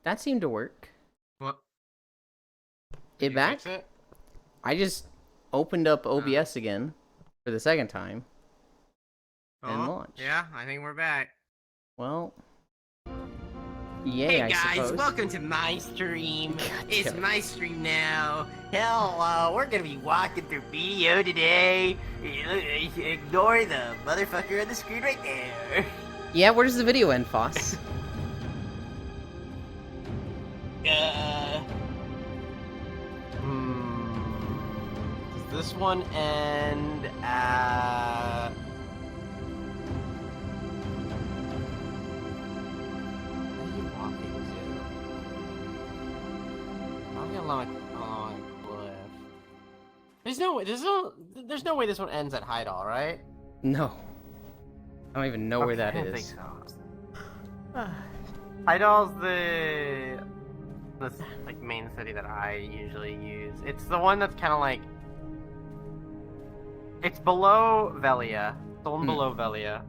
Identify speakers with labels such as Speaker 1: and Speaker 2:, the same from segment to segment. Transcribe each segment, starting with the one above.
Speaker 1: That seemed to work.
Speaker 2: What?
Speaker 1: It back?
Speaker 2: Fix it?
Speaker 1: I just opened up OBS again for the second time and launched.
Speaker 2: Yeah, I think we're back.
Speaker 1: Well, yay,
Speaker 2: Hey
Speaker 1: I
Speaker 2: guys,
Speaker 1: suppose.
Speaker 2: welcome to my stream.
Speaker 1: God
Speaker 2: It's
Speaker 1: damn it.
Speaker 2: my stream now. Hello, we're gonna be walking through video today. Ignore the motherfucker on the screen right there.
Speaker 1: Yeah, where does the video end, Foss?
Speaker 2: Does this one end at... Where are you walking to? Probably along a cliff. There's no way this one ends at Hydal, right?
Speaker 1: No. I don't even know where that
Speaker 2: I don't
Speaker 1: is.
Speaker 2: think so. Hydal's the like main city that I usually use. It's the one that's kind of like it's below Velia. It's the one below Velia.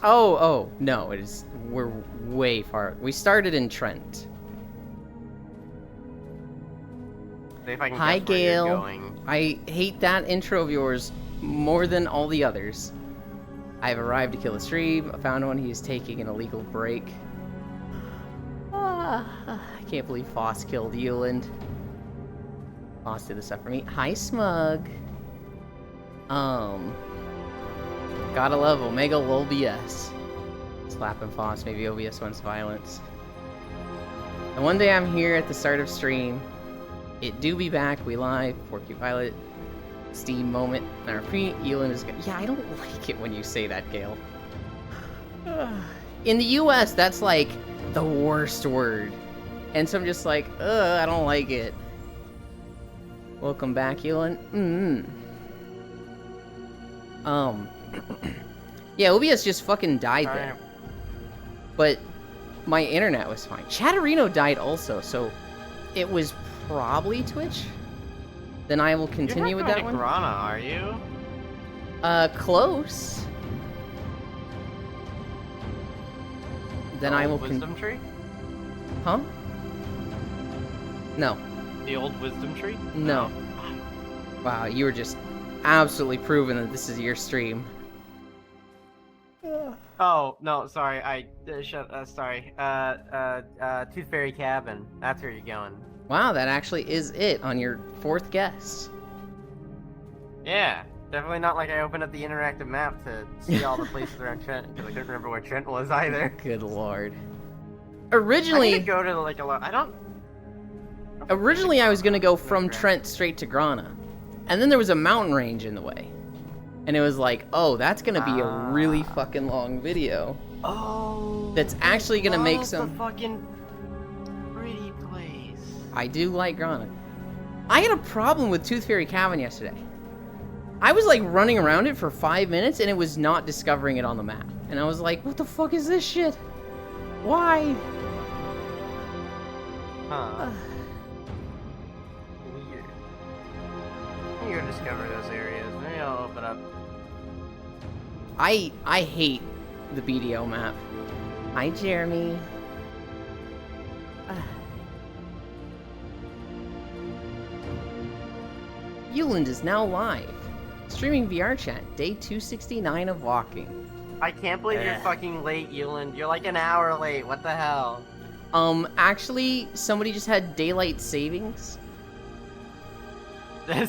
Speaker 1: Oh, no, it is. We're way far. We started in Trent.
Speaker 2: See if I can
Speaker 1: Hi,
Speaker 2: guess where you're
Speaker 1: Gale.
Speaker 2: going.
Speaker 1: I hate that intro of yours more than all the others. I have arrived to kill a stream. I found one. He is taking an illegal break. I can't believe Foss killed Euland. Foss did this stuff for me. Hi, Smug. Gotta love Omega OBS. Slapping Foss, maybe OBS wants violence. And one day I'm here at the start of stream. It do be back, we live, Porky Violet, Steam moment, and I repeat, Euland is good. Yeah, I don't like it when you say that, Gale. In the US, that's like the worst word. And so I'm just like, I don't like it. Welcome back, Euland. Yeah, OBS just fucking died there. But my internet was fine. Chatterino died also, so it was probably Twitch. Then I will continue with that one.
Speaker 2: You're not going to Grana, are you?
Speaker 1: Close. Then I will
Speaker 2: Wisdom Tree?
Speaker 1: Huh? No.
Speaker 2: The old Wisdom Tree?
Speaker 1: No. Wow, you were just absolutely proving that this is your stream.
Speaker 2: Oh, no, sorry, sorry. Tooth Fairy Cabin. That's where you're going.
Speaker 1: Wow, that actually is it on your fourth guess.
Speaker 2: Yeah, definitely not like I opened up the interactive map to see all the places around Trent, because I couldn't remember where Trent was either.
Speaker 1: Good lord.
Speaker 2: I
Speaker 1: Originally,
Speaker 2: need to go to like a lot.
Speaker 1: Originally I was gonna go from Trent straight to Grana. And then there was a mountain range in the way. And it was like, oh, that's gonna be a really fucking long video.
Speaker 2: Oh.
Speaker 1: That's actually gonna make some...
Speaker 2: The fucking pretty place.
Speaker 1: I do like Grana. I had a problem with Tooth Fairy Cavern yesterday. I was like running around it for 5 minutes and it was not discovering it on the map. And I was like, what the fuck is this shit? Why?
Speaker 2: Huh. Weird. You go discover those areas. Maybe I'll open up.
Speaker 1: I hate the BDO map. Hi, Jeremy. Euland is now live. Streaming VR chat, day 269 of walking.
Speaker 2: I can't believe you're fucking late, Euland. You're like an hour late. What the hell?
Speaker 1: Actually, somebody just had daylight savings.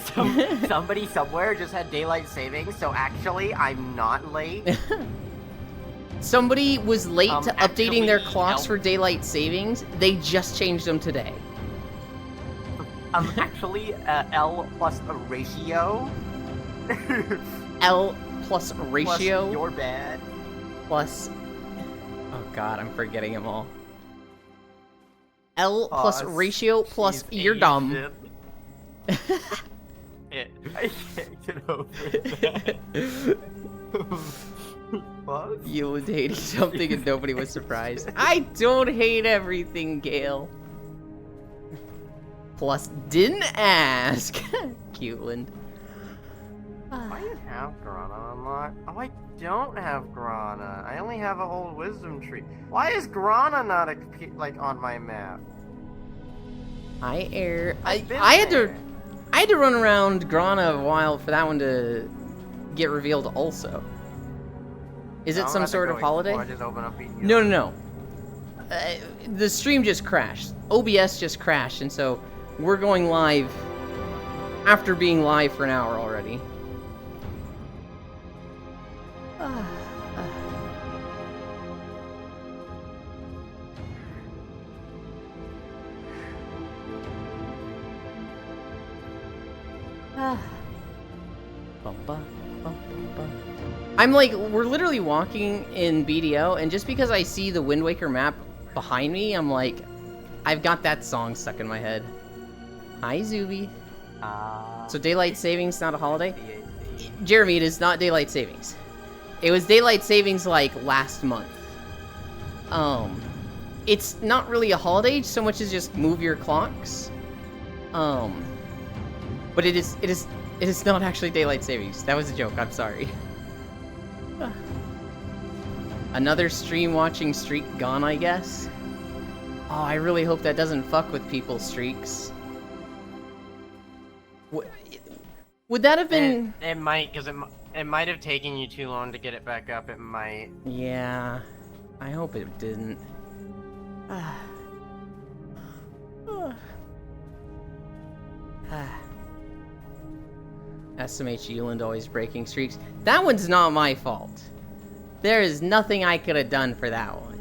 Speaker 2: Somebody somewhere just had daylight savings, so actually, I'm not late.
Speaker 1: Somebody was late to updating their clocks
Speaker 2: L
Speaker 1: for daylight savings. They just changed them today.
Speaker 2: Actually, L plus a ratio.
Speaker 1: L plus ratio.
Speaker 2: Plus your bad.
Speaker 1: Plus... Oh god, I'm forgetting them all. L plus ratio plus you're dumb.
Speaker 2: I can't get over that. What?
Speaker 1: You was hating something and nobody was surprised. I don't hate everything, Gale. Plus, didn't ask. Cuteland.
Speaker 3: Why do you have Grana unlocked? Oh, I don't have Grana. I only have a whole wisdom tree. Why is Grana not like on my map?
Speaker 1: I
Speaker 3: I've been
Speaker 1: had
Speaker 3: there.
Speaker 1: I had to run around Grana a while for that one to get revealed also. Is it
Speaker 3: No,
Speaker 1: some
Speaker 3: I'm
Speaker 1: sort
Speaker 3: about
Speaker 1: of
Speaker 3: to go
Speaker 1: holiday?
Speaker 3: explore, just open up BDO.
Speaker 1: No. The stream just crashed. OBS just crashed, and so we're going live after being live for an hour already. I'm like, we're literally walking in BDO, and just because I see the Wind Waker map behind me, I'm like, I've got that song stuck in my head. Hi, Zuby. So daylight savings not a holiday? Jeremy, it is not daylight savings. It was daylight savings like last month. It's not really a holiday so much as just move your clocks. But it is not actually daylight savings. That was a joke. I'm sorry. Another stream watching streak gone, I guess. Oh, I really hope that doesn't fuck with people's streaks. Would that have been?
Speaker 3: It might, because it might have taken you too long to get it back up. It might.
Speaker 1: Yeah, I hope it didn't. SMH Euland always breaking streaks. That one's not my fault. There is nothing I could have done for that one.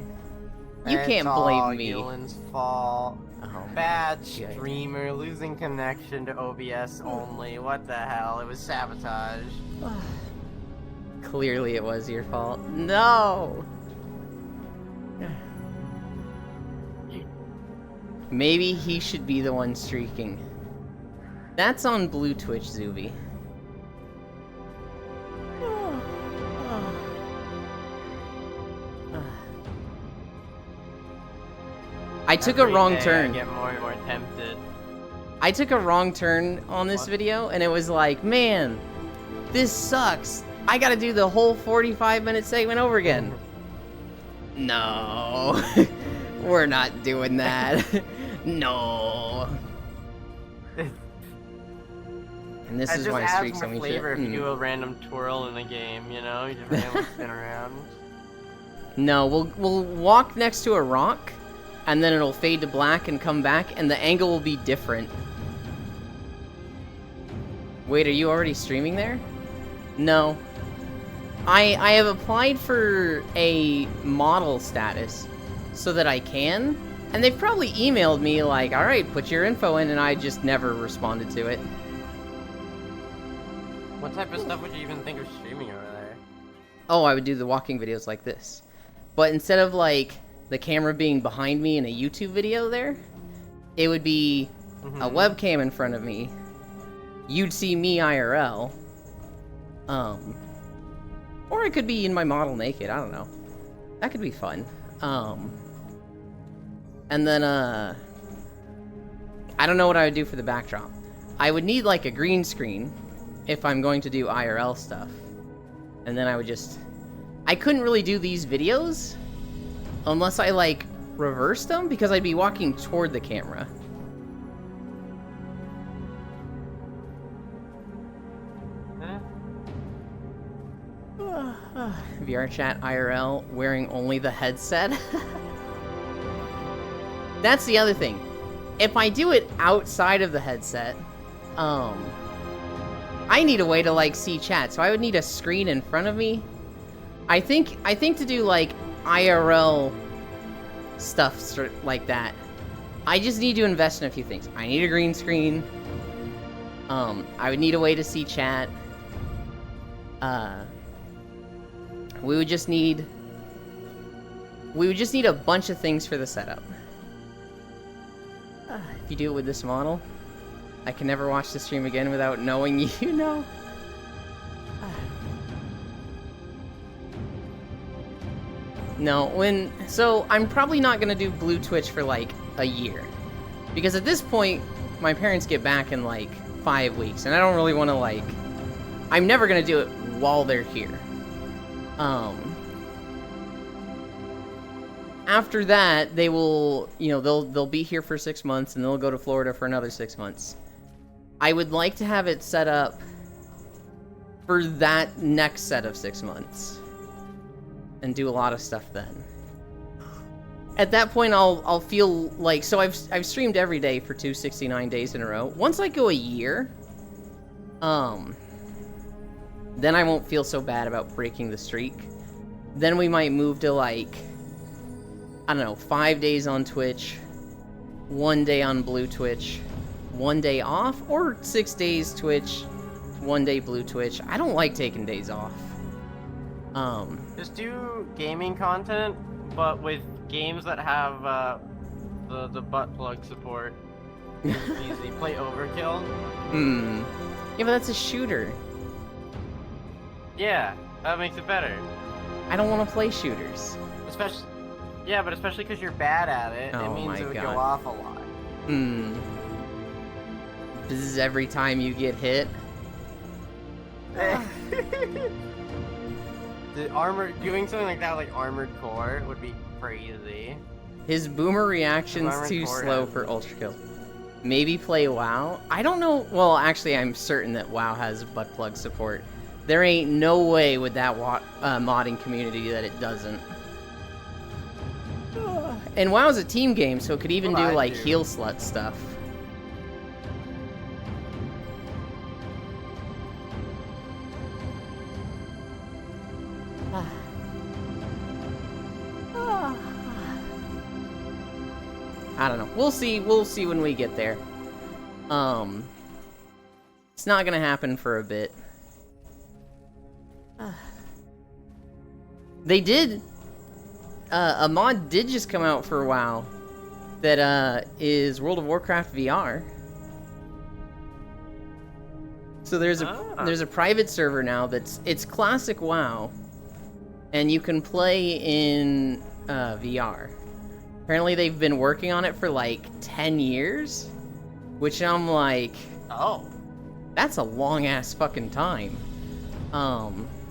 Speaker 1: You can't blame me.
Speaker 3: It's all Yulin's fault.
Speaker 1: Oh,
Speaker 3: Bad
Speaker 1: God.
Speaker 3: streamer, losing connection to OBS only. What the hell? It was sabotage.
Speaker 1: Clearly it was your fault. No! Maybe he should be the one streaking. That's on Blue Twitch, Zuby. I took a wrong turn.
Speaker 3: I get more and more tempted.
Speaker 1: I took a wrong turn on this video, and it was like, man, this sucks. I gotta do the whole 45-minute segment over again. No, we're not doing that. No. And this is why streaks on me shit.
Speaker 3: Flavor if you do a random twirl in a game, you know, you just randomly spin around.
Speaker 1: No, we'll walk next to a rock, and then it'll fade to black and come back, and the angle will be different. Wait, are you already streaming there? No. I have applied for a model status so that I can, and they've probably emailed me like, alright, put your info in, and I just never responded to it.
Speaker 3: What type of stuff would you even think of streaming over there?
Speaker 1: Oh, I would do the walking videos like this. But instead of like the camera being behind me in a YouTube video there, it would be a webcam in front of me. You'd see me IRL. Or it could be in my model naked, I don't know. That could be fun. And then, I don't know what I would do for the backdrop. I would need, like, a green screen if I'm going to do IRL stuff. And then I would just... I couldn't really do these videos unless I, like, reversed them, because I'd be walking toward the camera. VR chat IRL wearing only the headset. That's the other thing. If I do it outside of the headset, I need a way to like see chat, so I would need a screen in front of me. I think to do like IRL stuff like that, I just need to invest in a few things. I need a green screen. I would need a way to see chat. We would just need a bunch of things for the setup. If you do it with this model, I can never watch the stream again without knowing you know. No, so I'm probably not gonna do Blue Twitch for like a year. Because at this point, my parents get back in like 5 weeks, and I don't really want to like I'm never gonna do it while they're here. After that, they will, they'll be here for 6 months, and they'll go to Florida for another 6 months. I would like to have it set up for that next set of 6 months, and do a lot of stuff then. At that point, I'll feel like, so I've streamed every day for 269 days in a row. Once I go a year, then I won't feel so bad about breaking the streak. Then we might move to, like, I don't know, 5 days on Twitch, 1 day on Blue Twitch, 1 day off, or 6 days Twitch, 1 day Blue Twitch. I don't like taking days off.
Speaker 3: Just do gaming content, but with games that have the butt plug support. Easy. Play Overkill.
Speaker 1: Yeah, but that's a shooter.
Speaker 3: Yeah, that makes it better.
Speaker 1: I don't want to play shooters.
Speaker 3: Especially because you're bad at it.
Speaker 1: Oh
Speaker 3: it means
Speaker 1: my
Speaker 3: it would go
Speaker 1: God.
Speaker 3: off a lot.
Speaker 1: Bzz every time you get hit.
Speaker 3: Doing something like that, like Armored Core, would be crazy.
Speaker 1: His boomer reaction's
Speaker 3: Armored
Speaker 1: too
Speaker 3: Core
Speaker 1: slow
Speaker 3: has-
Speaker 1: for Ultra Kill. Maybe play WoW? I don't know. Well, actually, I'm certain that WoW has butt plug support. There ain't no way with that modding community that it doesn't. And WoW's a team game, so it could even
Speaker 3: Well,
Speaker 1: do,
Speaker 3: I
Speaker 1: like,
Speaker 3: do.
Speaker 1: heal slut stuff. I don't know. We'll see when we get there. It's not gonna happen for a bit. They did, a mod did just come out for WoW that, is World of Warcraft VR. So there's a private server now it's classic WoW, and you can play in, VR. Apparently they've been working on it for like 10 years, which I'm like,
Speaker 3: Oh.
Speaker 1: that's a long ass fucking time.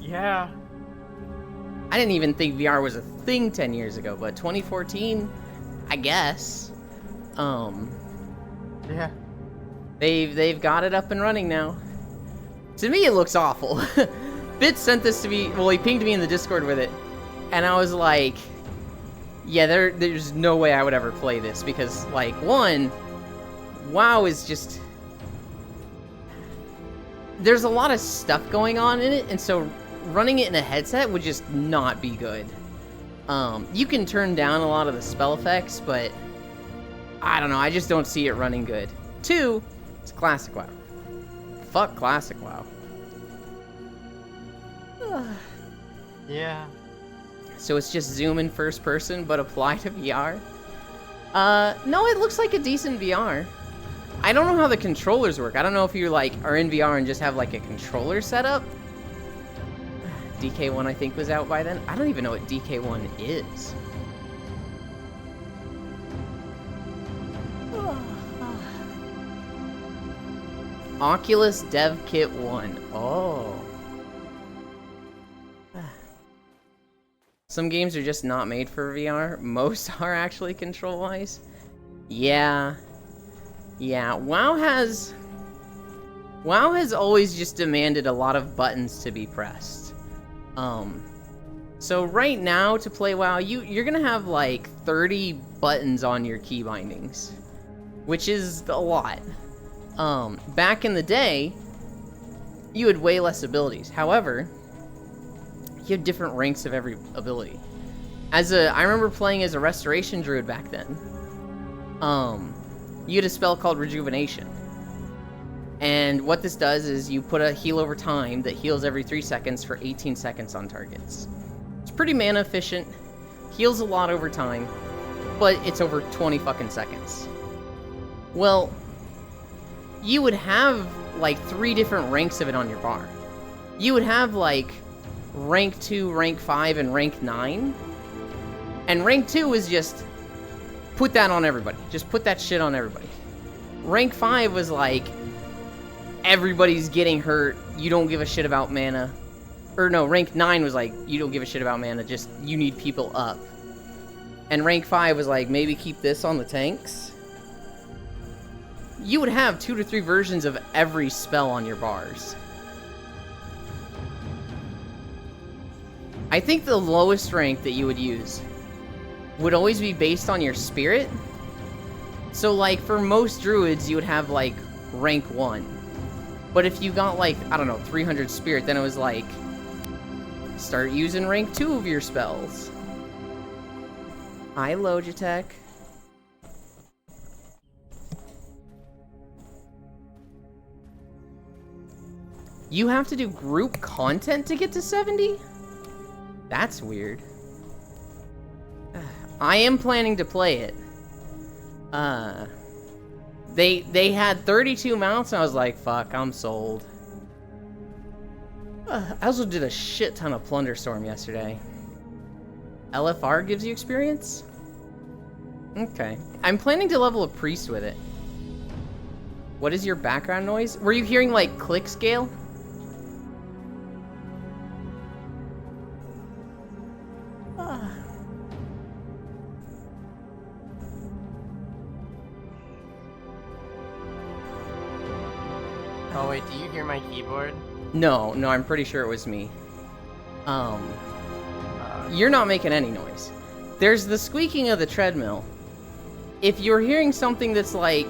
Speaker 3: Yeah.
Speaker 1: I didn't even think VR was a thing 10 years ago, but 2014, I guess.
Speaker 3: Yeah.
Speaker 1: They've got it up and running now. To me, it looks awful. Bits sent this to me, well, he pinged me in the Discord with it, and I was like, yeah, there's no way I would ever play this, because, like, one, WoW is just... There's a lot of stuff going on in it, and so running it in a headset would just not be good. You can turn down a lot of the spell effects, but I don't know, I just don't see it running good. Two, it's classic WoW. Fuck classic WoW.
Speaker 3: Yeah.
Speaker 1: So it's just zoom in first person, but apply to VR? No, it looks like a decent VR. I don't know how the controllers work. I don't know if you, like, are in VR and just have, like, a controller setup. DK1, I think, was out by then. I don't even know what DK1 is. Oculus Dev Kit 1. Oh. Some games are just not made for VR. Most are actually control-wise. Yeah. Yeah, WoW has always just demanded a lot of buttons to be pressed. So right now, to play WoW, you're gonna have like 30 buttons on your key bindings, which is a lot. Back in the day, you had way less abilities. However, you had different ranks of every ability. I remember playing as a Restoration Druid back then. You had a spell called Rejuvenation. And what this does is you put a heal over time that heals every 3 seconds for 18 seconds on targets. It's pretty mana efficient, heals a lot over time, but it's over 20 fucking seconds. Well, you would have like 3 different ranks of it on your bar. You would have like rank 2, rank 5, and rank 9. And rank 2 is just put that on everybody. Just put that shit on everybody. Rank 5 was like, everybody's getting hurt. You don't give a shit about mana. Or no, rank 9 was like, you don't give a shit about mana, just you need people up. And rank 5 was like, maybe keep this on the tanks. You would have 2 to 3 versions of every spell on your bars. I think the lowest rank that you would use would always be based on your spirit. So like for most druids you would have like rank 1. But if you got like, I don't know, 300 spirit, then it was like, start using rank 2 of your spells. Hi Logitech. You have to do group content to get to 70? That's weird. I am planning to play it. They had 32 mounts and I was like, fuck, I'm sold. I also did a shit ton of Plunder Storm yesterday. LFR gives you experience? Okay. I'm planning to level a priest with it. What is your background noise? Were you hearing like click scale?
Speaker 3: Oh wait, do you hear my keyboard?
Speaker 1: No, I'm pretty sure it was me. You're not making any noise. There's the squeaking of the treadmill. If you're hearing something that's like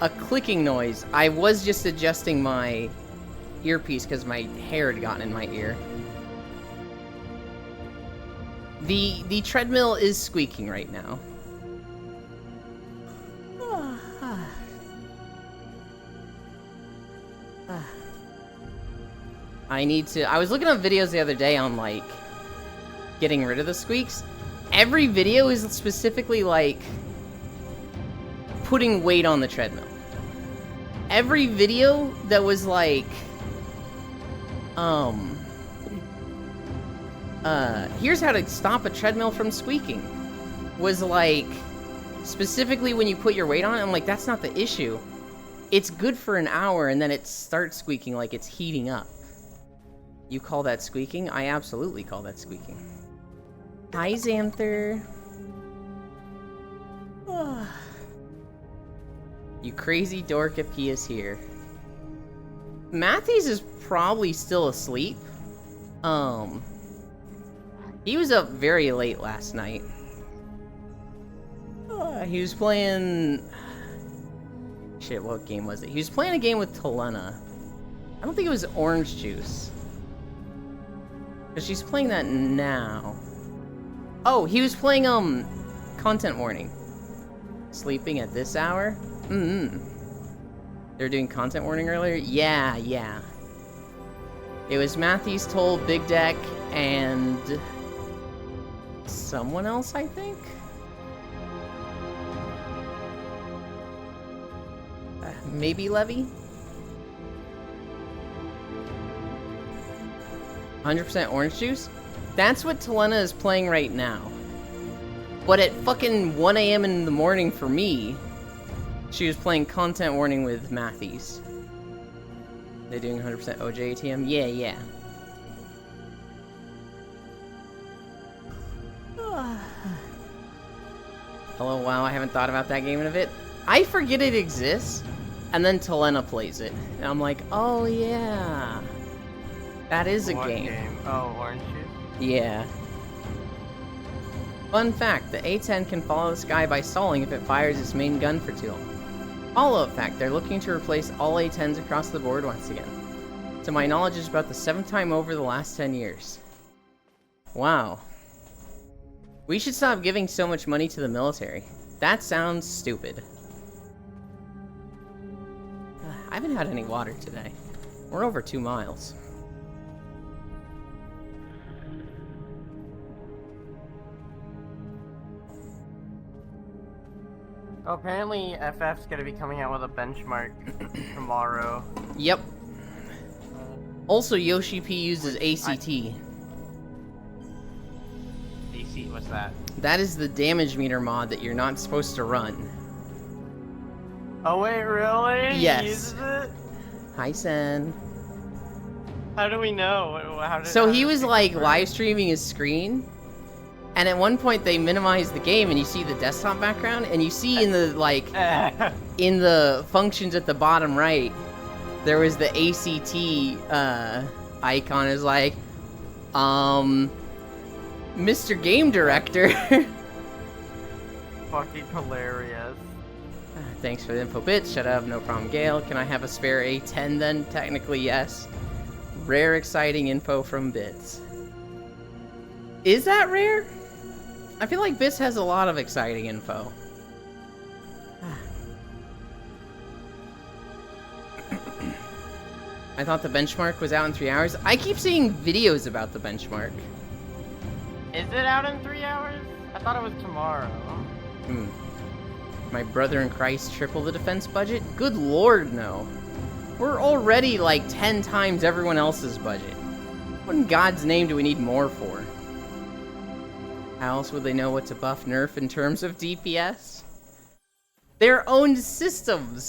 Speaker 1: a clicking noise, I was just adjusting my earpiece because my hair had gotten in my ear. The treadmill is squeaking right now. I was looking at videos the other day on like getting rid of the squeaks. Every video is specifically like putting weight on the treadmill. Every video that was like here's how to stop a treadmill from squeaking was like specifically when you put your weight on it. I'm like, that's not the issue. It's good for an hour and then it starts squeaking like it's heating up. You call that squeaking? I absolutely call that squeaking. Hi, Xanther. You crazy dork if he is here. Matthews is probably still asleep. He was up very late last night. He was playing... Shit, what game was it? He was playing a game with Talena. I don't think it was Orange Juice. Because she's playing that now. Oh, he was playing, Content Warning. Sleeping at this hour? They were doing Content Warning earlier? Yeah. It was Matthews told Big Deck and... someone else, I think? Maybe Levy? 100% orange juice? That's what Talena is playing right now. But at fucking 1 a.m. in the morning for me, she was playing Content Warning with Matthews. They're doing 100% OJ ATM? Yeah. Hello, wow, I haven't thought about that game in a bit. I forget it exists, and then Talena plays it. And I'm like, oh yeah. That is a game.
Speaker 3: Oh, Orange Juice?
Speaker 1: Yeah. Fun fact, the A-10 can follow this guy by stalling if it fires its main gun for too long. Follow-up fact, they're looking to replace all A-10s across the board once again. To my knowledge, it's about the 7th time over the last 10 years. Wow. We should stop giving so much money to the military. That sounds stupid. I haven't had any water today. We're over 2 miles.
Speaker 3: Oh, apparently FF's gonna be coming out with a benchmark tomorrow.
Speaker 1: Yep. Also, Yoshi P uses ACT.
Speaker 3: AC, what's that?
Speaker 1: That is the damage meter mod that you're not supposed to run.
Speaker 3: Oh wait, really?
Speaker 1: Yes.
Speaker 3: He uses it?
Speaker 1: Hi, Sen.
Speaker 3: How do we know?
Speaker 1: So he was like live streaming his screen, and at one point they minimized the game, and you see the desktop background, and you see in the in the functions at the bottom right, there was the ACT icon. Is like, Mr. Game Director.
Speaker 3: Fucking hilarious.
Speaker 1: Thanks for the info, Bits. Shut up, no problem, Gale. Can I have a spare A10 then? Technically, yes. Rare, exciting info from Bits. Is that rare? I feel like Bits has a lot of exciting info. I thought the benchmark was out in 3 hours. I keep seeing videos about the benchmark.
Speaker 3: Is it out in 3 hours? I thought it was tomorrow.
Speaker 1: My brother in Christ triple the defense budget? Good lord, no. We're already like 10 times everyone else's budget. What in God's name do we need more for? How else would they know what to buff nerf in terms of DPS? Their own systems!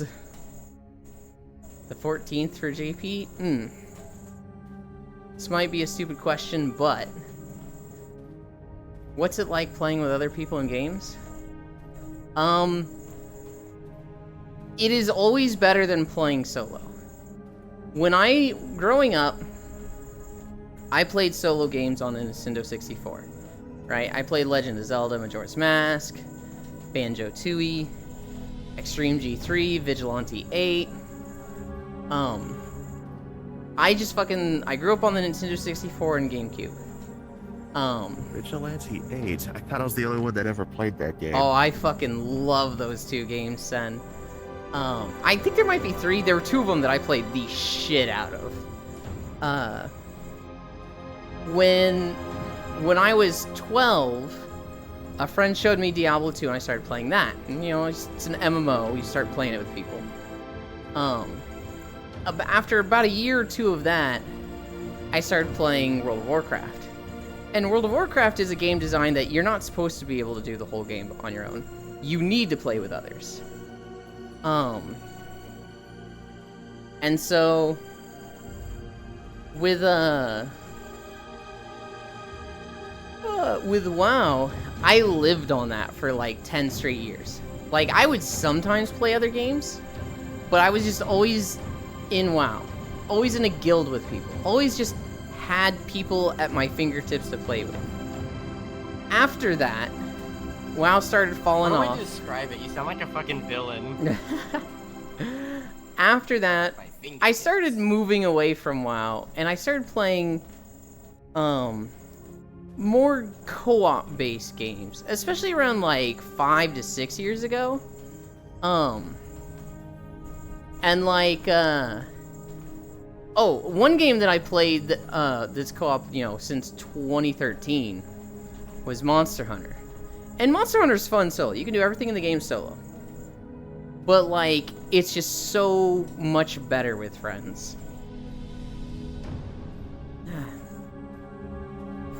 Speaker 1: The 14th for JP? This might be a stupid question, but... what's it like playing with other people in games? It is always better than playing solo. Growing up, I played solo games on the Nintendo 64, right? I played Legend of Zelda, Majora's Mask, Banjo-Tooie, Extreme G3, Vigilante 8. I grew up on the Nintendo 64 and GameCube.
Speaker 4: Vigilante 8. I thought I was the only one that ever played that game.
Speaker 1: Oh, I fucking love those two games, Sen. I think there might be 3. There were 2 of them that I played the shit out of. When I was 12, a friend showed me Diablo 2 and I started playing that. And, you know, it's an MMO. You start playing it with people. After about a year or 2 of that, I started playing World of Warcraft. And World of Warcraft is a game design that you're not supposed to be able to do the whole game on your own. You need to play with others. And so with WoW, I lived on that for like 10 straight years. Like, I would sometimes play other games, but I was just always in WoW. Always in a guild with people. Always just had people at my fingertips to play with. After that, WoW started falling off.
Speaker 3: How do I describe it? You sound like a fucking villain.
Speaker 1: After that, I started moving away from WoW, and I started playing more co-op based games, especially around like 5 to 6 years ago. And like one game that I played this co-op, you know, since 2013 was Monster Hunter. And Monster Hunter's fun solo. You can do everything in the game solo. But like, it's just so much better with friends.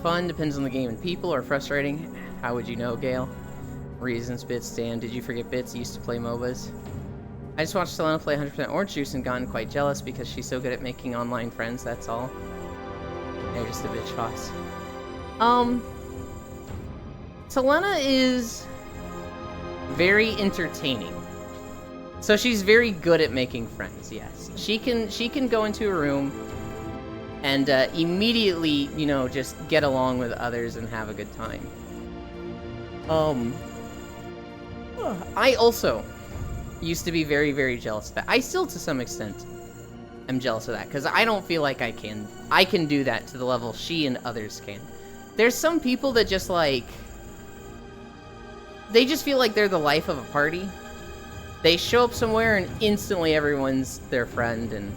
Speaker 1: Fun depends on the game and people, or frustrating. How would you know, Gale? Reasons, Bits, Dan. Did you forget Bits? Used to play MOBAs. I just watched Selena play 100% Orange Juice and gotten quite jealous because she's so good at making online friends, that's all. They're just a bitch fox. Selena is very entertaining. So she's very good at making friends, yes. She can go into a room and immediately, you know, just get along with others and have a good time. I also used to be very, very jealous of that. I still, to some extent, am jealous of that, because I don't feel like I can do that to the level she and others can. There's some people that just, like, they just feel like they're the life of a party. They show up somewhere and instantly everyone's their friend, and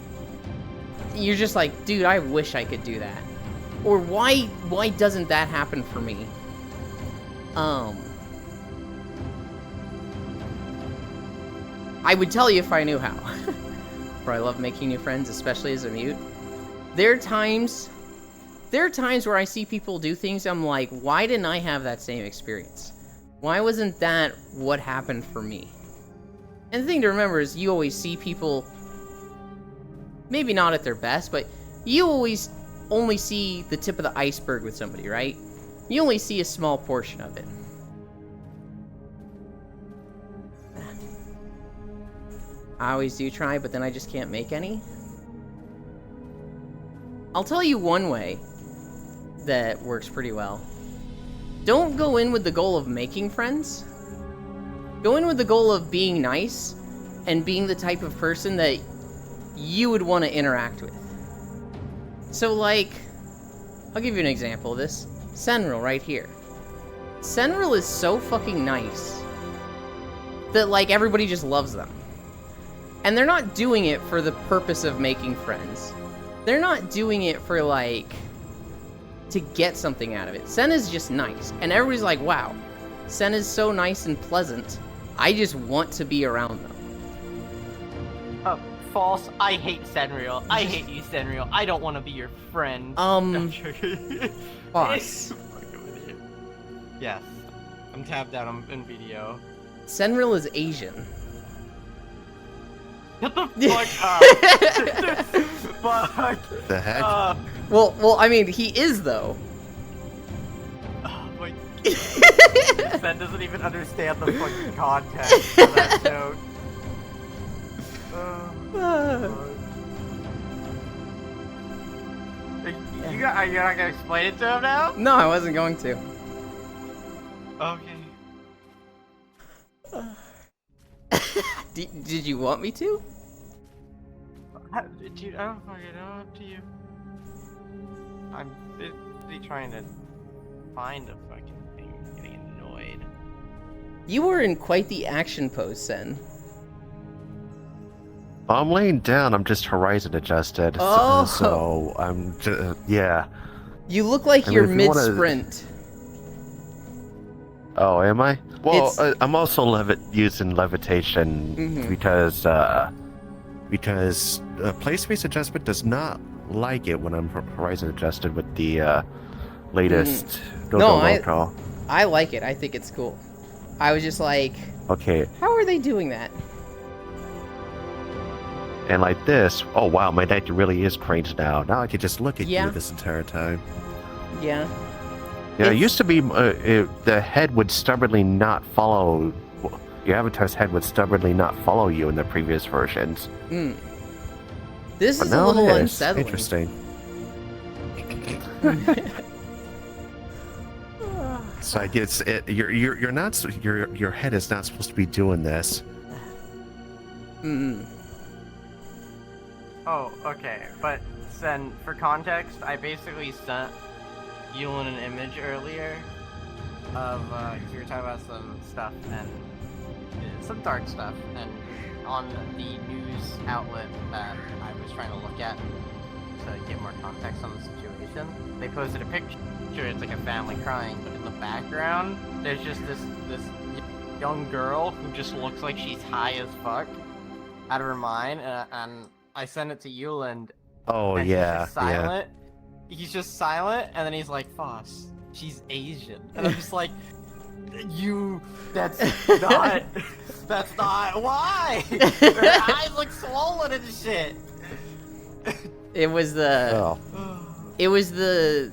Speaker 1: you're just like, dude, I wish I could do that. Or why doesn't that happen for me? I would tell you if I knew how. For I love making new friends, especially as a mute. There are times where I see people do things, I'm like, why didn't I have that same experience? Why wasn't that what happened for me? And the thing to remember is you always see people maybe not at their best, but you always only see the tip of the iceberg with somebody, right? You only see a small portion of it. I always do try, but then I just can't make any. I'll tell you one way that works pretty well. Don't go in with the goal of making friends. Go in with the goal of being nice and being the type of person that you would want to interact with. So, like, I'll give you an example of this. Senril right here. Senril is so fucking nice that, like, everybody just loves them. And they're not doing it for the purpose of making friends. They're not doing it for, like, to get something out of it. Sen is just nice. And everybody's like, wow, Sen is so nice and pleasant. I just want to be around them.
Speaker 3: False. I hate Senril. I hate you, Senril. I don't want to be your friend.
Speaker 1: Boss.
Speaker 3: Yes. I'm tabbed out in video.
Speaker 1: Senril is Asian.
Speaker 3: Shut the fuck up! Fuck!
Speaker 4: The heck?
Speaker 1: Well, I mean, he is, though.
Speaker 3: Oh my God. Ben doesn't even understand the fucking context of that joke. You're not gonna explain it to him now?
Speaker 1: No, I wasn't going to.
Speaker 3: Okay.
Speaker 1: Did you want me to?
Speaker 3: Dude, I don't fucking know. Up to you. I'm busy trying to find a fucking thing. I'm getting annoyed.
Speaker 1: You were in quite the action pose, Sen.
Speaker 4: I'm laying down. I'm just horizon adjusted.
Speaker 1: Oh.
Speaker 4: So I'm just, yeah.
Speaker 1: You look like
Speaker 4: I mean,
Speaker 1: you're
Speaker 4: if you wanna-
Speaker 1: mid-sprint.
Speaker 4: Oh, am I? Well,
Speaker 1: It's-
Speaker 4: I'm also using levitation
Speaker 1: Mhm.
Speaker 4: because play space adjustment does not like it when I'm horizon adjusted with the latest
Speaker 1: No,
Speaker 4: Dodo.
Speaker 1: I like it. I think it's cool. I was just like,
Speaker 4: Okay,
Speaker 1: how are they doing that?
Speaker 4: and like this. Oh wow, my neck really is craned now. Now I can just look at
Speaker 1: Yeah.
Speaker 4: you this entire time.
Speaker 1: Yeah.
Speaker 4: Yeah, it
Speaker 1: It's-
Speaker 4: used to be the head would stubbornly not follow. Your avatar's head would stubbornly not follow you in the previous versions.
Speaker 1: This
Speaker 4: But
Speaker 1: is a
Speaker 4: now
Speaker 1: little
Speaker 4: it is.
Speaker 1: unsettling.
Speaker 4: Interesting. So I guess you're not your head is not supposed to be doing this.
Speaker 3: Oh, okay. But then, for context, I basically sent Yulin an image earlier of, you were talking about some stuff and some dark stuff, and on the news outlet that I was trying to look at to get more context on the situation, they posted a picture. It's like a family crying, but in the background, there's just this young girl who just looks like she's high as fuck, out of her mind, and I sent it to Yulin.
Speaker 4: Oh
Speaker 3: And
Speaker 4: yeah,
Speaker 3: he's just silent. He's just silent, and then he's like, "Foss, she's Asian," and I'm just like, that's not why. Her eyes look swollen and shit.
Speaker 1: It was
Speaker 4: Oh.
Speaker 1: the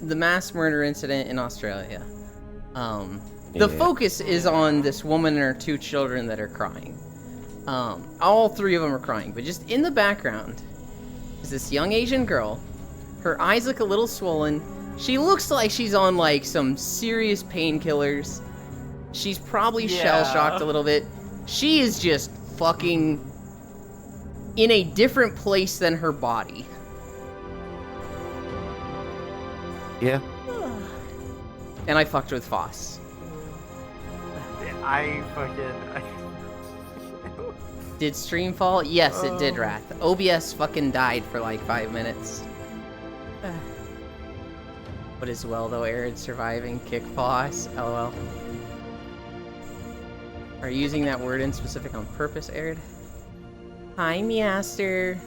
Speaker 1: mass murder incident in Australia. The
Speaker 4: Yeah.
Speaker 1: focus is on this woman and her 2 children that are crying. All 3 of them are crying, but just in the background is this young Asian girl. Her eyes look a little swollen. She looks like she's on like some serious painkillers. She's probably shell-shocked a little bit. She is just fucking in a different place than her body.
Speaker 4: Yeah.
Speaker 1: And I fucked with Foss.
Speaker 3: I fucking.
Speaker 1: Did stream fall? Yes, it did, Wrath. OBS fucking died for like 5 minutes. But as well, though, Arid surviving, kick Foss, lol. Are you using that word in specific on purpose, Arid? Hi, Measter.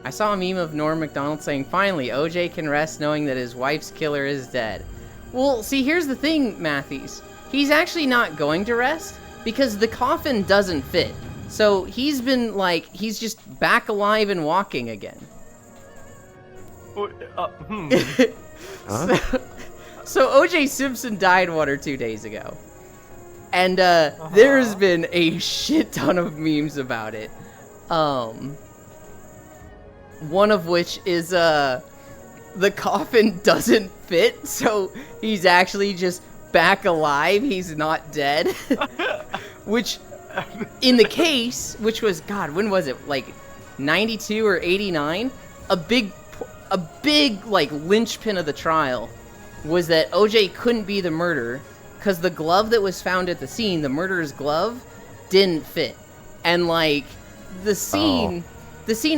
Speaker 1: I saw a meme of Norm Macdonald saying, finally, OJ can rest knowing that his wife's killer is dead. Well, see, here's the thing, Matthews. He's actually not going to rest because the coffin doesn't fit. So he's been like, he's just back alive and walking again.
Speaker 4: Huh?
Speaker 1: So O.J. Simpson died 1 or 2 days ago. And there's been a shit ton of memes about it. One of which is the coffin doesn't fit, so he's actually just back alive. He's not dead. Which, in the case, which was, God, when was it? Like 92 or 89? A big like linchpin of the trial was that OJ couldn't be the murderer because the glove that was found at the scene, the murderer's glove, didn't fit. And like the scene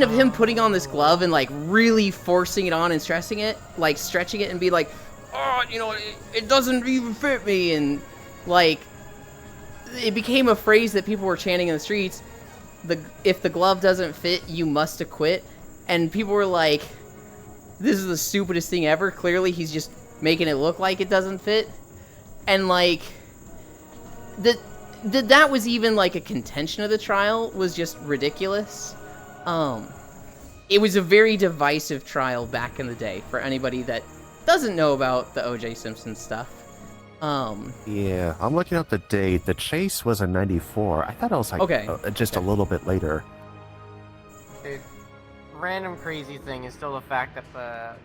Speaker 1: of him putting on this glove and like really forcing it on and stretching it and be like, oh, you know, it doesn't even fit me, and like it became a phrase that people were chanting in the streets. If the glove doesn't fit, you must acquit. And people were like, this is the stupidest thing ever. Clearly he's just making it look like it doesn't fit. And like that was even like a contention of the trial was just ridiculous. It was a very divisive trial back in the day for anybody that doesn't know about the O.J. Simpson stuff.
Speaker 4: Yeah, I'm looking up the date. The chase was in 94. I thought it was like just a little bit later.
Speaker 3: Dude, random crazy thing is still the fact that the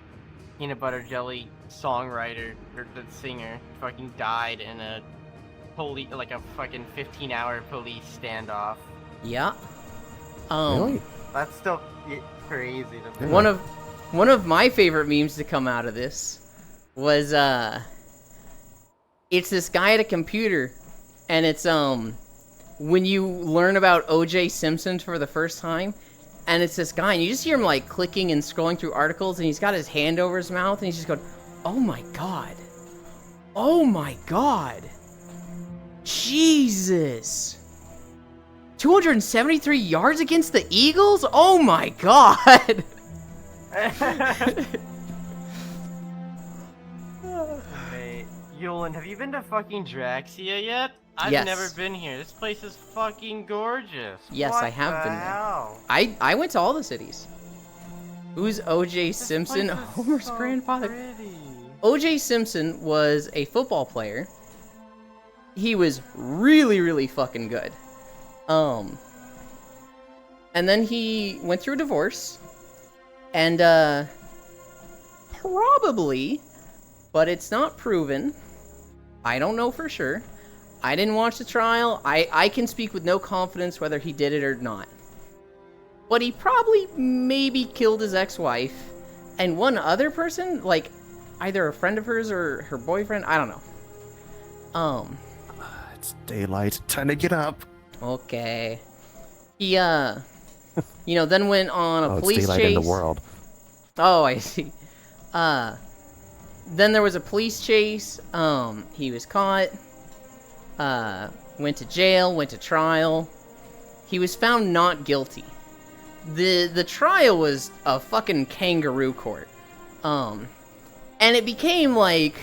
Speaker 3: Peanut Butter Jelly songwriter, or the singer, fucking died in a fucking 15-hour police standoff.
Speaker 1: Yeah.
Speaker 4: Really?
Speaker 3: That's still crazy to me.
Speaker 1: One of my favorite memes to come out of this was it's this guy at a computer, and it's when you learn about O.J. Simpson for the first time, and it's this guy, and you just hear him like clicking and scrolling through articles, and he's got his hand over his mouth, and he's just going, "Oh my god, oh my god, Jesus." 273 yards against the Eagles? Oh my god!
Speaker 3: Hey, Yulin, have you been to fucking Draxia yet? I've
Speaker 1: Yes.
Speaker 3: never been here. This place is fucking gorgeous.
Speaker 1: Yes,
Speaker 3: What
Speaker 1: I have
Speaker 3: the
Speaker 1: been there.
Speaker 3: hell?
Speaker 1: I went to all the cities. Who's O.J.
Speaker 3: This
Speaker 1: Simpson?
Speaker 3: place is
Speaker 1: Homer's
Speaker 3: so
Speaker 1: grandfather.
Speaker 3: pretty.
Speaker 1: O.J. Simpson was a football player. He was really, really fucking good. And then he went through a divorce, and probably, but it's not proven, I don't know for sure, I didn't watch the trial, I can speak with no confidence whether he did it or not. But he probably maybe killed his ex-wife, and one other person, like, either a friend of hers or her boyfriend, I don't know.
Speaker 4: It's daylight. Time to get up.
Speaker 1: Okay. He, then went on a police
Speaker 4: it's daylight
Speaker 1: chase.
Speaker 4: in the world.
Speaker 1: Oh, I see. Then there was a police chase. He was caught. Went to jail, went to trial. He was found not guilty. The trial was a fucking kangaroo court. And it became like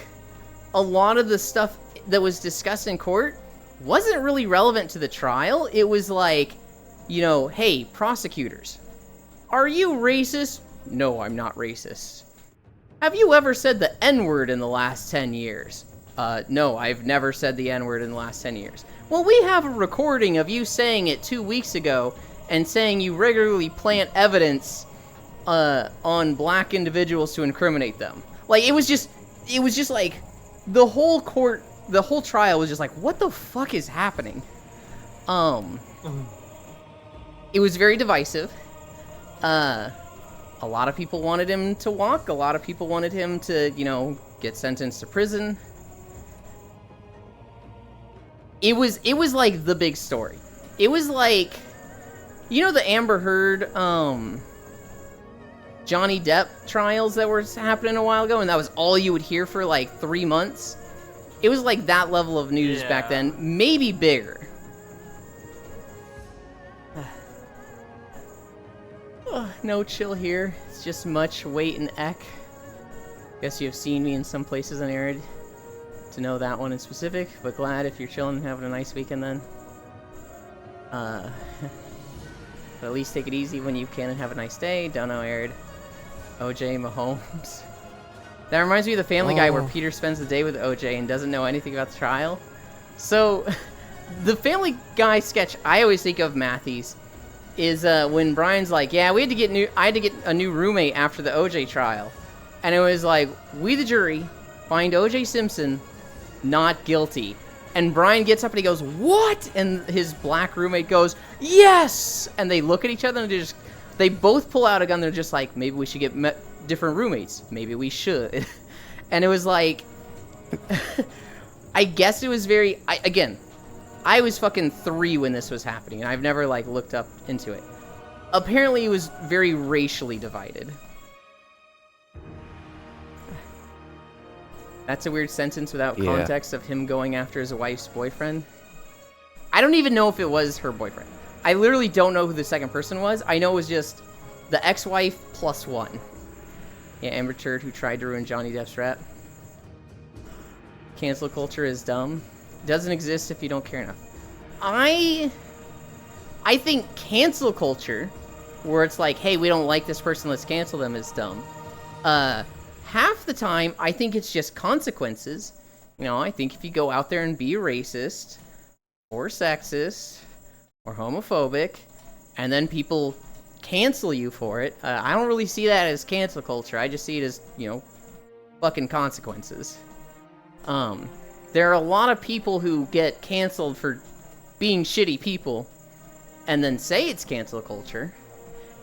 Speaker 1: a lot of the stuff that was discussed in court wasn't really relevant to the trial. It was like, hey, prosecutors, are you racist? No, I'm not racist. Have you ever said the N-word in the last 10 years? No, I've never said the N-word in the last 10 years. Well, we have a recording of you saying it 2 weeks ago and saying you regularly plant evidence on black individuals to incriminate them. Like, it was just like, the whole trial was just like, what the fuck is happening? It was very divisive. A lot of people wanted him to walk. A lot of people wanted him to, get sentenced to prison. It was like the big story. It was like, the Amber Heard, Johnny Depp trials that were happening a while ago, and that was all you would hear for like 3 months. It was like that level of news back then, maybe bigger. No chill here. It's just much wait and eck. Guess you have seen me in some places on Arid to know that one in specific, but glad if you're chilling and having a nice weekend then. But at least take it easy when you can and have a nice day. Dono aired OJ Mahomes. That reminds me of the Family Guy where Peter spends the day with OJ and doesn't know anything about the trial. So, the Family Guy sketch I always think of, Matthews, is when Brian's like, yeah, I had to get a new roommate after the OJ trial. And it was like, we the jury find OJ Simpson not guilty. And Brian gets up and he goes, what? And his black roommate goes, yes! And they look at each other and they both pull out a gun. They're just like, maybe we should get different roommates. Maybe we should. And it was like, I guess it was very, I was fucking 3 when this was happening, and I've never, like, looked up into it. Apparently it was very racially divided. That's a weird sentence without context of him going after his wife's boyfriend. I don't even know if it was her boyfriend. I literally don't know who the second person was. I know it was just the ex-wife plus 1. Yeah, Amber Turd who tried to ruin Johnny Depp's rap. Cancel culture is dumb. Doesn't exist if you don't care enough. I think cancel culture, where it's like, hey, we don't like this person, let's cancel them, is dumb. Half the time, I think it's just consequences. You know, I think if you go out there and be racist, or sexist, or homophobic, and then people cancel you for it, I don't really see that as cancel culture. I just see it as, you know, fucking consequences. There are a lot of people who get canceled for being shitty people, and then say it's cancel culture,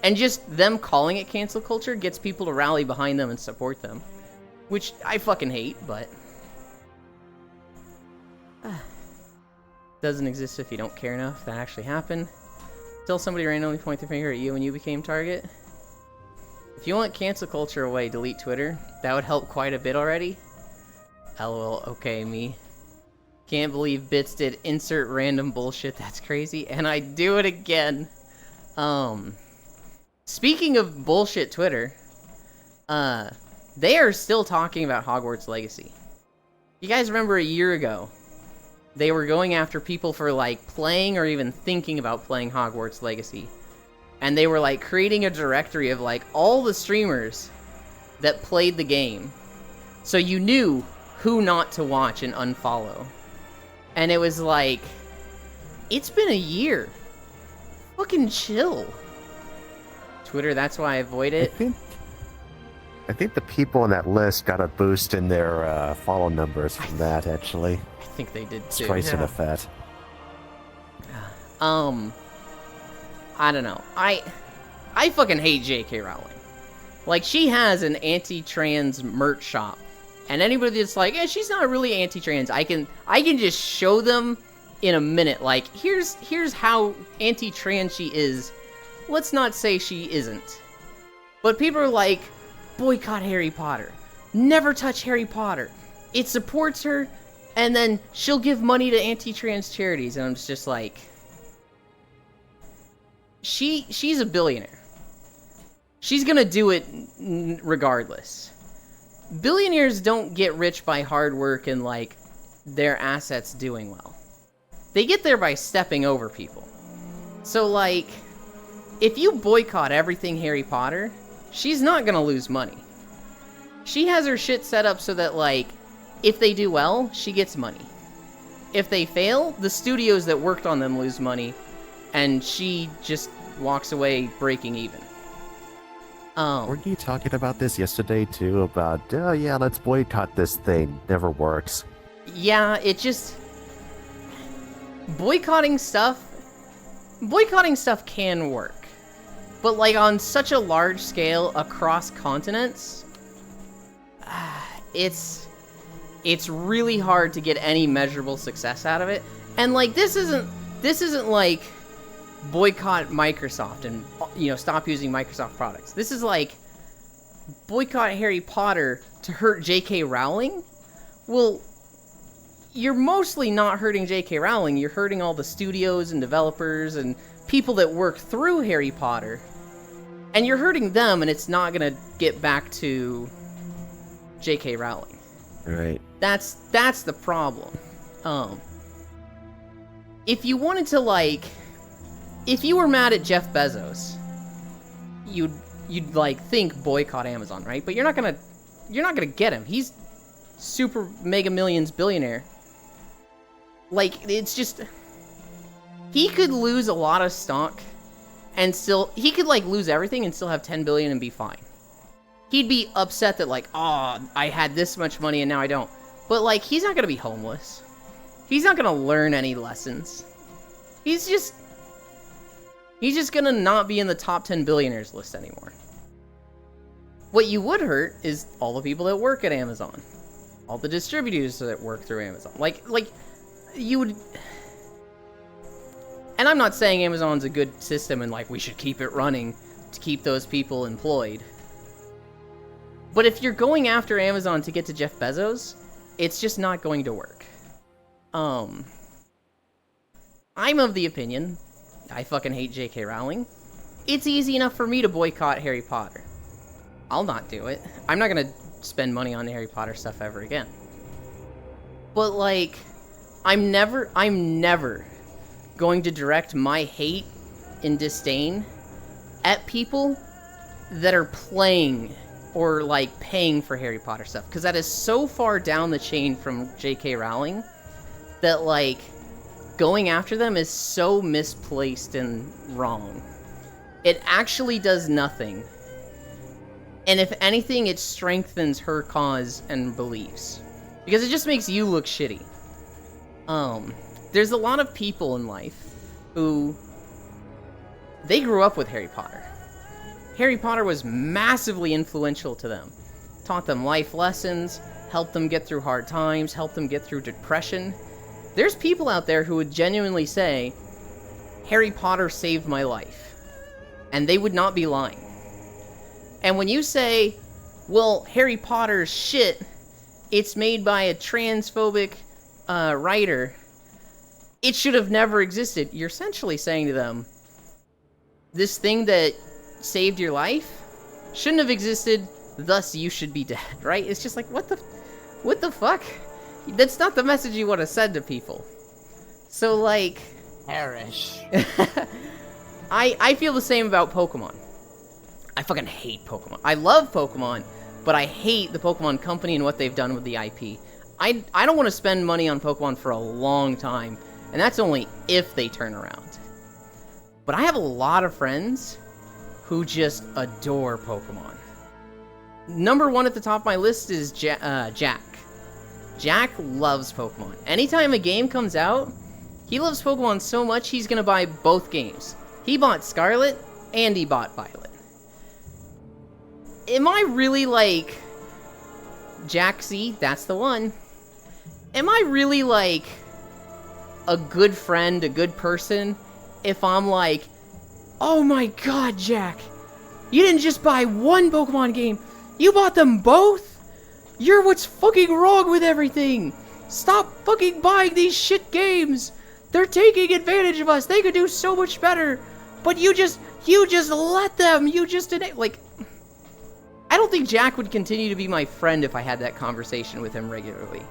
Speaker 1: and just them calling it cancel culture gets people to rally behind them and support them, which I fucking hate, but doesn't exist if you don't care enough. That actually happened. Till somebody randomly point their finger at you and you became target. If you want cancel culture away, delete Twitter. That would help quite a bit already. LOL, okay, me. Can't believe Bits did insert random bullshit, that's crazy. And I do it again. Speaking of bullshit Twitter, they are still talking about Hogwarts Legacy. You guys remember a year ago, they were going after people for, like, playing or even thinking about playing Hogwarts Legacy. And they were, like, creating a directory of, like, all the streamers that played the game. So you knew who not to watch and unfollow. And it was like, it's been a year. Fucking chill. Twitter, that's why I avoid it.
Speaker 4: I think the people on that list got a boost in their follow numbers from that, actually.
Speaker 1: I think they did too.
Speaker 4: Spice and a fat.
Speaker 1: I don't know. I fucking hate J.K. Rowling. Like, she has an anti-trans merch shop. And anybody that's like, eh, she's not really anti-trans, I can just show them in a minute, like, here's how anti-trans she is. Let's not say she isn't. But people are like, boycott Harry Potter. Never touch Harry Potter. It supports her, and then she'll give money to anti-trans charities. And I'm just like, she's a billionaire. She's gonna do it regardless. Billionaires don't get rich by hard work and, like, their assets doing well. They get there by stepping over people. So, like, if you boycott everything Harry Potter, she's not gonna lose money. She has her shit set up so that, like, if they do well, she gets money. If they fail, the studios that worked on them lose money, and she just walks away breaking even.
Speaker 4: Weren't you talking about this yesterday, too? About, oh yeah, let's boycott this thing. Never works.
Speaker 1: Yeah, it just... Boycotting stuff can work. But, like, on such a large scale across continents, it's really hard to get any measurable success out of it. And, like, this isn't like boycott Microsoft and, you know, stop using Microsoft products. This is like boycott Harry Potter to hurt J.K. Rowling. Well, you're mostly not hurting J.K. Rowling. You're hurting all the studios and developers and people that work through Harry Potter. And you're hurting them, and it's not gonna get back to J.K. Rowling.
Speaker 4: Right.
Speaker 1: That's the problem. If you wanted to, like, if you were mad at Jeff Bezos, you'd like think boycott Amazon, right? But you're not gonna get him. He's super mega millions billionaire. Like, it's just, he could lose a lot of stock and still, he could like lose everything and still have 10 billion and be fine. He'd be upset that like, oh, I had this much money and now I don't. But like, he's not gonna be homeless. He's not gonna learn any lessons. He's just gonna not be in the top 10 billionaires list anymore. What you would hurt is all the people that work at Amazon. All the distributors that work through Amazon. Like, you would... And I'm not saying Amazon's a good system and, like, we should keep it running to keep those people employed. But if you're going after Amazon to get to Jeff Bezos, it's just not going to work. I'm of the opinion, I fucking hate J.K. Rowling. It's easy enough for me to boycott Harry Potter. I'll not do it. I'm not gonna spend money on Harry Potter stuff ever again. But like, I'm never going to direct my hate and disdain at people that are playing or like paying for Harry Potter stuff, because that is so far down the chain from J.K. Rowling that like going after them is so misplaced and wrong. It actually does nothing. And if anything, it strengthens her cause and beliefs. Because it just makes you look shitty. There's a lot of people in life who... they grew up with Harry Potter. Harry Potter was massively influential to them. Taught them life lessons, helped them get through hard times, helped them get through depression. There's people out there who would genuinely say, Harry Potter saved my life. And they would not be lying. And when you say, well, Harry Potter's shit, it's made by a transphobic writer, it should have never existed, you're essentially saying to them, this thing that saved your life shouldn't have existed, thus you should be dead, right? It's just like, what the fuck? That's not the message you would have said to people. So, like...
Speaker 3: Perish.
Speaker 1: I feel the same about Pokemon. I fucking hate Pokemon. I love Pokemon, but I hate the Pokemon Company and what they've done with the IP. I don't want to spend money on Pokemon for a long time, and that's only if they turn around. But I have a lot of friends who just adore Pokemon. Number one at the top of my list is Jack. Jack loves Pokemon. Anytime a game comes out, he loves Pokemon so much he's gonna buy both games. He bought Scarlet, and he bought Violet. Am I really like... Jack, see, that's the one. Am I really like a good friend, a good person, if I'm like, oh my god, Jack, you didn't just buy one Pokemon game, you bought them both? You're what's fucking wrong with everything. Stop fucking buying these shit games. They're taking advantage of us. They could do so much better. But you just let them. Like, I don't think Jack would continue to be my friend if I had that conversation with him regularly.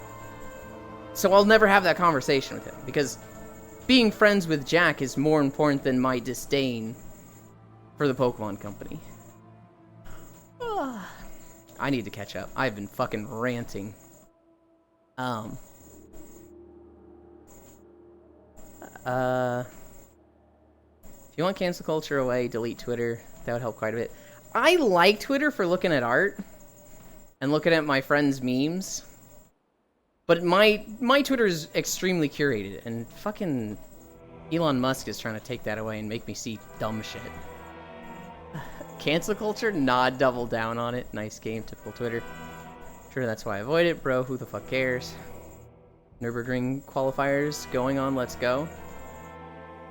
Speaker 1: So I'll never have that conversation with him, because being friends with Jack is more important than my disdain for the Pokemon Company. I need to catch up. I've been fucking ranting. If you want cancel culture away, delete Twitter. That would help quite a bit. I like Twitter for looking at art and looking at my friends' memes. But my Twitter is extremely curated, and fucking Elon Musk is trying to take that away and make me see dumb shit. Cancel culture? Nah, double down on it. Nice game, typical Twitter. Sure, that's why I avoid it, bro. Who the fuck cares? Nürburgring qualifiers going on, let's go.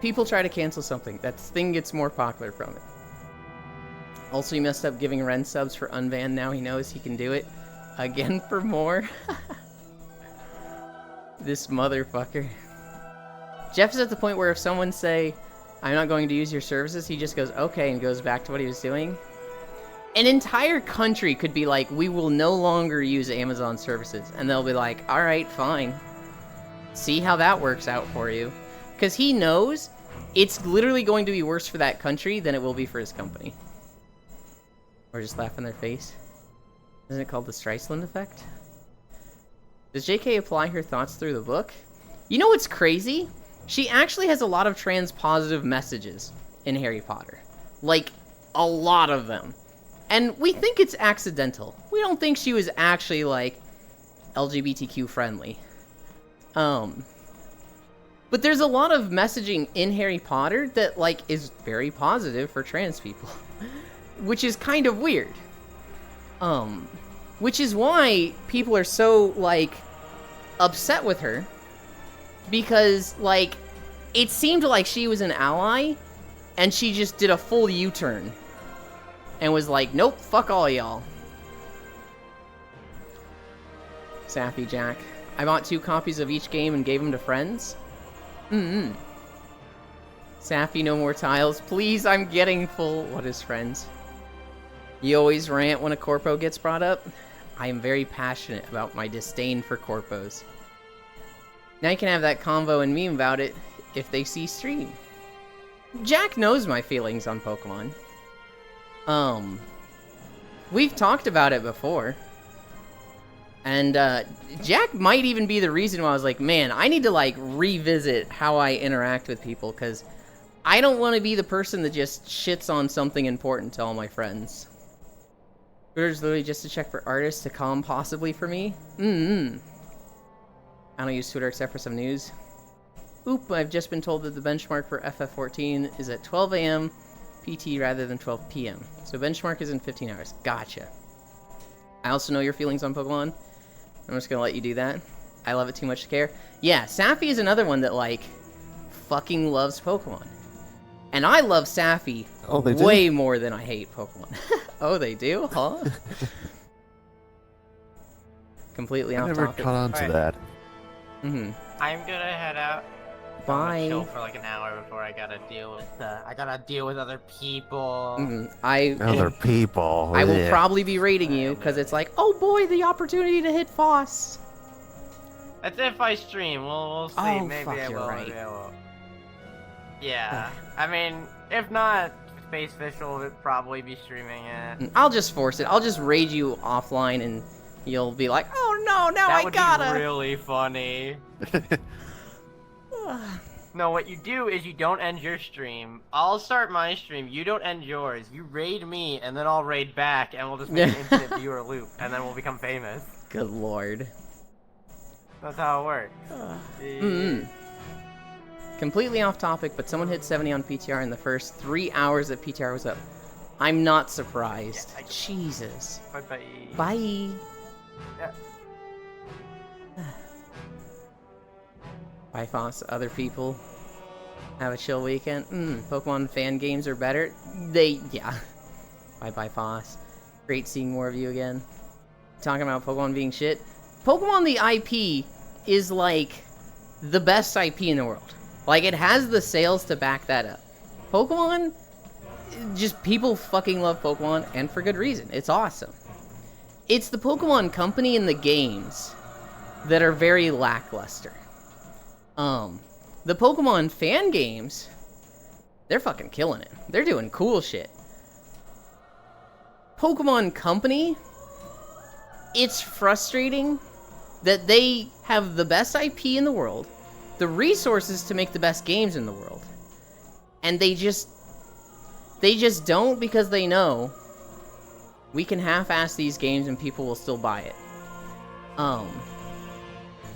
Speaker 1: People try to cancel something. That thing gets more popular from it. Also, he messed up giving Ren subs for Unvan. Now he knows he can do it again for more. This motherfucker. Jeff is at the point where if someone say, I'm not going to use your services, he just goes, okay, and goes back to what he was doing. An entire country could be like, we will no longer use Amazon services. And they'll be like, alright, fine. See how that works out for you. Because he knows it's literally going to be worse for that country than it will be for his company. Or just laugh in their face. Isn't it called the Streisand effect? Does JK apply her thoughts through the book? You know what's crazy? She actually has a lot of trans-positive messages in Harry Potter. Like, a lot of them. And we think it's accidental. We don't think she was actually, like, LGBTQ friendly. But there's a lot of messaging in Harry Potter that, like, is very positive for trans people. Which is kind of weird. Which is why people are so, like, upset with her. Because, like, it seemed like she was an ally, and she just did a full U-turn. And was like, nope, fuck all y'all. Sappy Jack. I bought 2 copies of each game and gave them to friends. Sappy, no more tiles. Please, I'm getting full. What is friends? You always rant when a corpo gets brought up. I am very passionate about my disdain for corpos. Now you can have that convo and meme about it if they see stream. Jack knows my feelings on Pokemon. We've talked about it before. And, Jack might even be the reason why I was like, man, I need to, like, revisit how I interact with people, because I don't want to be the person that just shits on something important to all my friends. Twitter's literally just to check for artists to come possibly for me. I don't use Twitter except for some news. Oop, I've just been told that the benchmark for FF14 is at 12 a.m. PT rather than 12 p.m. So benchmark is in 15 hours. Gotcha. I also know your feelings on Pokemon. I'm just gonna let you do that. I love it too much to care. Yeah, Sappy is another one that, like, fucking loves Pokemon. And I love Sappy way more than I hate Pokemon. Oh, they do? Huh? Completely off
Speaker 4: I never
Speaker 1: topic.
Speaker 4: caught on to that.
Speaker 3: I'm gonna head out. I'm
Speaker 1: Bye.
Speaker 3: gonna chill for like an hour before I gotta deal with other people.
Speaker 4: Other people.
Speaker 1: I will
Speaker 4: yeah.
Speaker 1: probably be raiding you, because it's like, oh boy, the opportunity to hit Foss.
Speaker 3: That's if I stream. We'll see.
Speaker 1: Oh,
Speaker 3: Maybe
Speaker 1: fuck,
Speaker 3: I
Speaker 1: you're
Speaker 3: will.
Speaker 1: right.
Speaker 3: Maybe I won't. Yeah. I mean, if not, Space Fish will probably be streaming it.
Speaker 1: I'll just force it. I'll just raid you offline, and you'll be like, oh no, now
Speaker 3: That
Speaker 1: I
Speaker 3: would
Speaker 1: gotta.
Speaker 3: be really funny. No, what you do is you don't end your stream. I'll start my stream. You don't end yours. You raid me, and then I'll raid back, and we'll just make an infinite viewer loop, and then we'll become famous.
Speaker 1: Good lord.
Speaker 3: That's how it works.
Speaker 1: Completely off topic, but someone hit 70 on PTR in the first 3 hours that PTR was up. I'm not surprised.
Speaker 3: Yeah,
Speaker 1: Jesus.
Speaker 3: Bye-bye.
Speaker 1: Bye.
Speaker 3: Yeah.
Speaker 1: Bye, Foss. Other people have a chill weekend. Pokemon fan games are better. Yeah. Bye, Foss. Great seeing more of you again. Talking about Pokemon being shit. Pokemon the IP is, like, the best IP in the world. Like, it has the sales to back that up. Pokemon, just people fucking love Pokemon, and for good reason. It's awesome. It's the Pokemon Company and the games that are very lackluster. The Pokemon fan games, they're fucking killing it. They're doing cool shit. Pokemon Company, it's frustrating that they have the best IP in the world, the resources to make the best games in the world, and they just don't, because they know we can half-ass these games and people will still buy it.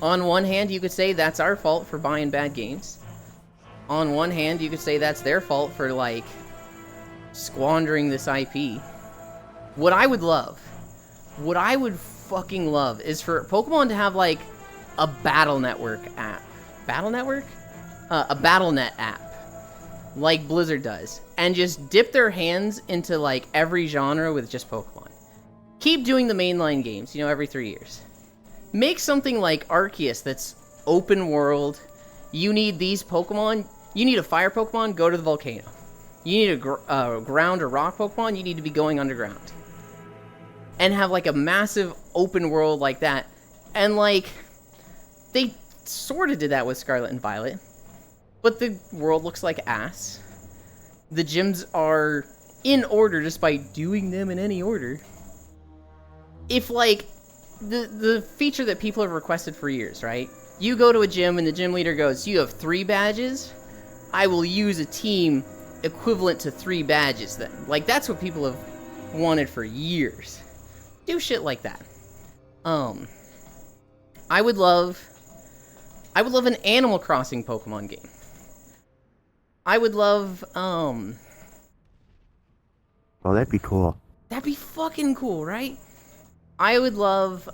Speaker 1: On one hand, you could say that's our fault for buying bad games. On one hand, you could say that's their fault for, like, squandering this IP. What I would fucking love is for Pokemon to have, like, a Battle Network app. Battle Network? A BattleNet app. Like Blizzard does. And just dip their hands into, like, every genre with just Pokemon. Keep doing the mainline games, every 3 years. Make something like Arceus that's open world. You need these Pokemon. You need a fire Pokemon, go to the volcano. You need a ground or rock Pokemon, you need to be going underground. And have, like, a massive open world like that. And, like, they sort of did that with Scarlet and Violet. but the world looks like ass. The gyms are in order just by doing them in any order. If, like, the feature that people have requested for years, right? You go to a gym and the gym leader goes, you have 3 badges? I will use a team equivalent to 3 badges then. Like, that's what people have wanted for years. Do shit like that. I would love an Animal Crossing Pokemon game. I would love,
Speaker 4: Oh, that'd be cool.
Speaker 1: that'd be fucking cool, right? I would love,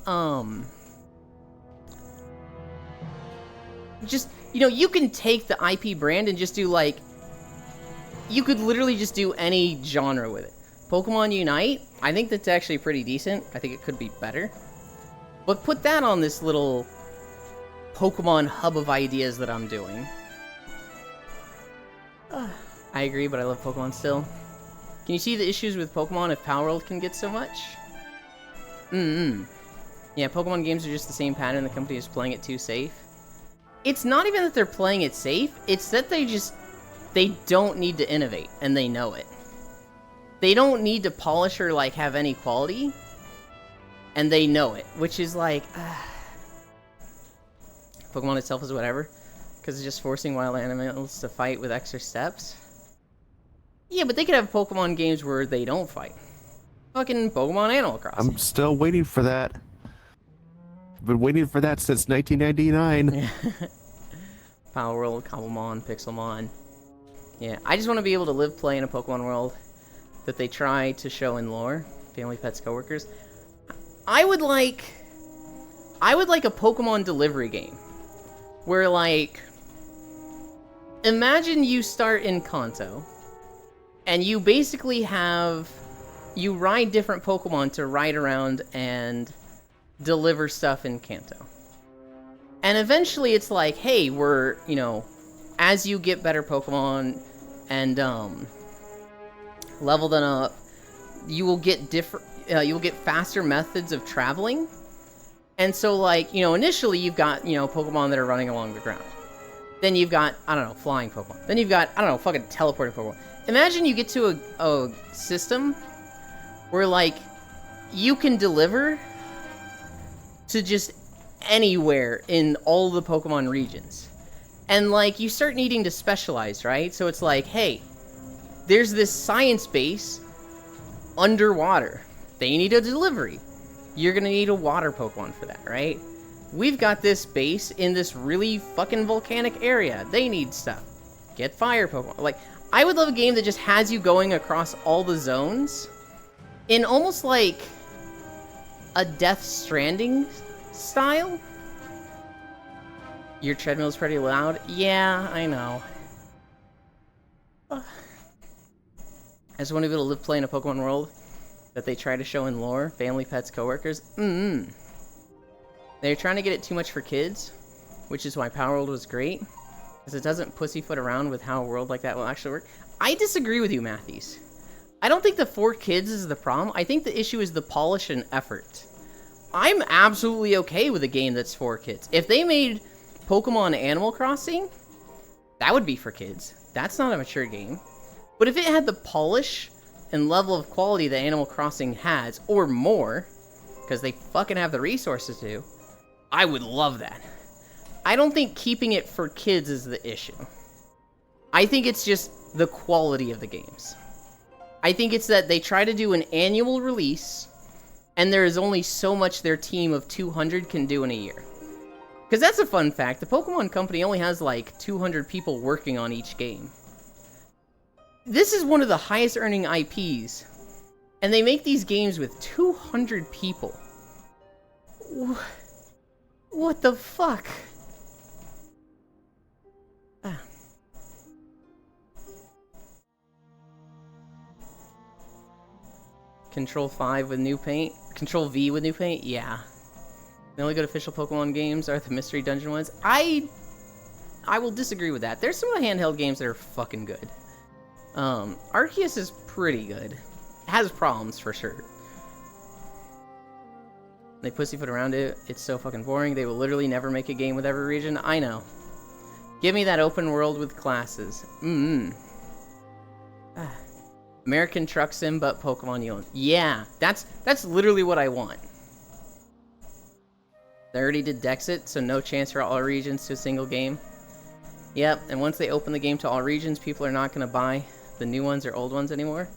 Speaker 1: just, you know, you can take the IP brand and just do, like, you could literally just do any genre with it. Pokemon Unite, I think that's actually pretty decent. I think it could be better. But put that on this little Pokemon hub of ideas that I'm doing. I agree, but I love Pokemon still. Can you see the issues with Pokemon if Palworld can get so much? Yeah, Pokemon games are just the same pattern. The company is playing it too safe. It's not even that they're playing it safe. It's that they don't need to innovate, and they know it. They don't need to polish or, like, have any quality, and they know it, which is like, Pokemon itself is whatever, because it's just forcing wild animals to fight with extra steps. Yeah, but they could have Pokemon games where they don't fight. Fucking Pokemon Animal Crossing.
Speaker 4: I'm still waiting for that. Been waiting for that since 1999.
Speaker 1: Palworld, Cobblemon, Pixelmon. Yeah, I just want to be able to live, play in a Pokemon world that they try to show in lore. Family, pets, coworkers. I would like a Pokemon delivery game. Where, like, imagine you start in Kanto, and you basically you ride different Pokemon to ride around and deliver stuff in Kanto. And eventually it's like, hey, we're, you know, as you get better Pokemon and level them up, you will get you'll get faster methods of traveling. And so, like, you know, initially you've got, you know, Pokemon that are running along the ground. Then you've got, I don't know, flying Pokemon. Then you've got, I don't know, fucking teleporting Pokemon. Imagine you get to a system where, like, you can deliver to just anywhere in all the Pokemon regions. And, like, you start needing to specialize, right? So it's like, hey, there's this science base underwater. They need a delivery. You're gonna need a water Pokemon for that, right? We've got this base in this really fucking volcanic area. They need stuff. Get fire Pokemon. Like, I would love a game that just has you going across all the zones in almost like a Death Stranding style. Your treadmill's pretty loud. Yeah, I know. I just want to be able to live, play in a Pokemon world that they try to show in lore. Family, pets, coworkers. They're trying to get it too much for kids, which is why Palworld was great, because it doesn't pussyfoot around with how a world like that will actually work. I disagree with you, Matthews. I don't think the 4 kids is the problem. I think the issue is the polish and effort. I'm absolutely okay with a game that's for kids. If they made Pokemon Animal Crossing, that would be for kids. That's not a mature game. But if it had the polish and level of quality that Animal Crossing has, or more, because they fucking have the resources to, I would love that. I don't think keeping it for kids is the issue. I think it's just the quality of the games. I think it's that they try to do an annual release, and there is only so much their team of 200 can do in a year. Because that's a fun fact. The Pokemon Company only has like 200 people working on each game. This is one of the highest earning IPs, and they make these games with 200 people. What the fuck? Control 5 with new paint? Control V with new paint? Yeah. The only good official Pokemon games are the Mystery Dungeon ones. I will disagree with that. There's some of the handheld games that are fucking good. Arceus is pretty good. It has problems, for sure. They pussyfoot around it. It's so fucking boring. They will literally never make a game with every region. I know. Give me that open world with classes. American Truck Sim, but Pokemon Unit. Yeah, that's literally what I want. They already did Dexit, so no chance for all regions to a single game. Yep, and once they open the game to all regions, people are not going to buy the new ones or old ones anymore.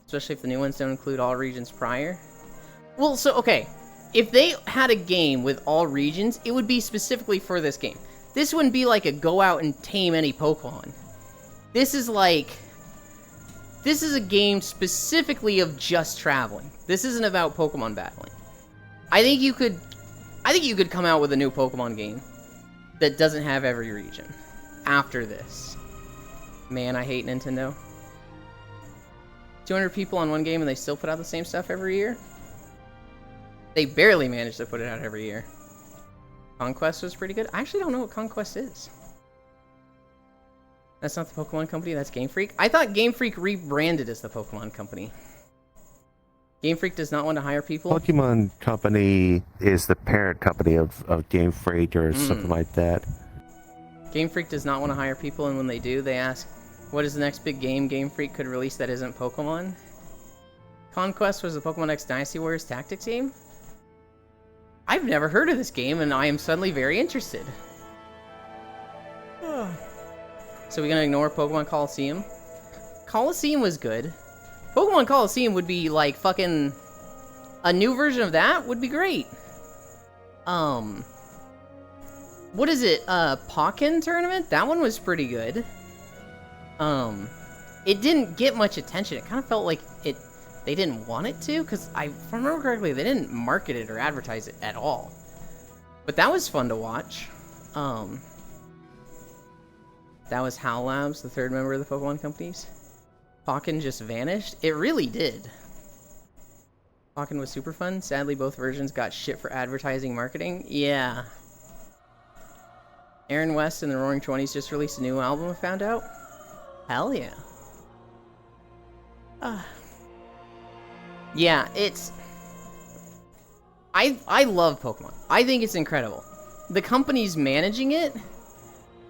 Speaker 1: Especially if the new ones don't include all regions prior. Well, so, okay. If they had a game with all regions, it would be specifically for this game. This wouldn't be like a go out and tame any Pokemon. This is like... This is a game specifically of just traveling. This isn't about Pokemon battling. I think you could come out with a new Pokemon game that doesn't have every region after this. Man, I hate Nintendo. 200 people on one game and they still put out the same stuff every year? They barely managed to put it out every year. Conquest was pretty good. I actually don't know what Conquest is. That's not the Pokemon Company, that's Game Freak. I thought Game Freak rebranded as the Pokemon Company. Game Freak does not want to hire people?
Speaker 4: Pokemon Company is the parent company of Game Freak or something like that.
Speaker 1: Game Freak does not want to hire people, and when they do, they ask, what is the next big game Game Freak could release that isn't Pokemon? Conquest was the Pokemon X Dynasty Warriors Tactics game? I've never heard of this game, and I am suddenly very interested. So we gonna ignore Pokemon Coliseum? Coliseum was good. Pokemon Coliseum would be like fucking... A new version of that would be great. What is it? Pokken Tournament? That one was pretty good. It didn't get much attention. It kind of felt like they didn't want it to, because if I remember correctly, they didn't market it or advertise it at all. But that was fun to watch. That was HAL Labs, the third member of the Pokemon companies. Pokken just vanished? It really did. Pokken was super fun. Sadly, both versions got shit for advertising marketing. Yeah. Aaron West and the Roaring Twenties just released a new album, I found out. Hell yeah. Yeah, it's... I love Pokemon. I think it's incredible. The companies managing it,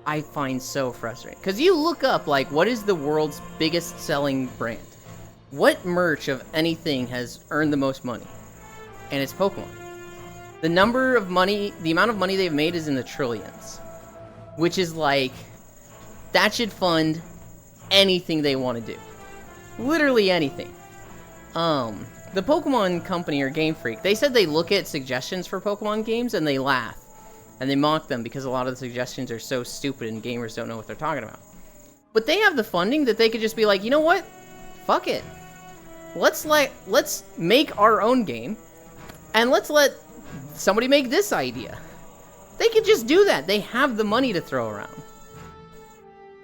Speaker 1: I find so frustrating. Because you look up, like, what is the world's biggest selling brand? What merch of anything has earned the most money? And it's Pokemon. The amount of money they've made is in the trillions. Which is like, that should fund anything they want to do. Literally anything. The Pokemon Company or Game Freak, they said they look at suggestions for Pokemon games and they laugh. And they mock them because a lot of the suggestions are so stupid and gamers don't know what they're talking about. But they have the funding that they could just be like, you know what? Fuck it. Let's make our own game. And let's let somebody make this idea. They could just do that. They have the money to throw around.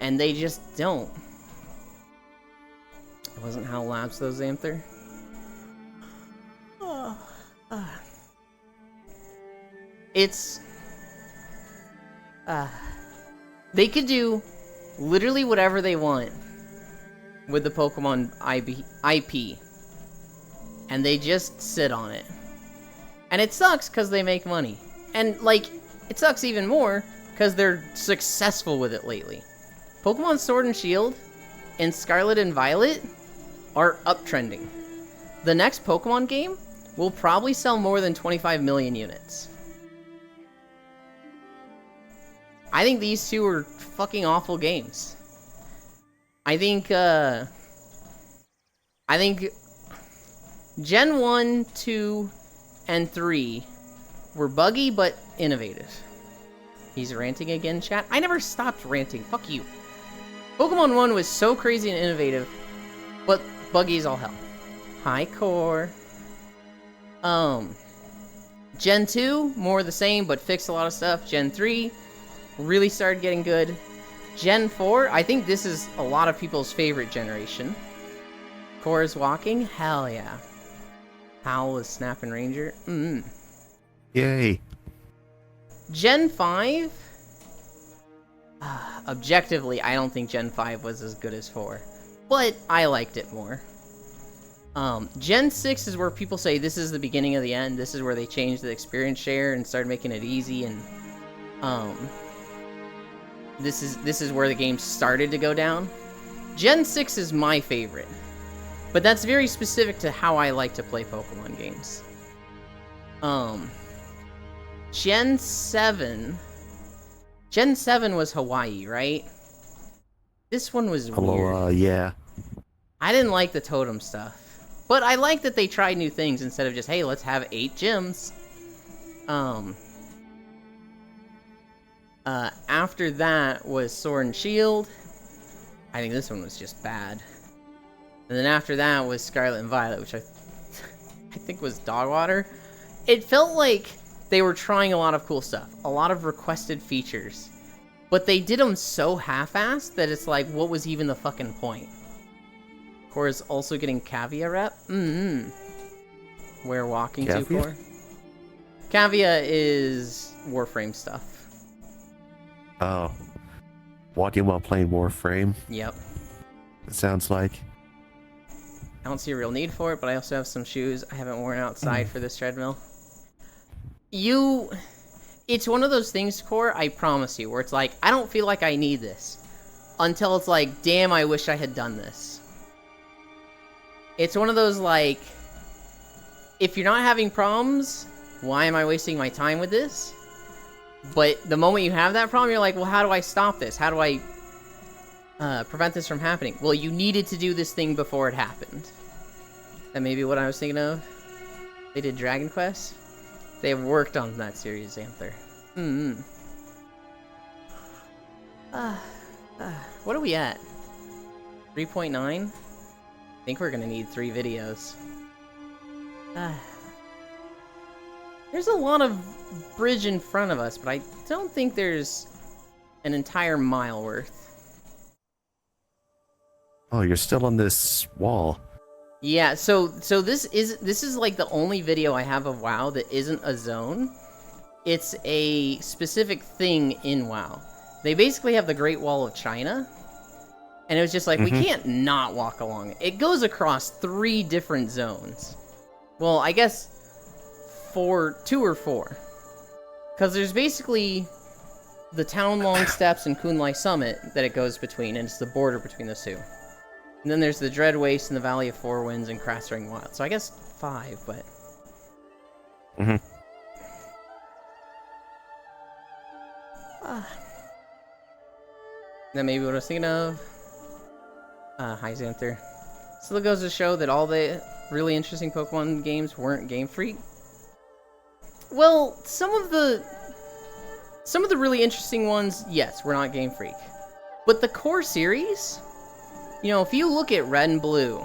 Speaker 1: And they just don't. It wasn't HAL Labs though, Xanther. It's... they could do literally whatever they want with the Pokemon IP. And they just sit on it. And it sucks because they make money. And, like, it sucks even more because they're successful with it lately. Pokemon Sword and Shield and Scarlet and Violet are uptrending. The next Pokemon game will probably sell more than 25 million units. I think these two are fucking awful games. I think Gen 1, 2, and 3 were buggy but innovative. He's ranting again, chat? I never stopped ranting. Fuck you. Pokemon 1 was so crazy and innovative, but buggy as all hell. Hi, Core. Gen 2, more of the same, but fixed a lot of stuff. Gen 3, really started getting good. Gen 4, I think this is a lot of people's favorite generation. Core is walking? Hell yeah. Howl is Snapping Ranger?
Speaker 4: Yay.
Speaker 1: Gen 5? Objectively, I don't think Gen 5 was as good as 4. But I liked it more. Gen 6 is where people say this is the beginning of the end. This is where they changed the experience share and started making it easy and this is where the game started to go down. Gen 6 is my favorite, but that's very specific to how I like to play Pokemon games. Gen 7 was Hawaii, right? This one was weird.
Speaker 4: Alola, yeah.
Speaker 1: I didn't like the totem stuff, but I like that they tried new things instead of just, hey, let's have 8 gyms. After that was Sword and Shield. I think this one was just bad. And then after that was Scarlet and Violet, which I think was dog water. It felt like they were trying a lot of cool stuff, a lot of requested features, but they did them so half-assed that it's like, what was even the fucking point? Cora's also getting Cavia rep. Where walking to,
Speaker 4: Cavia?
Speaker 1: Cora? Cavia is Warframe stuff.
Speaker 4: Oh. Walking while playing Warframe,
Speaker 1: Yep.
Speaker 4: it sounds like.
Speaker 1: I don't see a real need for it, but I also have some shoes I haven't worn outside for this treadmill. It's one of those things, Core, I promise you, where it's like, I don't feel like I need this. Until it's like, damn, I wish I had done this. It's one of those, like, if you're not having problems, why am I wasting my time with this? But the moment you have that problem, you're like, well, how do I stop this? How do I prevent this from happening? Well, you needed to do this thing before it happened. That may be what I was thinking of. They did Dragon Quest. They have worked on that series, Xanther. What are we at? 3.9? I think we're gonna need 3 videos. There's a lot of bridge in front of us, but I don't think there's an entire mile worth.
Speaker 4: Oh, you're still on this wall.
Speaker 1: Yeah, so this is like the only video I have of WoW that isn't a zone. It's a specific thing in WoW. They basically have the Great Wall of China, and it was just like, we can't not walk along it. It goes across 3 different zones. Well, I guess 2 or 4. Because there's basically the Town Long Steps and Kunlai Summit that it goes between, and it's the border between those 2. And then there's the Dread Waste and the Valley of Four Winds and Crasring Wild. So I guess 5, but... That may be what I was thinking of. Hi, Xanther. Still goes to show that all the really interesting Pokemon games weren't Game Freak. Well, some of the really interesting ones, yes, were not Game Freak. But the core series... You know, if you look at Red and Blue,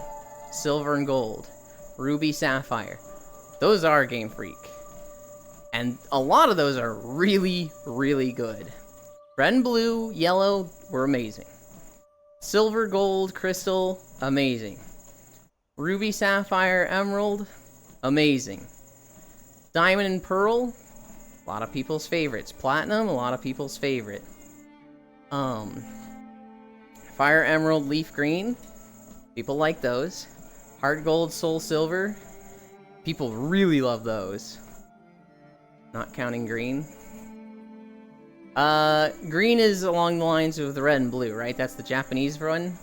Speaker 1: Silver and Gold, Ruby, Sapphire, those are Game Freak. And a lot of those are really, really good. Red and Blue, Yellow were amazing. Silver, Gold, Crystal, amazing. Ruby, Sapphire, Emerald, amazing. Diamond and Pearl, a lot of people's favorites. Platinum, a lot of people's favorite. Fire Emerald, Leaf Green, people like those. Heart Gold, Soul Silver, people really love those. Not counting Green. Green is along the lines of the Red and Blue, right? That's the Japanese one.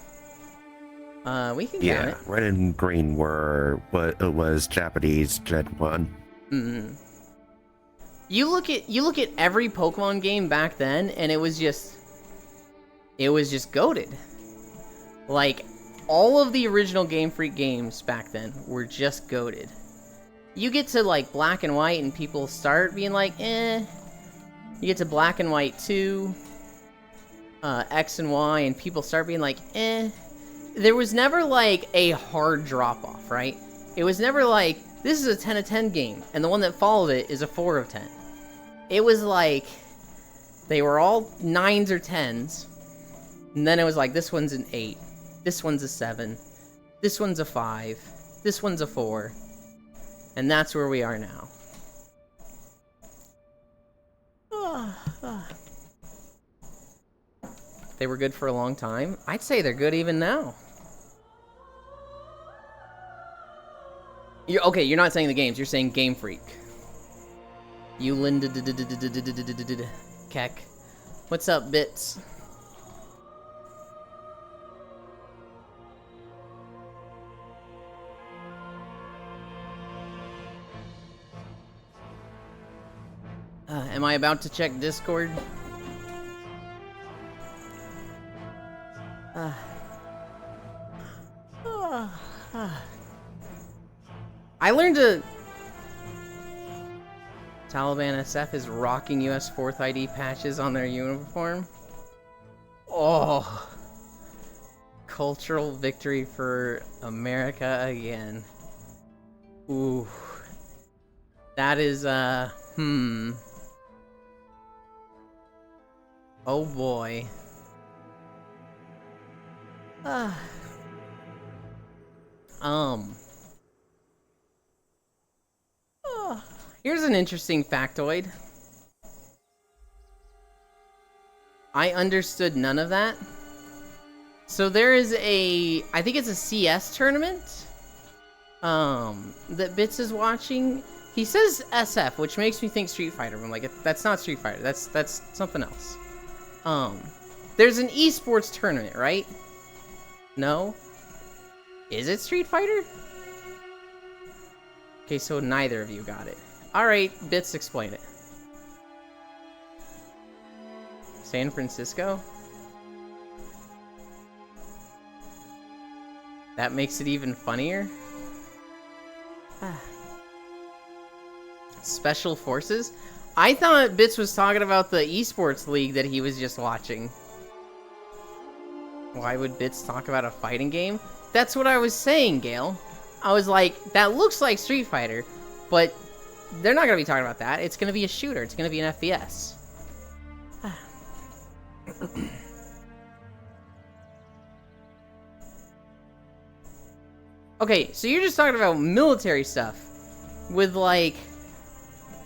Speaker 1: We can count it.
Speaker 4: Red and Green were what it was Japanese Gen 1.
Speaker 1: You look at every Pokemon game back then, and it was just goated. Like, all of the original Game Freak games back then were just goated. You get to, like, Black and White, and people start being like, eh. You get to Black and White 2, X and Y, and people start being like, eh. There was never, like, a hard drop-off, right? It was never like, this is a 10 of 10 game, and the one that followed it is a 4 of 10. It was like, they were all 9s or 10s, and then it was like, this one's an 8, this one's a 7, this one's a 5, this one's a 4, and that's where we are now. They were good for a long time. I'd say they're good even now. You're not saying the games, you're saying Game Freak. You Linda Keck. What's up, Bits? Am I about to check Discord? I learned to... Taliban SF is rocking US 4th ID patches on their uniform. Oh. Cultural victory for America again. Ooh. That is, Oh boy. Here's an interesting factoid. I understood none of that. So there is I think it's a CS tournament, that Bits is watching. He says SF, which makes me think Street Fighter. I'm like, that's not Street Fighter. That's something else. There's an esports tournament, right? No? Is it Street Fighter? Okay, so neither of you got it. Alright, Bits, explain it. San Francisco? That makes it even funnier? Special Forces? I thought Bits was talking about the esports league that he was just watching. Why would Bits talk about a fighting game? That's what I was saying, Gale. I was like, that looks like Street Fighter, but they're not going to be talking about that. It's going to be a shooter. It's going to be an FPS. Okay, so you're just talking about military stuff. With, like,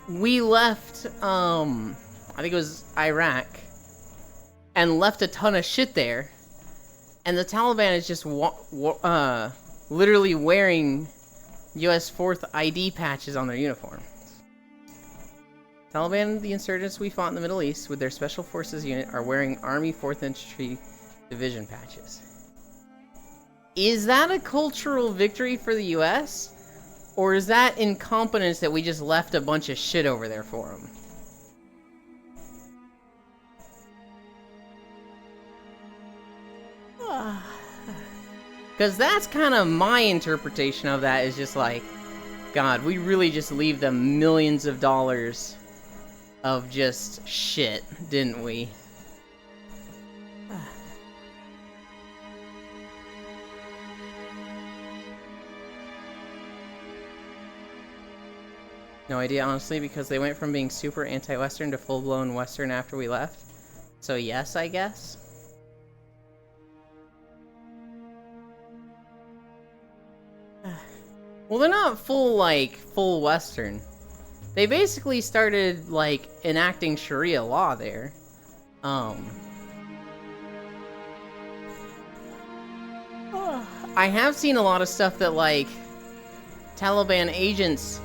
Speaker 1: we left, I think it was Iraq, and left a ton of shit there. And the Taliban is just literally wearing US 4th ID patches on their uniforms. Taliban, the insurgents we fought in the Middle East with their Special Forces unit, are wearing Army 4th Infantry Division patches. Is that a cultural victory for the US? Or is that incompetence that we just left a bunch of shit over there for them? Because that's kind of my interpretation of that, is just like, God, we really just leave them millions of dollars of just shit, didn't we? No idea, honestly, because they went from being super anti-Western to full-blown Western after we left. So yes, I guess. Well, they're not full Western. They basically started, like, enacting Sharia law there. I have seen a lot of stuff that, like, Taliban agents,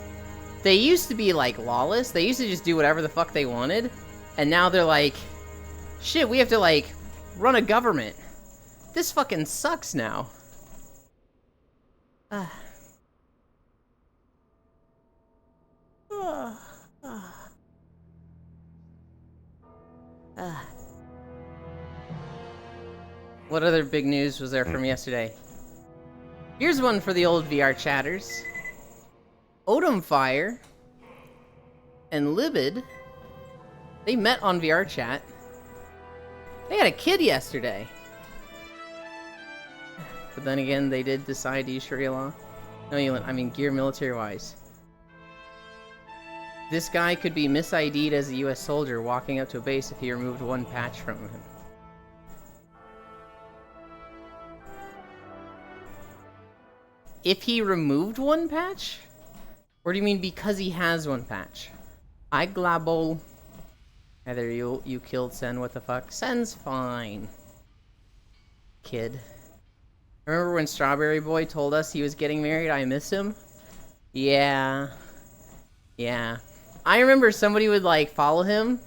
Speaker 1: they used to be, like, lawless. They used to just do whatever the fuck they wanted. And now they're like, shit, we have to, like, run a government. This fucking sucks now. What other big news was there from yesterday? Here's one for the old VR chatters. Odomfire and Libid, they met on VR chat. They had a kid yesterday. But then again, they did decide to use Sharia law. No, I mean gear military-wise. This guy could be mis-ID'd as a US soldier walking up to a base if he removed one patch from him. If he removed one patch? Or do you mean because he has one patch? I glabble. Heather, you killed Sen, what the fuck? Sen's fine. Kid. Remember when Strawberry Boy told us he was getting married? I miss him? Yeah. Yeah. I remember somebody would, like, follow him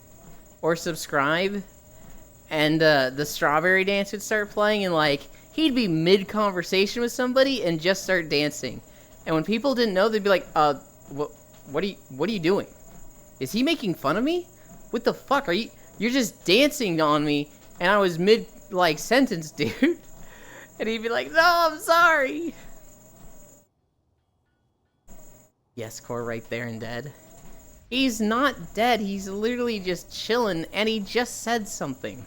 Speaker 1: or subscribe, and the Strawberry Dance would start playing, and, like, he'd be mid-conversation with somebody and just start dancing. And when people didn't know, they'd be like, what are you doing? Is he making fun of me? What the fuck are you? You're just dancing on me, and I was mid like sentence, dude. And he'd be like, "No, I'm sorry." Yes, Core right there and dead. He's not dead. He's literally just chilling, and he just said something.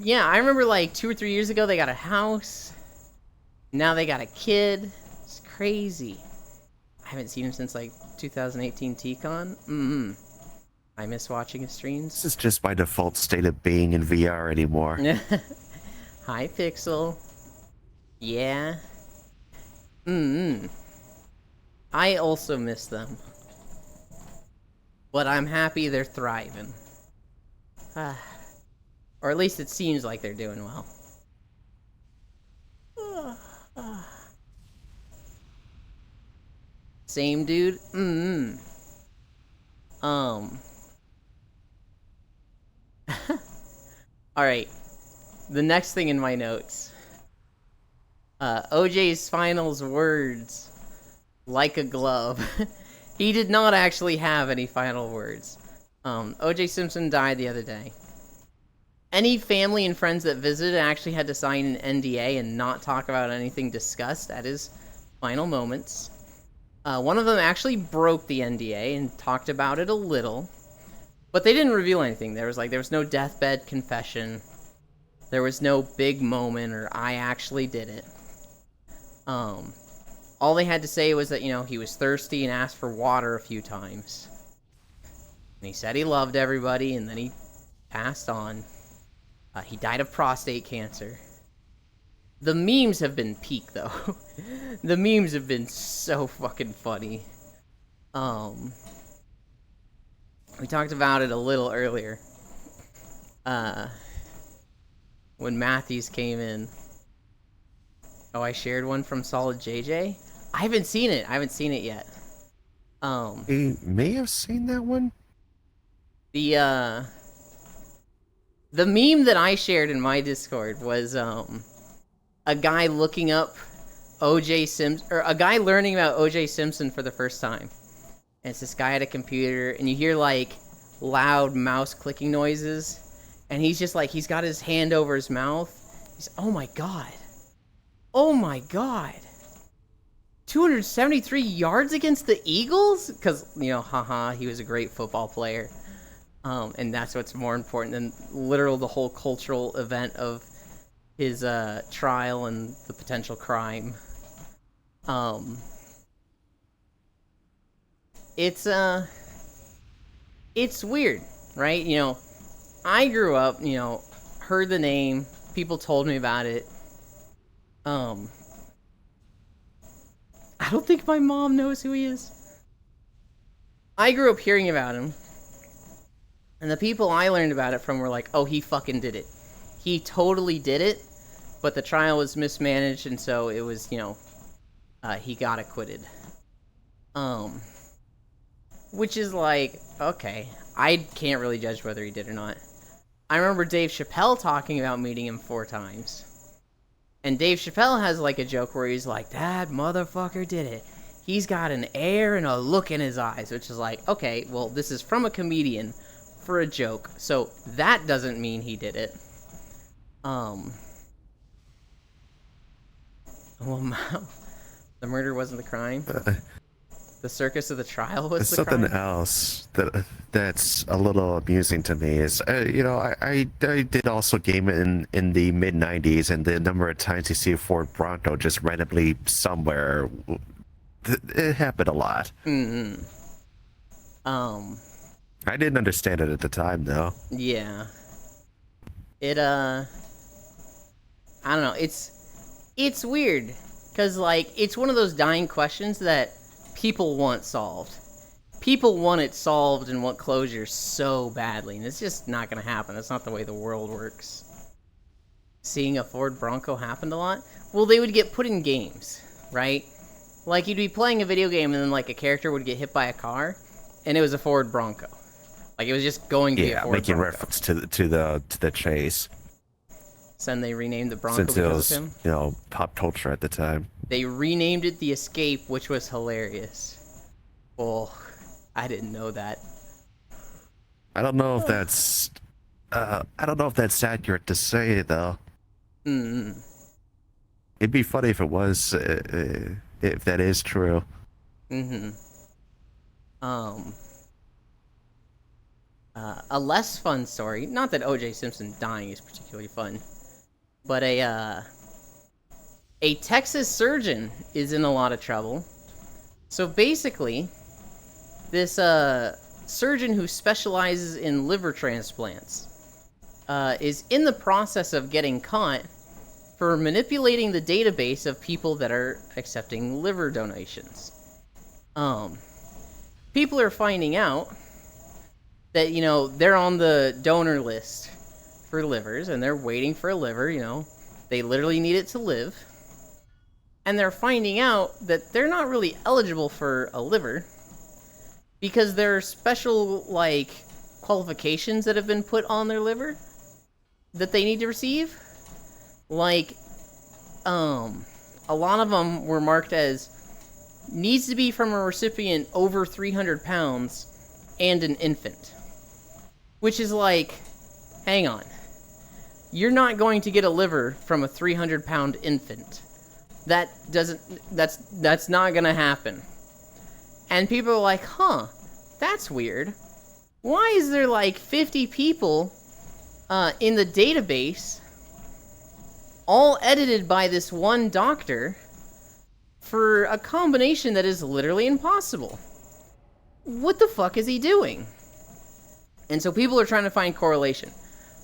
Speaker 1: Yeah, I remember like 2 or 3 years ago they got a house. Now they got a kid. It's crazy. I haven't seen him since like 2018 TCon. I miss watching his streams.
Speaker 4: This is just my default state of being in VR anymore.
Speaker 1: Hi, Pixel. Yeah. I also miss them. But I'm happy they're thriving. Or at least it seems like they're doing well. Same dude? Alright. The next thing in my notes. OJ's finals words. Like a glove. He did not actually have any final words. OJ Simpson died the other day. Any family and friends that visited actually had to sign an NDA and not talk about anything discussed at his final moments. One of them actually broke the NDA and talked about it a little, but they didn't reveal anything. There was no deathbed confession. There was no big moment or I actually did it. All they had to say was that, he was thirsty and asked for water a few times. And he said he loved everybody, and then he passed on. He died of prostate cancer. The memes have been peak, though. The memes have been so fucking funny. We talked about it a little earlier. When Matthews came in. Oh, I shared one from Solid JJ? I haven't seen it. I haven't seen it yet.
Speaker 4: You may have seen that one.
Speaker 1: The meme that I shared in my Discord was a guy looking up OJ Simpson, or a guy learning about OJ Simpson for the first time. And it's this guy at a computer, and you hear like loud mouse clicking noises, and he's just like, he's got his hand over his mouth. He's, oh my god. Oh my god. 273 yards against the Eagles? Because, haha, he was a great football player. And that's what's more important than the whole cultural event of his trial and the potential crime. It's weird, right? I grew up, heard the name, people told me about it. I don't think my mom knows who he is. I grew up hearing about him. And the people I learned about it from were like, oh, he fucking did it. He totally did it, but the trial was mismanaged, and so it was, he got acquitted. Which is like, okay, I can't really judge whether he did or not. I remember Dave Chappelle talking about meeting him 4 times. And Dave Chappelle has like a joke where he's like, that motherfucker did it. He's got an air and a look in his eyes, which is like, okay, well, this is from a comedian for a joke, so that doesn't mean he did it. Well, the murder wasn't the crime. The circus of the trial was the crime.
Speaker 4: Something else that's a little amusing to me is, I did also game in the mid '90s, and the number of times you see a Ford Bronco just randomly somewhere, it happened a lot. I didn't understand it at the time, though.
Speaker 1: Yeah. I don't know. It's weird, cause it's one of those dying questions that people want solved. People want it solved and want closure so badly, and it's just not gonna happen. That's not the way the world works. Seeing a Ford Bronco happened a lot? Well, they would get put in games, right? Like, you'd be playing a video game and then, a character would get hit by a car, and it was a Ford Bronco. Like, it was just going to be a Ford
Speaker 4: Bronco. Yeah, making
Speaker 1: Bronco.
Speaker 4: reference to the chase.
Speaker 1: So then they renamed the Bronco
Speaker 4: Since it
Speaker 1: because
Speaker 4: was,
Speaker 1: of him.
Speaker 4: you know, pop culture at the time.
Speaker 1: They renamed it the Escape, which was hilarious. Oh, I didn't know that.
Speaker 4: I don't know if that's accurate to say though.
Speaker 1: Mm.
Speaker 4: It'd be funny if it was, if that is true.
Speaker 1: Mm-hmm. A less fun story, not that O.J. Simpson dying is particularly fun, but a Texas surgeon is in a lot of trouble. So basically, this surgeon who specializes in liver transplants is in the process of getting caught for manipulating the database of people that are accepting liver donations. People are finding out that, you know, they're on the donor list for livers, and they're waiting for a liver, you know. They literally need it to live. And they're finding out that they're not really eligible for a liver because there are special, like, qualifications that have been put on their liver that they need to receive. Like, a lot of them were marked as needs to be from a recipient over 300 pounds and an infant. Which is like, hang on. You're not going to get a liver from a 300-pound infant. That's not gonna happen. And people are like, huh, that's weird. Why is there like 50 people in the database, all edited by this one doctor, for a combination that is literally impossible? What the fuck is he doing? And so people are trying to find correlation.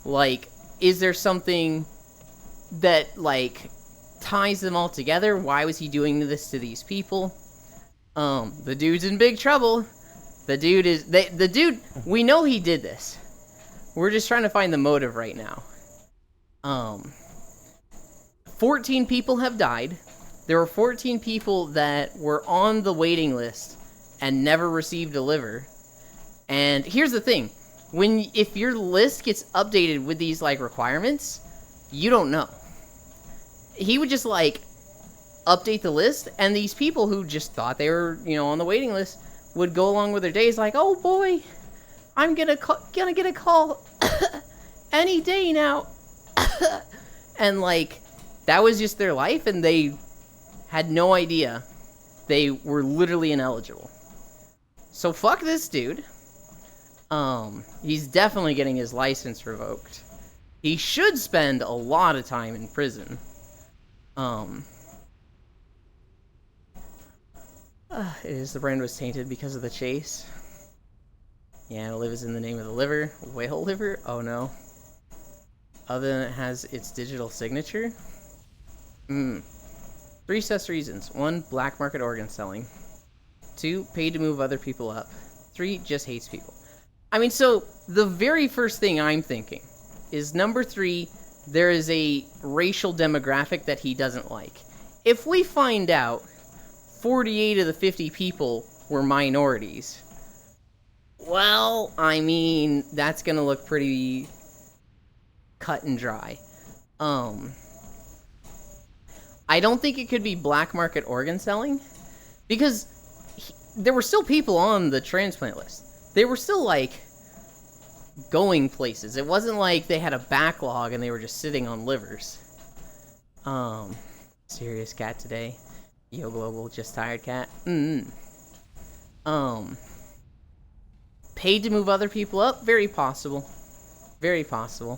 Speaker 1: Like, is there something that, like, ties them all together? Why was he doing this to these people? The dude's in big trouble. The dude, we know he did this. We're just trying to find the motive right now. 14 people have died. There were 14 people that were on the waiting list and never received a liver. And here's the thing. If your list gets updated with these, like, requirements, you don't know. He would just, like, update the list, and these people who just thought they were, you know, on the waiting list would go along with their days like, oh boy, I'm gonna get a call any day now. And, like, that was just their life, and they had no idea. They were literally ineligible. So fuck this dude. He's definitely getting his license revoked. He should spend a lot of time in prison. It is, the brand was tainted because of the chase. Yeah, live is in the name of the liver. Whale liver? Oh no. Other than it has its digital signature? 3 sus reasons. 1, black market organ selling. 2, paid to move other people up. 3, just hates people. I mean, so, the very first thing I'm thinking is number 3, there is a racial demographic that he doesn't like. If we find out 48 of the 50 people were minorities, well, I mean, that's gonna look pretty cut and dry. I don't think it could be black market organ selling, because there were still people on the transplant list. They were still, like, going places. It wasn't like they had a backlog and they were just sitting on livers. Serious cat today. Yo Global, just tired cat. Paid to move other people up? Very possible. Very possible.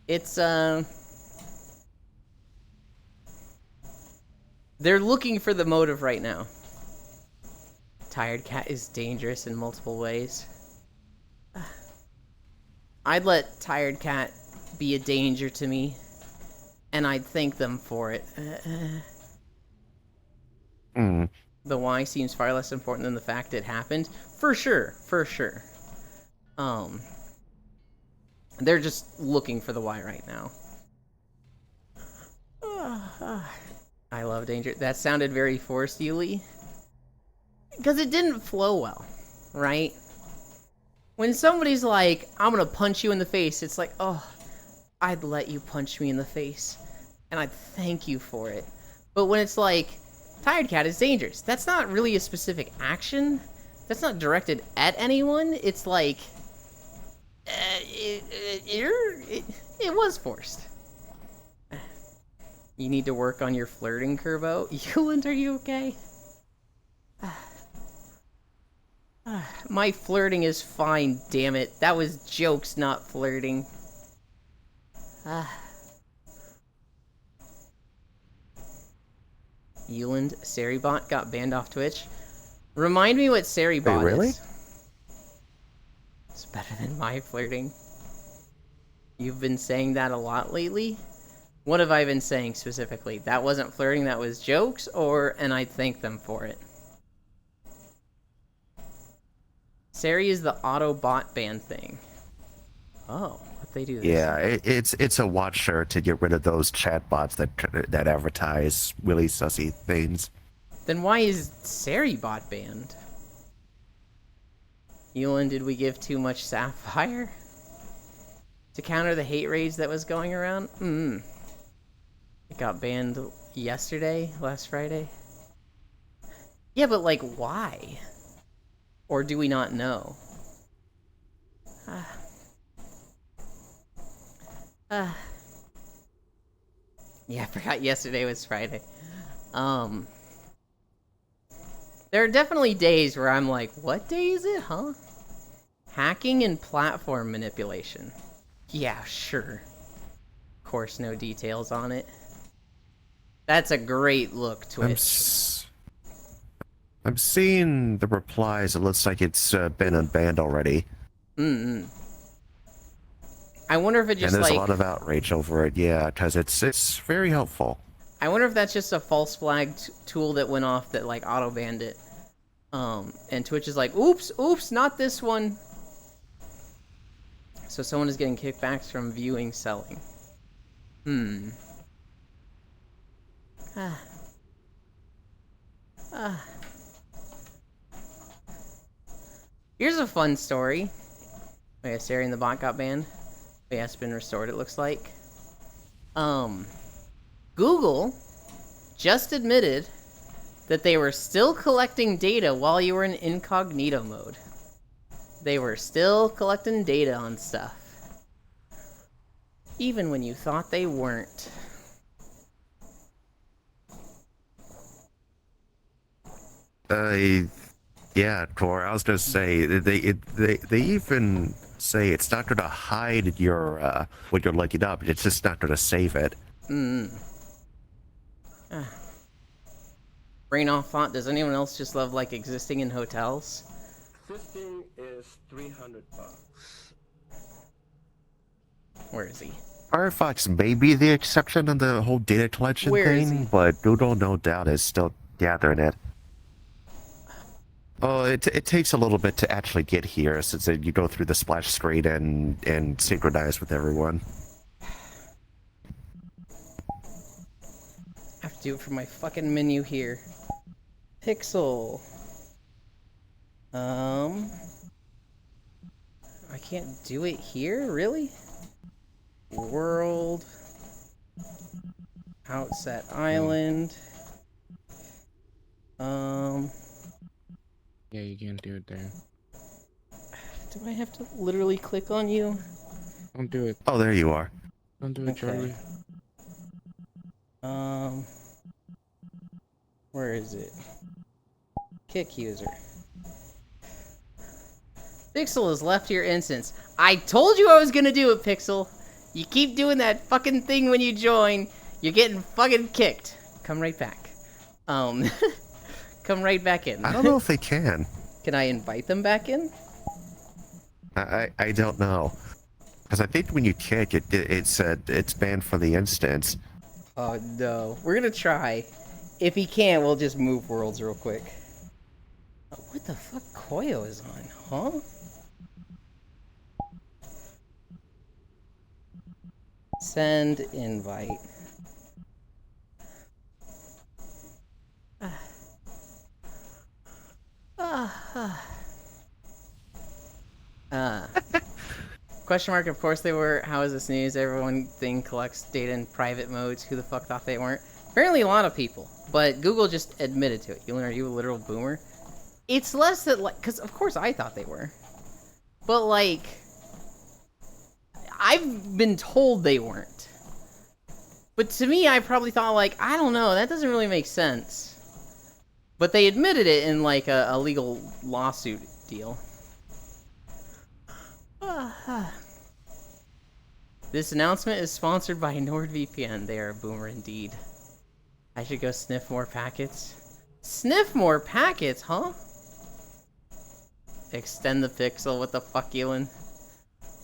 Speaker 1: It's, they're looking for the motive right now. Tired cat is dangerous in multiple ways. I'd let Tired Cat be a danger to me, and I'd thank them for it. The why seems far less important than the fact it happened. For sure, for sure. They're just looking for the why right now. I love danger. That sounded very forced, Yuli. Because it didn't flow well, right? When somebody's like, I'm gonna punch you in the face, it's like, oh, I'd let you punch me in the face, and I'd thank you for it. But when it's like, Tired Cat is dangerous, that's not really a specific action. That's not directed at anyone. It's like, it was forced. You need to work on your flirting, Kerbo. Yuland, are you okay? My flirting is fine, damn it. That was jokes, not flirting. Yuland, Seribot got banned off Twitch. Remind me what Seribot
Speaker 4: really?
Speaker 1: is. It's better than my flirting. You've been saying that a lot lately? What have I been saying specifically? That wasn't flirting, that was jokes, and I'd thank them for it. Sari is the auto bot ban thing. Oh, what they do this?
Speaker 4: Yeah, it's a watcher to get rid of those chatbots that advertise really sussy things.
Speaker 1: Then why is Sari bot banned? Yuland, did we give too much Sapphire? To counter the hate rage that was going around? It got banned yesterday, last Friday. Yeah, but like, why? Or do we not know? Yeah, I forgot yesterday was Friday. There are definitely days where I'm like, what day is it, huh? Hacking and platform manipulation. Yeah, sure. Of course, no details on it. That's a great look, Twitch.
Speaker 4: I'm seeing the replies. It looks like it's been unbanned already.
Speaker 1: I wonder if it just
Speaker 4: and there's
Speaker 1: like...
Speaker 4: a lot of outrage over it, yeah, because it's very helpful.
Speaker 1: I wonder if that's just a false flag tool that went off that like auto banned it. And Twitch is like, oops, not this one. So someone is getting kickbacks from viewing selling. Here's a fun story. Oh yeah, Sari and the bot got banned. Oh yeah, it's been restored, it looks like. Google just admitted that they were still collecting data while you were in incognito mode. They were still collecting data on stuff. Even when you thought they weren't.
Speaker 4: Yeah, Tor, I was gonna say, they even say it's not gonna hide your, what you're looking up, it's just not gonna save it.
Speaker 1: Brain off thought, does anyone else just love, like, existing in hotels?
Speaker 5: Existing is $300.
Speaker 1: Where is he?
Speaker 4: Firefox may be the exception on the whole data collection
Speaker 1: Where is
Speaker 4: thing,
Speaker 1: he?
Speaker 4: but Google no doubt is still gathering it. Oh, it takes a little bit to actually get here, since you go through the splash screen and synchronize with everyone.
Speaker 1: I have to do it from my fucking menu here. Pixel. I can't do it here? Really? World. Outset Island.
Speaker 5: Yeah, you can't do it there.
Speaker 1: Do I have to literally click on you?
Speaker 5: Don't do it.
Speaker 4: Oh, there you are.
Speaker 5: Don't do it,
Speaker 1: Okay.
Speaker 5: Charlie.
Speaker 1: Where is it? Kick user. Pixel has left your instance. I told you I was gonna do it, Pixel. You keep doing that fucking thing when you join. You're getting fucking kicked. Come right back. Come right back in.
Speaker 4: I don't know if they can.
Speaker 1: Can I invite them back in?
Speaker 4: I don't know. Because I think when you kick, it's banned from the instance.
Speaker 1: Oh no. We're gonna try. If he can't, we'll just move worlds real quick. Oh, what the fuck Koyo is on, huh? Send invite. Question mark, of course they were. How is this news? Everyone thing collects data in private modes. Who the fuck thought they weren't? Apparently a lot of people. But Google just admitted to it. Are you a literal boomer? It's less that, like, because of course I thought they were. But, like, I've been told they weren't. But to me, I probably thought, like, I don't know, that doesn't really make sense. But they admitted it in, like, a legal lawsuit deal. This announcement is sponsored by NordVPN. They are a boomer indeed. I should go sniff more packets. Sniff more packets, huh? Extend the pixel. What the fuck, Elon?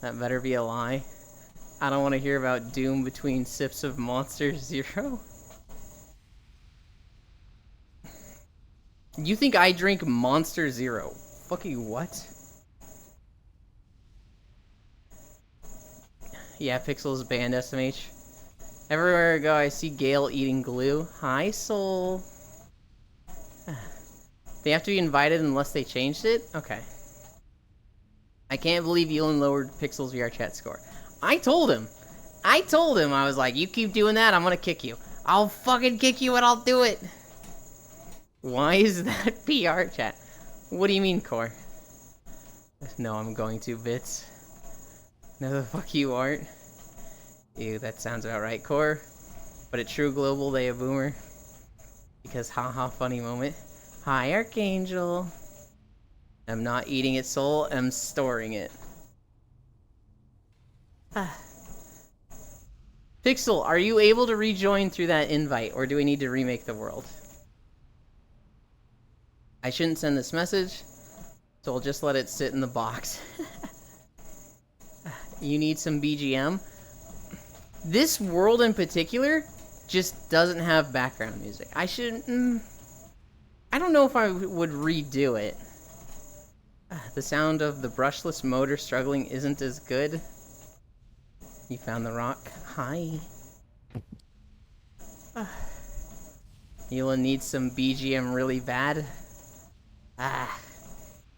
Speaker 1: That better be a lie. I don't want to hear about doom between sips of Monster Zero. You think I drink Monster Zero? Fuck you, what? Yeah, Pixel's banned SMH. Everywhere I go, I see Gale eating glue. Hi, Soul. They have to be invited unless they changed it? Okay. I can't believe Elon lowered Pixel's VR chat score. I told him, I was like, you keep doing that, I'm gonna kick you. I'll fucking kick you and I'll do it. Why is that PR chat? What do you mean, Core? No, I'm going to, Bits. No, the fuck you aren't. Ew, that sounds about right, Core. But at True Global, they a boomer. Because haha, funny moment. Hi, Archangel. I'm not eating it, Soul. I'm storing it. Pixel, are you able to rejoin through that invite, or do we need to remake the world? I shouldn't send this message, so I'll just let it sit in the box. You need some BGM. This world in particular just doesn't have background music. I should... I don't know if I would redo it. The sound of the brushless motor struggling isn't as good. You found the rock. Hi. Elon needs some BGM really bad.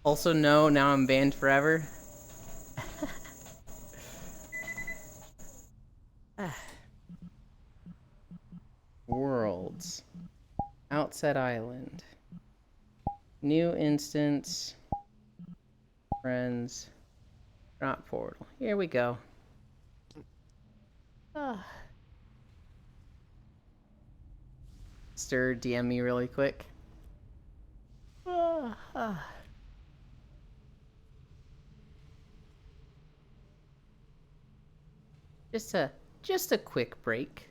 Speaker 1: Also, no, now I'm banned forever. Worlds. Outset Island. New instance. Friends. Drop portal. Here we go. Stir, DM me really quick. Just a quick break.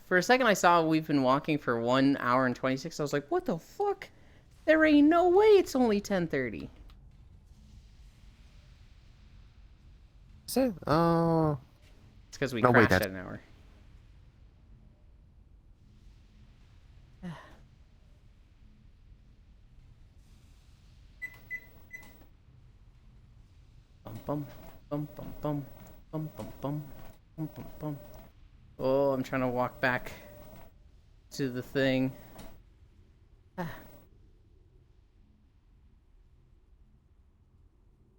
Speaker 1: For a second I saw we've been walking for 1 hour and 26. I was like, what the fuck? There ain't no way it's only 10:30.
Speaker 4: Is it? Oh.
Speaker 1: It's because we
Speaker 4: No, wait,
Speaker 1: crashed at an hour. Bum bum bum bum bum bum bum bum bum bum. Oh, I'm trying to walk back to the thing.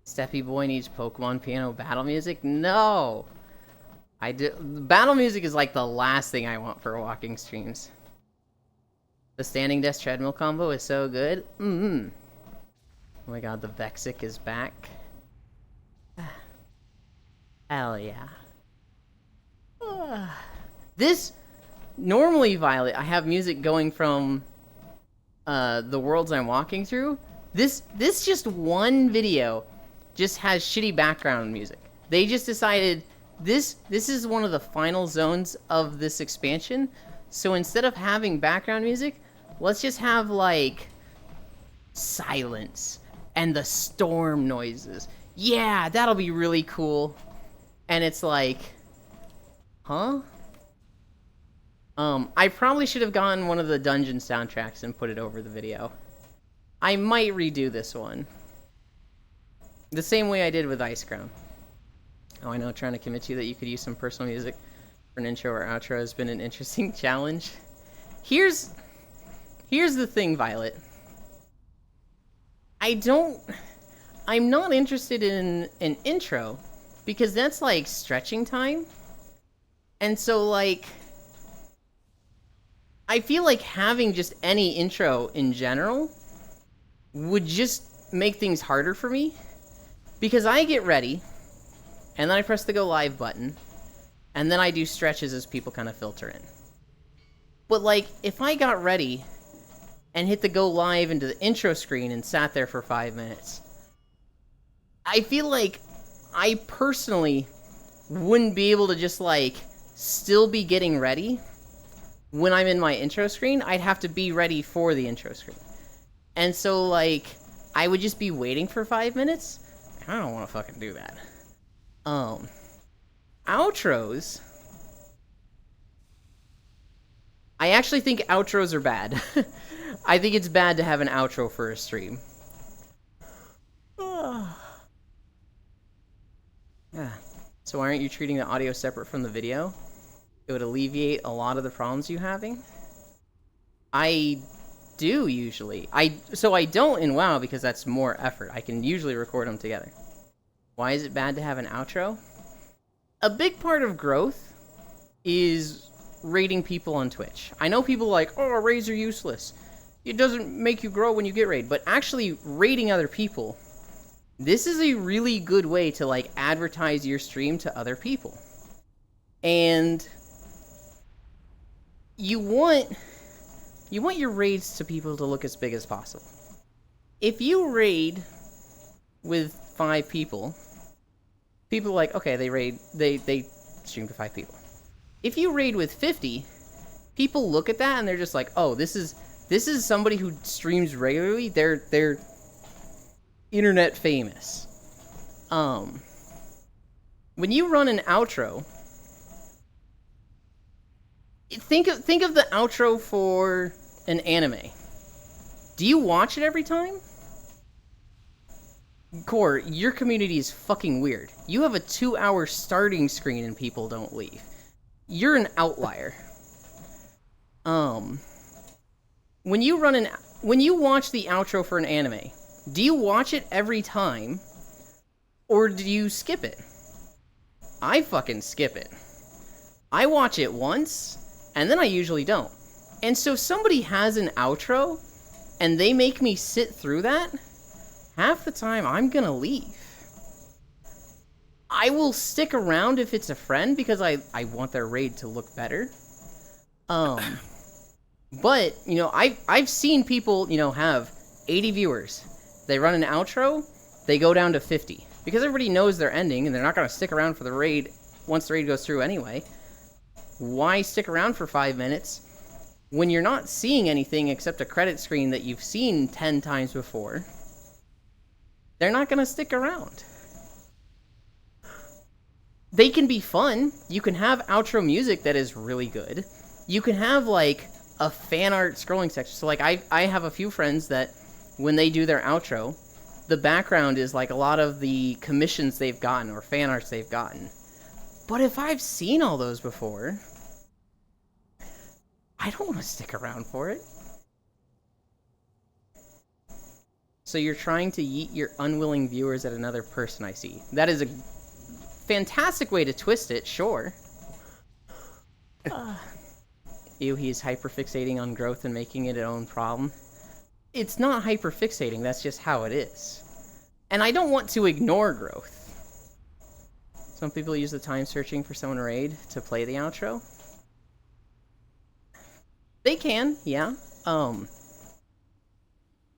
Speaker 1: Steppy Boy needs Pokemon piano battle music? No! Battle music is like the last thing I want for walking streams. The standing desk treadmill combo is so good. Oh my god, the Vexic is back. Hell yeah. This, normally, Violet, I have music going from the worlds I'm walking through. This just one video just has shitty background music. They just decided this is one of the final zones of this expansion. So instead of having background music, let's just have like silence and the storm noises. Yeah, that'll be really cool. And it's like, huh? I probably should have gotten one of the dungeon soundtracks and put it over the video. I might redo this one. The same way I did with Icecrown. Oh, I know, trying to convince you that you could use some personal music for an intro or outro has been an interesting challenge. Here's the thing, Violet. I'm not interested in an intro because that's like stretching time. And so like I feel like having just any intro in general would just make things harder for me because I get ready and then I press the go live button and then I do stretches as people kind of filter in. But like if I got ready and hit the go live into the intro screen and sat there for 5 minutes, I feel like I personally wouldn't be able to just like still be getting ready when I'm in my intro screen. I'd have to be ready for the intro screen. And so like I would just be waiting for 5 minutes. I don't want to fucking do that. Outros. I actually think outros are bad. I think it's bad to have an outro for a stream. Yeah. So why aren't you treating the audio separate from the video? It would alleviate a lot of the problems you're having. I do usually. So I don't in WoW because that's more effort. I can usually record them together. Why is it bad to have an outro? A big part of growth is raiding people on Twitch. I know people are like, oh, raids are useless. It doesn't make you grow when you get raid. But actually raiding other people, this is a really good way to like advertise your stream to other people. And you want your raids to people to look as big as possible. If you raid with 5 people, people are like, okay, they stream to 5 people. If you raid with 50, people look at that and they're just like, oh, this is somebody who streams regularly. They're internet famous. When you run an outro, think of the outro for an anime. Do you watch it every time? Core, your community is fucking weird. You have a 2-hour starting screen and people don't leave. You're an outlier. When you watch the outro for an anime, do you watch it every time or do you skip it? I fucking skip it. I watch it once and then I usually don't. And so if somebody has an outro and they make me sit through that, half the time I'm gonna leave. I will stick around if it's a friend because I want their raid to look better. But, you know, I've seen people, you know, have 80 viewers. They run an outro, they go down to 50. Because everybody knows they're ending and they're not gonna stick around for the raid once the raid goes through anyway. Why stick around for 5 minutes when you're not seeing anything except a credit screen that you've seen 10 times before? They're not gonna stick around. They can be fun. You can have outro music that is really good. You can have like a fan art scrolling section. So like I have a few friends that when they do their outro, the background is like a lot of the commissions they've gotten or fan arts they've gotten. But if I've seen all those before, I don't want to stick around for it. So you're trying to yeet your unwilling viewers at another person, I see. That is a fantastic way to twist it, sure. Ew, he's hyperfixating on growth and making it its own problem. It's not hyperfixating, that's just how it is. And I don't want to ignore growth. Some people use the time searching for someone raid to play the outro. They can, yeah.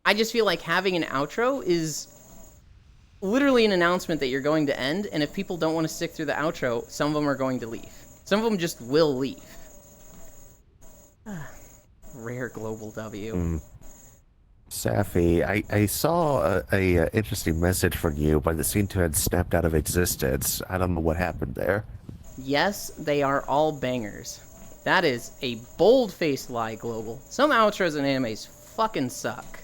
Speaker 1: I just feel like having an outro is literally an announcement that you're going to end, and if people don't want to stick through the outro, some of them are going to leave. Some of them just will leave. Rare global W.
Speaker 4: Safi, I saw a interesting message from you, but it seemed to have snapped out of existence. I don't know what happened there.
Speaker 1: Yes, they are all bangers. That is a bold-faced lie, Global. Some outros in animes fucking suck.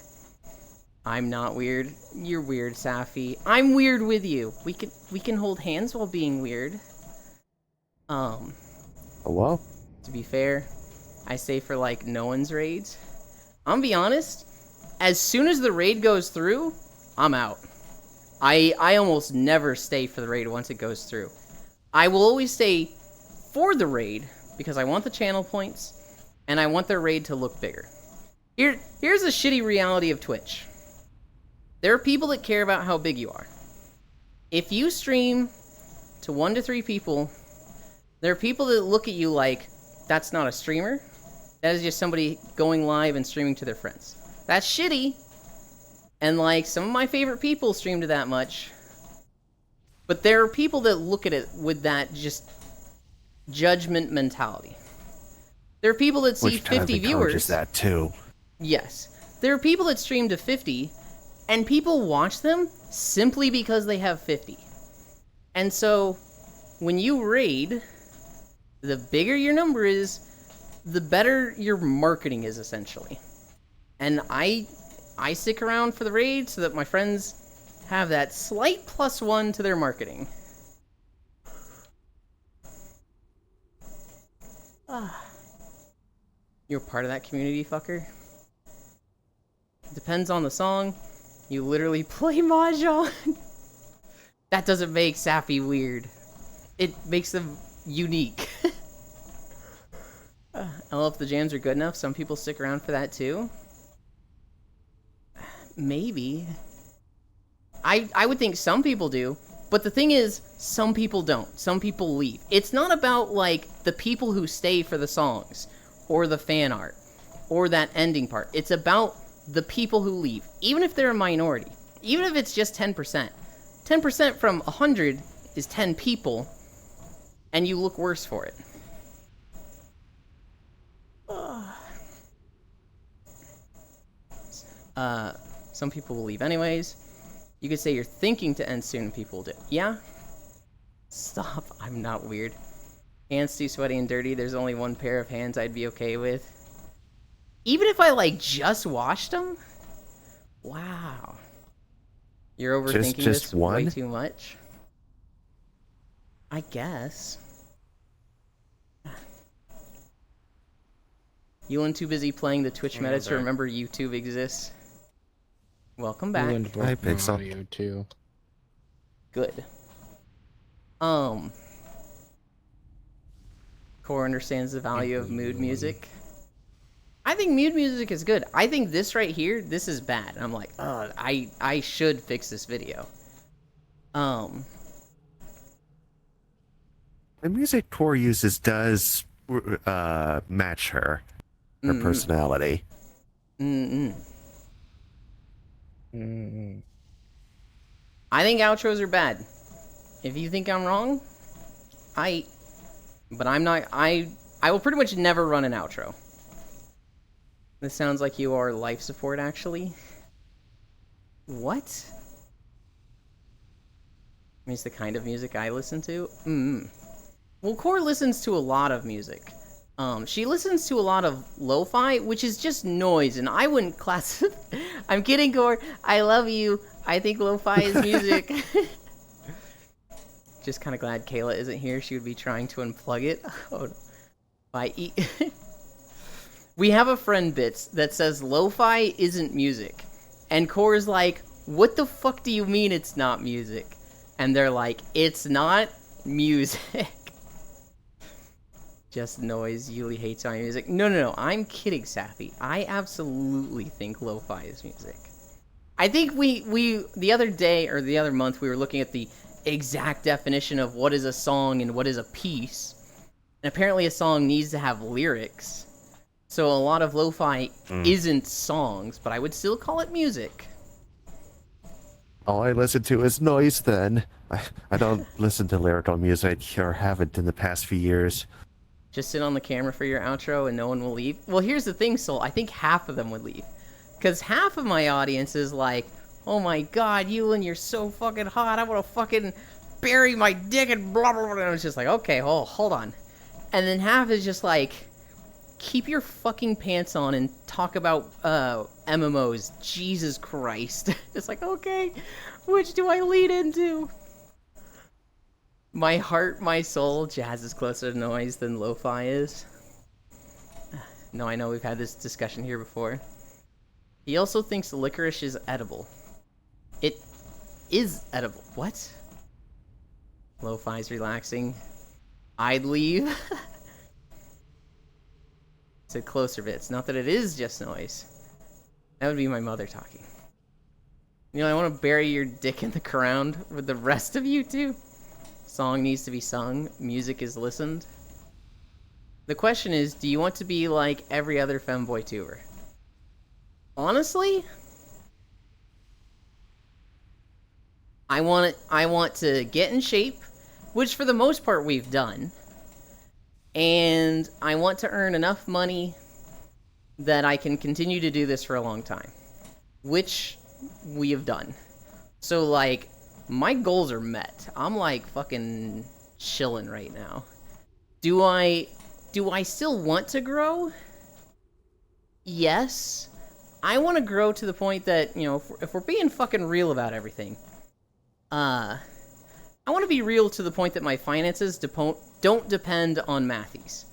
Speaker 1: I'm not weird. You're weird, Safi. I'm weird with you. We can hold hands while being weird.
Speaker 4: Oh, well.
Speaker 1: To be fair, I say for like no one's raids. I'm gonna be honest. As soon as the raid goes through, I'm out. I almost never stay for the raid once it goes through. I will always stay for the raid because I want the channel points and I want their raid to look bigger. Here's a shitty reality of Twitch. There are people that care about how big you are. If you stream to 1 to 3 people, there are people that look at you like, that's not a streamer. That is just somebody going live and streaming to their friends. That's shitty. And like, some of my favorite people stream to that much. But there are people that look at it with that just judgment mentality. There are people that see
Speaker 4: Which
Speaker 1: 50 viewers.
Speaker 4: Is that too?
Speaker 1: Yes. There are people that stream to 50, and people watch them simply because they have 50. And so, when you raid, the bigger your number is, the better your marketing is, essentially. And I stick around for the raid so that my friends have that slight +1 to their marketing. You're part of that community, fucker? Depends on the song. You literally play Mahjong. That doesn't make Sappy weird. It makes them unique. I love if the jams are good enough. Some people stick around for that too. Maybe. I would think some people do. But the thing is, some people don't. Some people leave. It's not about, like, the people who stay for the songs, or the fan art, or that ending part. It's about the people who leave, even if they're a minority. Even if it's just 10%. 10% from 100 is 10 people, and you look worse for it. Some people will leave anyways. You could say you're thinking to end soon and people will do. Yeah? Stop. I'm not weird. Hands too sweaty and dirty. There's only one pair of hands I'd be okay with. Even if I, like, just washed them? Wow. You're overthinking
Speaker 4: just
Speaker 1: this
Speaker 4: one?
Speaker 1: way too much? I guess. Ewan too busy playing the Twitch meta to remember YouTube exists. Welcome back.
Speaker 4: Hi, Pixel.
Speaker 5: Audio too.
Speaker 1: Good. Core understands the value of mood music. I think mood music is good. I think this right here, this is bad. I'm like, oh, I should fix this video.
Speaker 4: The music Core uses does match her personality.
Speaker 1: I think outros are bad. If you think I'm wrong, but I'm not. I will pretty much never run an outro. This sounds like you are life support, actually. What? I mean, it's the kind of music I listen to. Well, Core listens to a lot of music. She listens to a lot of lo-fi, which is just noise, and I wouldn't classify. I'm kidding, Core. I love you. I think lo-fi is music. Just kind of glad Kayla isn't here. She would be trying to unplug it. Oh, we have a friend, Bits, that says lo-fi isn't music. And Core's like, what the fuck do you mean it's not music? And they're like, it's not music. Just noise. Yuli hates my music. No. I'm kidding, Sappy. I absolutely think lo-fi is music. I think we the other day, or the other month, we were looking at the exact definition of what is a song and what is a piece. And apparently a song needs to have lyrics. So a lot of lo-fi isn't songs, but I would still call it music.
Speaker 4: All I listen to is noise then. I don't listen to lyrical music, or haven't in the past few years.
Speaker 1: Just sit on the camera for your outro and no one will leave? Well, here's the thing, Soul. I think half of them would leave. Because half of my audience is like, oh my god, Ewan, you're so fucking hot. I want to fucking bury my dick and blah, blah, blah. And I was just like, okay, hold on. And then half is just like, keep your fucking pants on and talk about MMOs. Jesus Christ. It's like, okay, which do I lead into? My heart, my soul, jazz is closer to noise than lo-fi is. No, I know we've had this discussion here before. He also thinks licorice is edible. is edible. What? Lo-fi's relaxing. I'd leave. Said closer bits. Not that it is just noise. That would be my mother talking. You know, I want to bury your dick in the ground with the rest of you two. Song needs to be sung. Music is listened. The question is, do you want to be like every other femboy tuber? Honestly, I want to get in shape, which for the most part we've done. And I want to earn enough money that I can continue to do this for a long time, which we have done. So like, my goals are met. I'm like fucking chilling right now. Do I still want to grow? Yes. I want to grow to the point that, you know, if we're being fucking real about everything, I want to be real to the point that my finances don't depend on Matthews.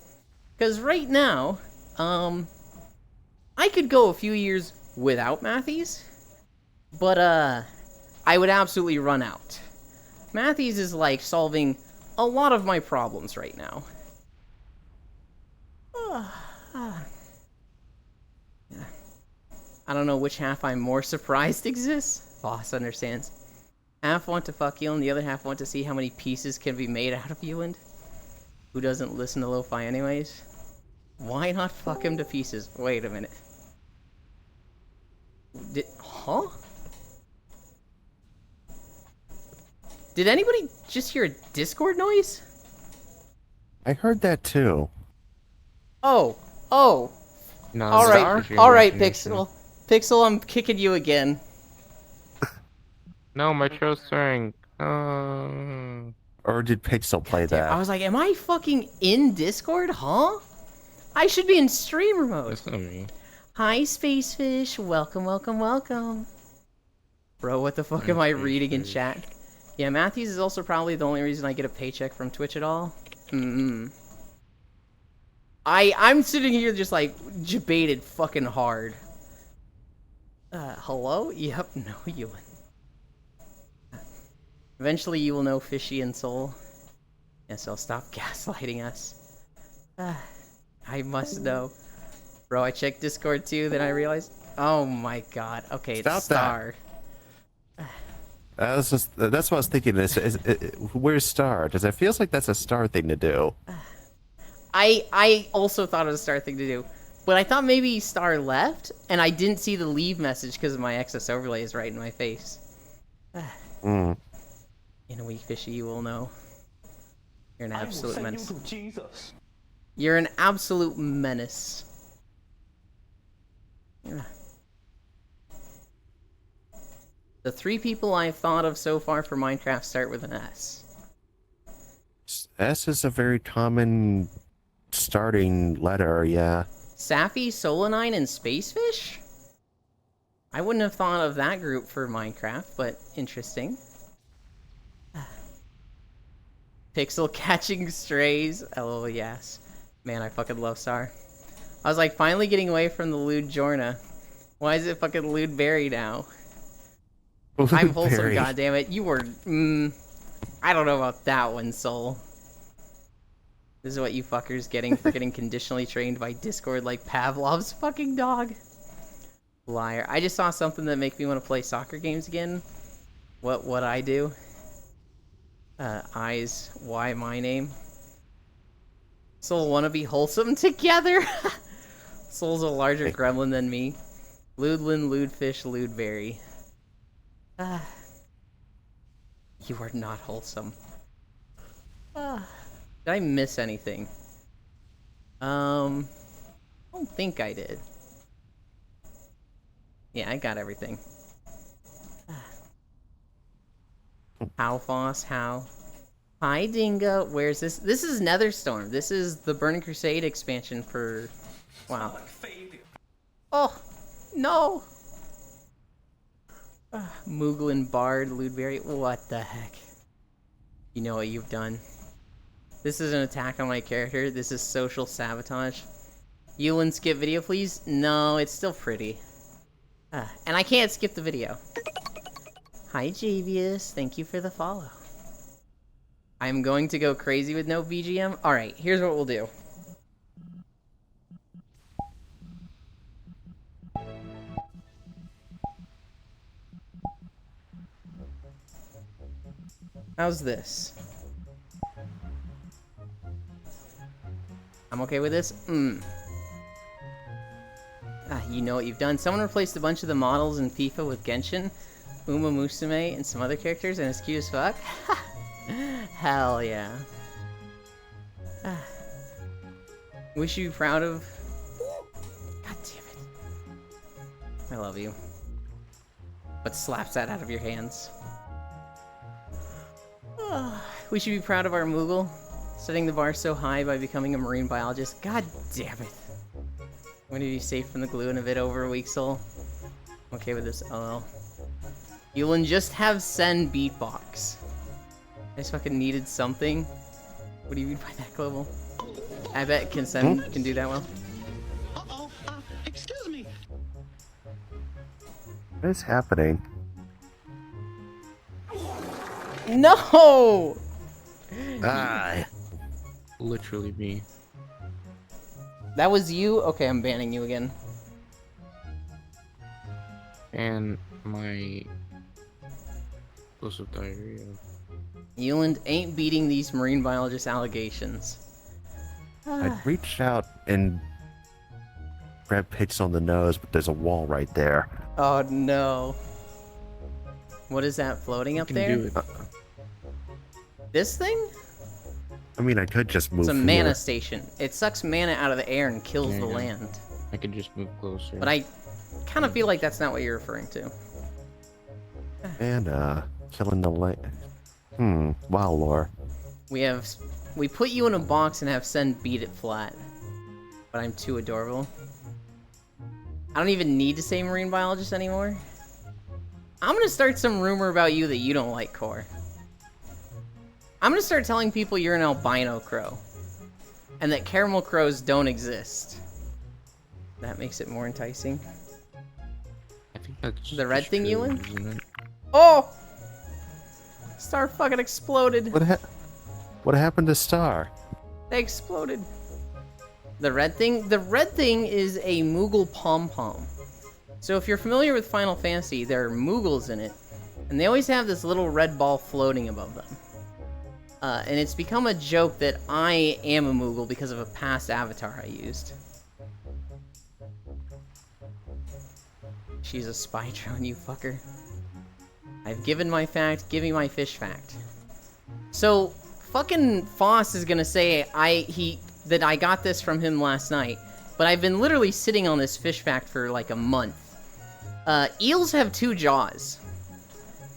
Speaker 1: Because right now, I could go a few years without Matthews, but I would absolutely run out. Matthews is like solving a lot of my problems right now. Yeah. I don't know which half I'm more surprised exists. Boss understands. Half want to fuck Euland, the other half want to see how many pieces can be made out of Euland. Who doesn't listen to lo-fi anyways? Why not fuck him to pieces? Wait a minute. Huh? Did anybody just hear a Discord noise?
Speaker 4: I heard that too.
Speaker 1: Oh.
Speaker 5: No,
Speaker 1: Alright, Pixel. Pixel, I'm kicking you again.
Speaker 5: No, my show's starting.
Speaker 4: Or did Pixel play that?
Speaker 1: I was like, am I fucking in Discord? Huh? I should be in streamer mode.
Speaker 5: That's not me.
Speaker 1: Hi, Spacefish. Welcome. Bro, what the fuck am I reading in chat? Yeah, Matthews is also probably the only reason I get a paycheck from Twitch at all. I'm sitting here just like debated fucking hard. Hello? Yep, no, you wouldn't. Eventually you will know Fishy and Soul. Yes, I'll stop gaslighting us. I must know. Bro, I checked Discord too, then I realized... Oh my god. Okay, it's
Speaker 4: Stop
Speaker 1: Star.
Speaker 4: That's what I was thinking. Where's Star? Because it feels like that's a Star thing to do.
Speaker 1: I also thought it was a Star thing to do. But I thought maybe Star left, and I didn't see the leave message because my excess overlay is right in my face. In a week, Fishy, you will know. You're an absolute menace.
Speaker 6: Jesus.
Speaker 1: You're an absolute menace. Yeah. The 3 people I've thought of so far for Minecraft start with an S.
Speaker 4: S is a very common starting letter, yeah.
Speaker 1: Sappy, Solanine, and Spacefish? I wouldn't have thought of that group for Minecraft, but interesting. Pixel catching strays. Oh, yes. Man, I fucking love Star. I was like, finally getting away from the lewd Jorna. Why is it fucking lewd Berry now? I'm wholesome, goddammit. You were... I don't know about that one, Soul. This is what you fuckers getting for getting conditionally trained by Discord like Pavlov's fucking dog. Liar. I just saw something that make me want to play soccer games again. What I do? Eyes, why my name? Soul wanna be wholesome together? Soul's a larger gremlin than me. Ludlin, Ludfish, Ludberry. You are not wholesome. Did I miss anything? I don't think I did. Yeah, I got everything. How, Foss? How? Hi, Dingo. Where's this? This is Netherstorm. This is the Burning Crusade expansion for... Wow. Oh, no! Mooglin, Bard, Ludberry. What the heck? You know what you've done. This is an attack on my character. This is social sabotage. Euland, skip video, please? No, it's still pretty. And I can't skip the video. Hi, Javius. Thank you for the follow. I'm going to go crazy with no BGM. Alright, here's what we'll do. How's this? I'm okay with this? You know what you've done. Someone replaced a bunch of the models in FIFA with Genshin, Uma Musume, and some other characters, and it's cute as fuck. Hell yeah. We should be proud of... God damn it. I love you. But slaps that out of your hands. We should be proud of our Moogle, setting the bar so high by becoming a marine biologist. God damn it. I'm gonna be safe from the glue in a bit over a week, Soul. I'm okay with this. Oh. Yulin, just have Sen beatbox. I just fucking needed something. What do you mean by that, Global? I bet Sen can do that well.
Speaker 6: Excuse me.
Speaker 4: What is happening?
Speaker 1: No!
Speaker 4: Ah,
Speaker 5: Literally me.
Speaker 1: That was you? Okay, I'm banning you again.
Speaker 5: And my explosive diarrhea.
Speaker 1: Yulin ain't beating these marine biologist allegations.
Speaker 4: I reached out and grabbed Pitch on the nose, but there's a wall right there.
Speaker 1: Oh no. What is that floating up
Speaker 5: Can
Speaker 1: there?
Speaker 5: do it.
Speaker 1: This thing?
Speaker 4: I mean, I could just move
Speaker 1: It's a
Speaker 4: here.
Speaker 1: mana station. It sucks mana out of the air and kills the
Speaker 5: Yeah.
Speaker 1: land.
Speaker 5: I could just move closer.
Speaker 1: But I kind of feel like that's not what you're referring to.
Speaker 4: And, killing the land. Wow, lore.
Speaker 1: We put you in a box and have Sen beat it flat. But I'm too adorable. I don't even need to say marine biologist anymore. I'm gonna start some rumor about you that you don't like, Core. I'm gonna start telling people you're an albino crow. And that caramel crows don't exist. That makes it more enticing.
Speaker 5: I think that's
Speaker 1: The red
Speaker 5: just
Speaker 1: thing,
Speaker 5: true,
Speaker 1: Ewan?
Speaker 5: isn't it?
Speaker 1: Oh! Star fucking exploded.
Speaker 4: What happened to Star?
Speaker 1: They exploded. The red thing? The red thing is a Moogle pom-pom. So if you're familiar with Final Fantasy, there are Moogles in it. And they always have this little red ball floating above them. And it's become a joke that I am a Moogle because of a past avatar I used. She's a spy drone, you fucker. I've given my fact, give me my fish fact. So, fucking Foss is gonna say that I got this from him last night, but I've been literally sitting on this fish fact for like a month. Eels have two jaws.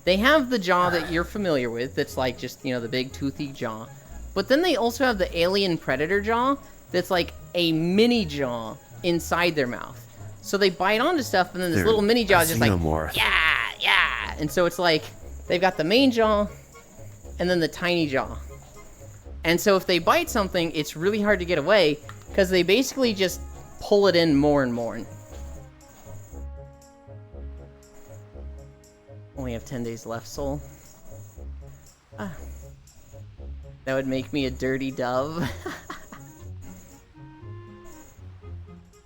Speaker 1: They have the jaw that you're familiar with, that's like just, you know, the big toothy jaw. But then they also have the alien predator jaw, that's like a mini jaw inside their mouth. So they bite onto stuff, and then this
Speaker 4: They're
Speaker 1: little mini jaw is just like,
Speaker 4: xenomorph.
Speaker 1: yeah. And so it's like, they've got the main jaw, and then the tiny jaw. And so if they bite something, it's really hard to get away, because they basically just pull it in more and more. Only have 10 days left, Soul. That would make me a dirty dove.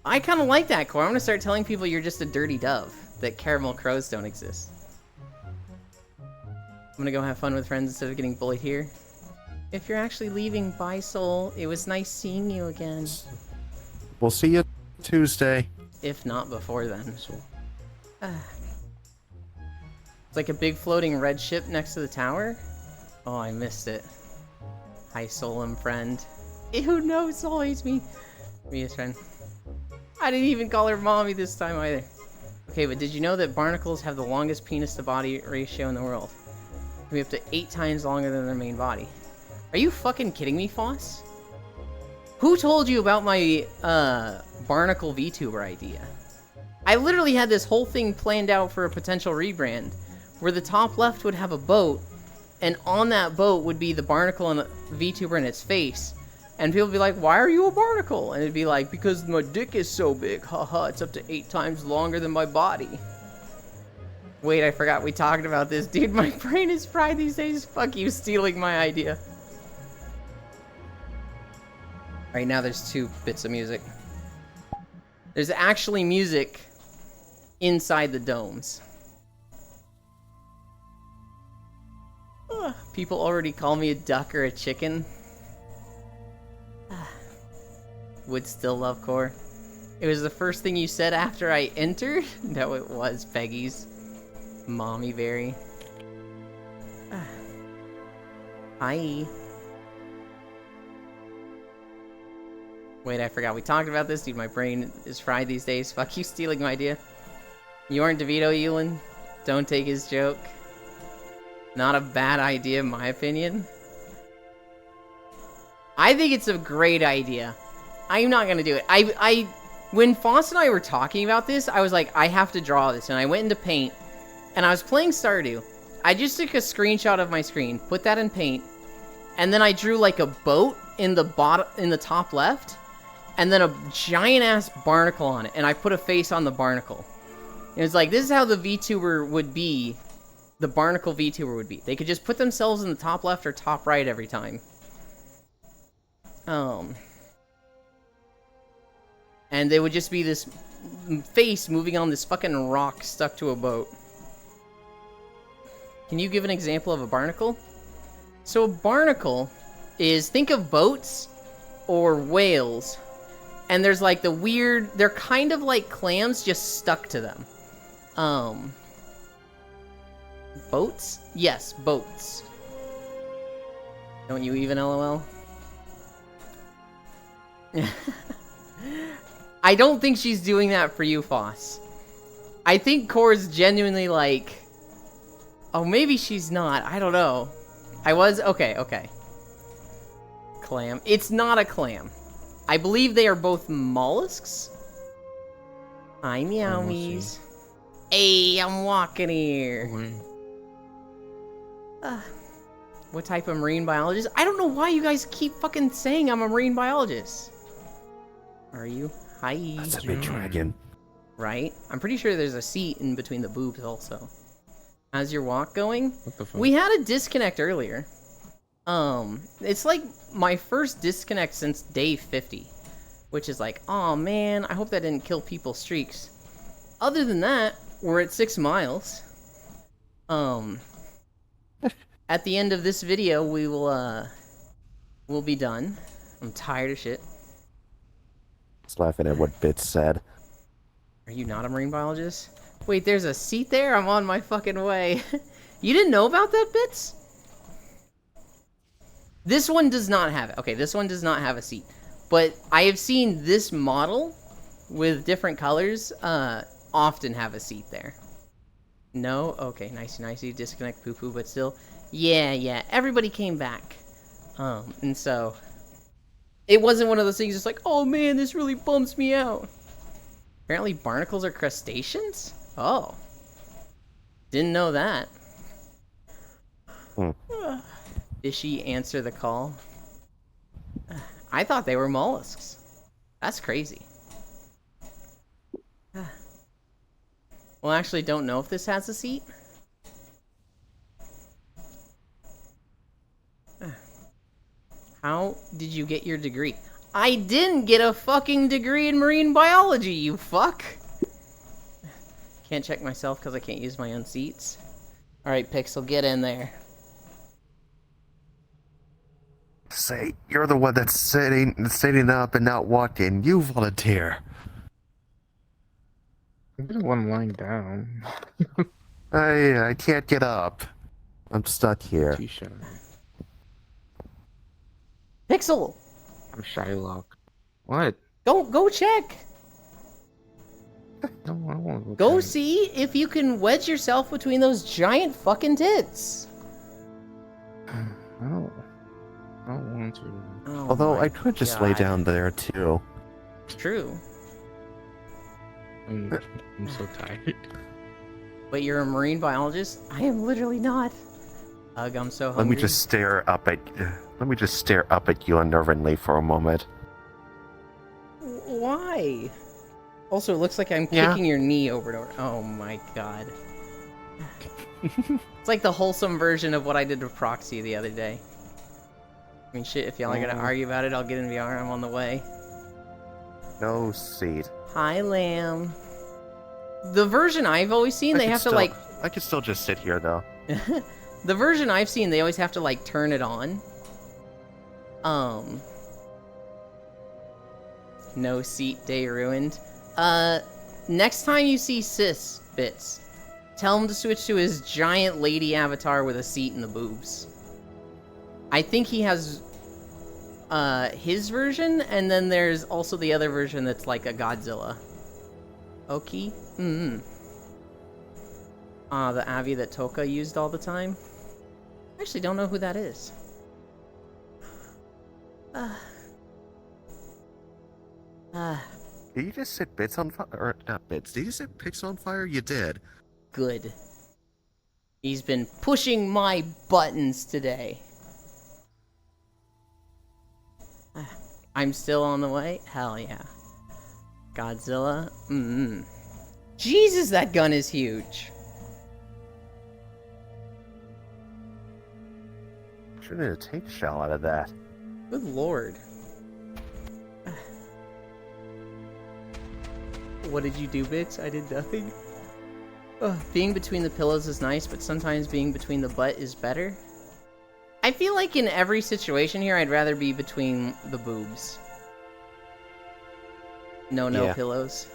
Speaker 1: I kind of like that, Core. I'm gonna start telling people you're just a dirty dove, that caramel crows don't exist. I'm gonna go have fun with friends instead of getting bullied here. If you're actually leaving, bye, Soul. It was nice seeing you again.
Speaker 4: We'll see you Tuesday.
Speaker 1: If not before then. It's like a big floating red ship next to the tower. Oh, I missed it. Hi, Solem friend. Ew, no, Soul hates me. Me his friend. I didn't even call her mommy this time either. Okay, but did you know that barnacles have the longest penis to body ratio in the world? It can be up to 8 times longer than their main body. Are you fucking kidding me, Foss? Who told you about my barnacle VTuber idea? I literally had this whole thing planned out for a potential rebrand, where the top left would have a boat, and on that boat would be the barnacle and the VTuber in its face. And people would be like, why are you a barnacle? And it'd be like, because my dick is so big. Haha, it's up to 8 times longer than my body. Wait, I forgot we talked about this. Dude, my brain is fried these days. Fuck you stealing my idea. Right now there's 2 bits of music. There's actually music inside the domes. Ugh, people already call me a duck or a chicken. Would still love core. It was the first thing you said after I entered? No, it was Peggy's. Mommy berry. Hi. Wait, I forgot we talked about this. Dude, my brain is fried these days. Fuck you stealing my idea. You aren't DeVito, Ewan. Don't take his joke. Not a bad idea, in my opinion. I think it's a great idea. I'm not gonna do it. When Foss and I were talking about this, I was like, I have to draw this. And I went into Paint, and I was playing Stardew. I just took a screenshot of my screen, put that in Paint, and then I drew like a boat in the top left, and then a giant-ass barnacle on it, and I put a face on the barnacle. And it's like, this is how the VTuber would be, the barnacle VTuber would be. They could just put themselves in the top left or top right every time. And they would just be this face moving on this fucking rock stuck to a boat. Can you give an example of a barnacle? So a barnacle is, think of boats or whales, and there's like the weird, they're kind of like clams just stuck to them. Boats? Yes, boats. Don't you even LOL? I don't think she's doing that for you, Foss. I think Core's genuinely like... Oh, maybe she's not. I don't know. Okay. Clam. It's not a clam. I believe they are both mollusks? Hi, meowies. Hey, I'm walking here. What type of marine biologist? I don't know why you guys keep fucking saying I'm a marine biologist. Are you? Hi.
Speaker 4: That's a big dragon.
Speaker 1: Right? I'm pretty sure there's a seat in between the boobs also. How's your walk going?
Speaker 5: What the fuck?
Speaker 1: We had a disconnect earlier. It's like my first disconnect since day 50. Which is like, oh man, I hope that didn't kill people's streaks. Other than that, we're at 6 miles. At the end of this video, we'll be done. I'm tired of shit.
Speaker 4: Just laughing at what Bits said.
Speaker 1: Are you not a marine biologist? Wait, there's a seat there? I'm on my fucking way. You didn't know about that, Bits? This one does not have it. Okay, this one does not have a seat. But I have seen this model with different colors often have a seat there. No? Okay, nicey. Disconnect poo-poo, but still. Yeah. Everybody came back. And so... It wasn't one of those things just like, oh man, this really bums me out. Apparently barnacles are crustaceans? Oh. Didn't know that. Fishy answer the call. I thought they were mollusks. That's crazy. Well, I actually don't know if this has a seat. How did you get your degree? I didn't get a fucking degree in marine biology, you fuck! Can't check myself because I can't use my own seats. Alright, Pixel, get in there.
Speaker 4: Say, you're the one that's sitting up and not walking. You volunteer.
Speaker 5: I'm the one lying down.
Speaker 4: I can't get up. I'm stuck here.
Speaker 5: Too shy.
Speaker 1: Pixel!
Speaker 5: I'm Shylock. What?
Speaker 1: Go check!
Speaker 5: No, I don't want to
Speaker 1: Go
Speaker 5: check.
Speaker 1: see if you can wedge yourself between those giant fucking tits.
Speaker 5: I don't want to.
Speaker 1: Oh
Speaker 4: Although
Speaker 1: my
Speaker 4: I could just lay
Speaker 1: God.
Speaker 4: down there too.
Speaker 1: It's true.
Speaker 5: I'm so tired.
Speaker 1: But you're a marine biologist? I am literally not. Ugh, I'm so hungry.
Speaker 4: Let me just stare up at you unnervingly for a moment.
Speaker 1: Why? Also, it looks like I'm
Speaker 4: Yeah.
Speaker 1: kicking your knee over and over. Oh my god. It's like the wholesome version of what I did with Proxy the other day. I mean, shit, if y'all are gonna argue about it, I'll get in VR. I'm on the way.
Speaker 4: No seat.
Speaker 1: Hi, Lamb. The version I've always seen, they have to, like...
Speaker 4: I could still just sit here, though.
Speaker 1: The version I've seen, they always have to, like, turn it on. No seat day ruined. Next time you see Sis, Bits, tell him to switch to his giant lady avatar with a seat in the boobs. I think he has, his version, and then there's also the other version that's like a Godzilla. Okay. The Avi that Toka used all the time. I actually don't know who that is.
Speaker 4: Did you just set Bits on fire? Or, not Bits. Did you set Pix on fire? You did.
Speaker 1: Good. He's been pushing my buttons today. I'm still on the way? Hell yeah. Godzilla? Jesus, that gun is huge.
Speaker 4: Shooting a tank shell out of that.
Speaker 1: Good lord. What did you do, Bits? I did nothing. Being between the pillows is nice, but sometimes being between the butt is better. I feel like in every situation here, I'd rather be between the boobs. No
Speaker 4: Yeah.
Speaker 1: pillows.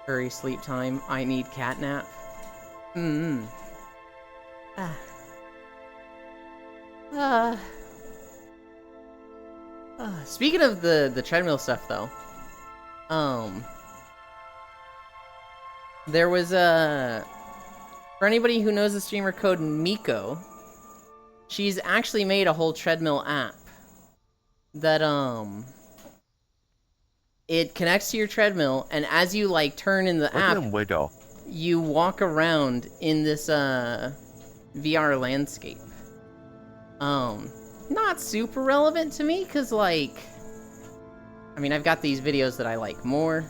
Speaker 1: Hurry, sleep time. I need catnap. Speaking of the treadmill stuff, though, there was for anybody who knows the streamer code Miko, she's actually made a whole treadmill app that it connects to your treadmill, and as you like turn in the
Speaker 4: Look at
Speaker 1: app,
Speaker 4: him wiggle.
Speaker 1: you walk around in this VR landscape. Not super relevant to me, cause like, I mean, I've got these videos that I like more.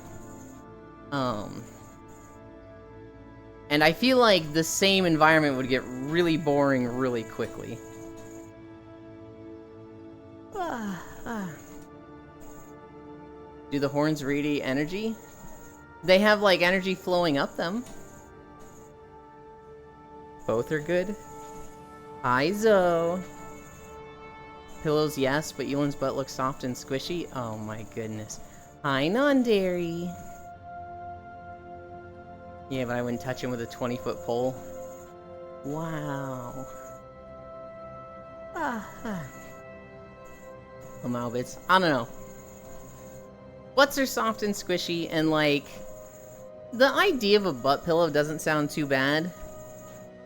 Speaker 1: And I feel like the same environment would get really boring really quickly. Do the horns radiate energy? They have, like, energy flowing up them. Both are good. Hi, Zoe. Pillows, yes, but Yulin's butt looks soft and squishy. Oh my goodness. Hi, non-dairy. Yeah, but I wouldn't touch him with a 20-foot pole. Wow. Lamau bits. I don't know. Butts are soft and squishy, and like, the idea of a butt pillow doesn't sound too bad.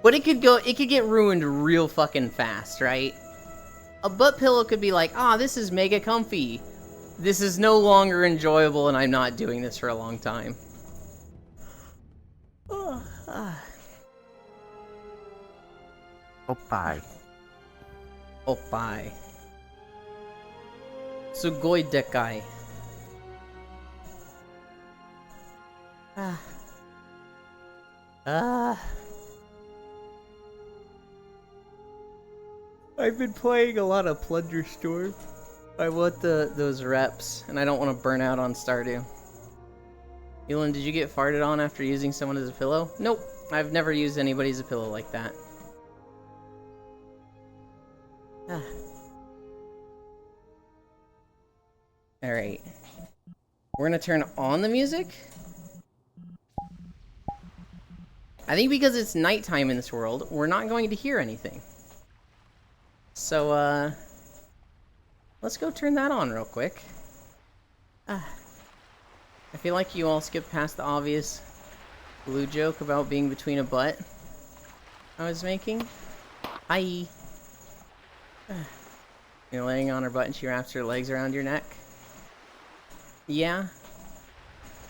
Speaker 1: But it could get ruined real fucking fast, right? A butt pillow could be like, this is mega comfy. This is no longer enjoyable, and I'm not doing this for a long time.
Speaker 4: Oh, bye.
Speaker 1: Oppai. Sugoi dekai. I've been playing a lot of Plunger Storm. I want those reps, and I don't want to burn out on Stardew. Elin, did you get farted on after using someone as a pillow? Nope, I've never used anybody as a pillow like that. Alright. We're gonna turn on the music. I think because it's nighttime in this world, we're not going to hear anything. So, let's go turn that on real quick. I feel like you all skipped past the obvious blue joke about being between a butt I was making. Hi. You're laying on her butt and she wraps her legs around your neck. Yeah.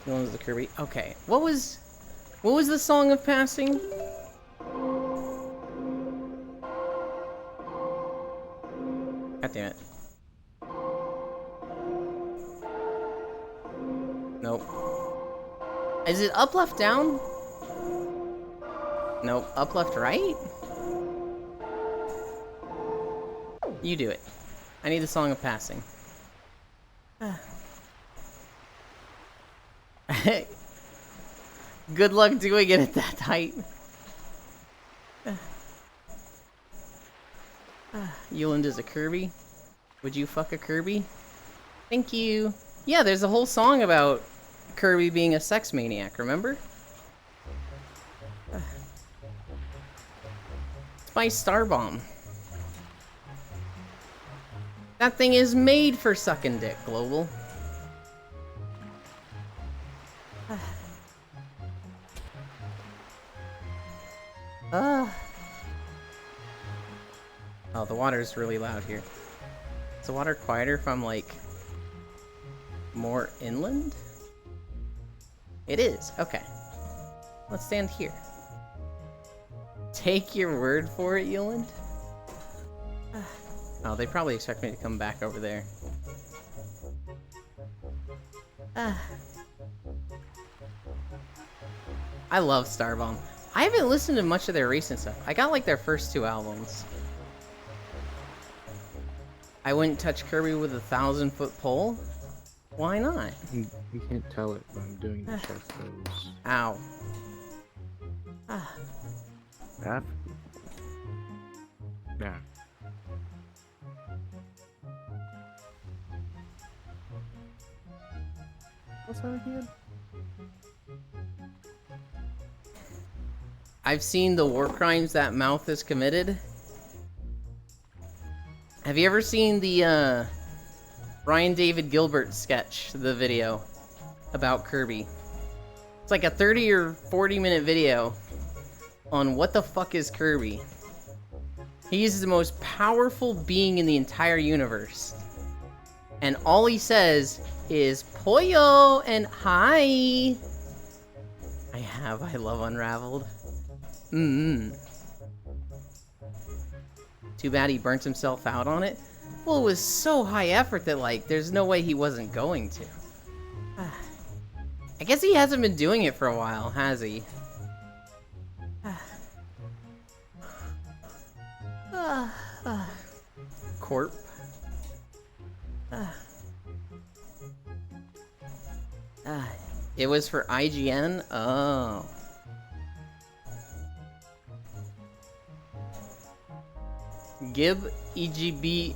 Speaker 1: The one was the Kirby. Okay. What was the song of passing? God damn it. Nope. Is it up, left, down? Nope. Up, left, right? You do it. I need the Song of Passing. Good luck doing it at that height. Yuland is a Kirby. Would you fuck a Kirby? Thank you. Yeah, there's a whole song about Kirby being a sex maniac, remember? It's by Starbomb. That thing is made for sucking dick, Global. Oh, the water's really loud here. Is the water quieter if I'm, like, more inland? It is. Okay. Let's stand here. Take your word for it, Yuland? Oh, they probably expect me to come back over there. I love Starbomb. I haven't listened to much of their recent stuff. I got like their first 2 albums. I wouldn't touch Kirby with a 1,000-foot pole? Why not?
Speaker 5: You can't tell it, but I'm doing the chest pose.
Speaker 1: Ow.
Speaker 4: That
Speaker 5: Yeah.
Speaker 4: what's that again?
Speaker 1: I've seen the war crimes that Mouth has committed. Have you ever seen the Ryan David Gilbert sketch, the video about Kirby? It's like a 30 or 40 minute video on what the fuck is Kirby. He's the most powerful being in the entire universe. And all he says is Pollo and hi. I love Unraveled. Too bad he burnt himself out on it. Well, it was so high effort that, like, there's no way he wasn't going to. I guess he hasn't been doing it for a while, has he? Corp. It was for IGN? Oh. Gib EGB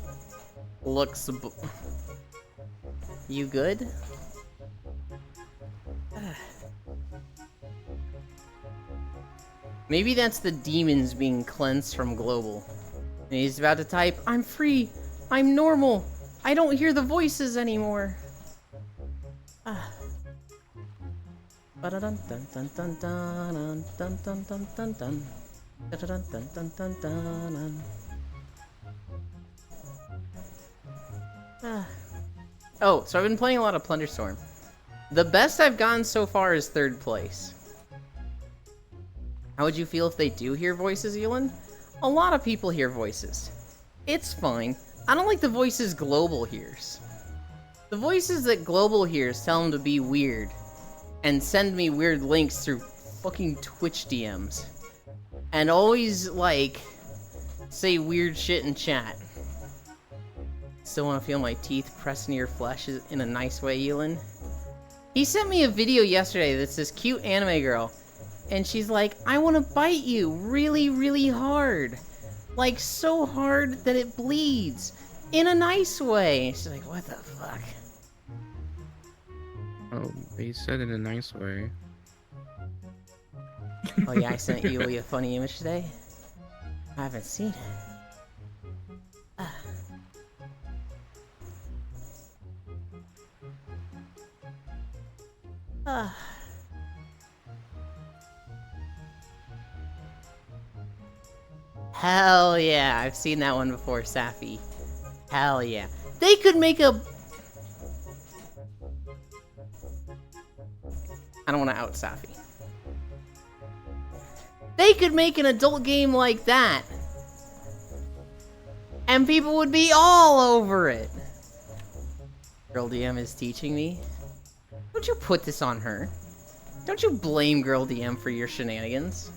Speaker 1: looks. You good? Maybe that's the demons being cleansed from Global. And he's about to type, I'm free, I'm normal, I don't hear the voices anymore. Oh, so I've been playing a lot of Plunderstorm. The best I've gotten so far is 3rd place. How would you feel if they do hear voices, Elon? A lot of people hear voices. It's fine. I don't like the voices Global hears. The voices that Global hears tell him to be weird and send me weird links through fucking Twitch DMs. And always, like, say weird shit in chat. Still want to feel my teeth pressed near your flesh in a nice way, Elon? He sent me a video yesterday that's this cute anime girl. And she's like, I want to bite you really, really hard. Like, so hard that it bleeds. In a nice way. And she's like, what the fuck?
Speaker 5: Oh, they said it in a nice way.
Speaker 1: Oh yeah, I sent you a funny image today? I haven't seen it. Hell yeah, I've seen that one before, Safi. Hell yeah. They could make a... I don't want to out Safi. They could make an adult game like that. And people would be all over it. Girl DM is teaching me. Don't you put this on her. Don't you blame Girl DM for your shenanigans.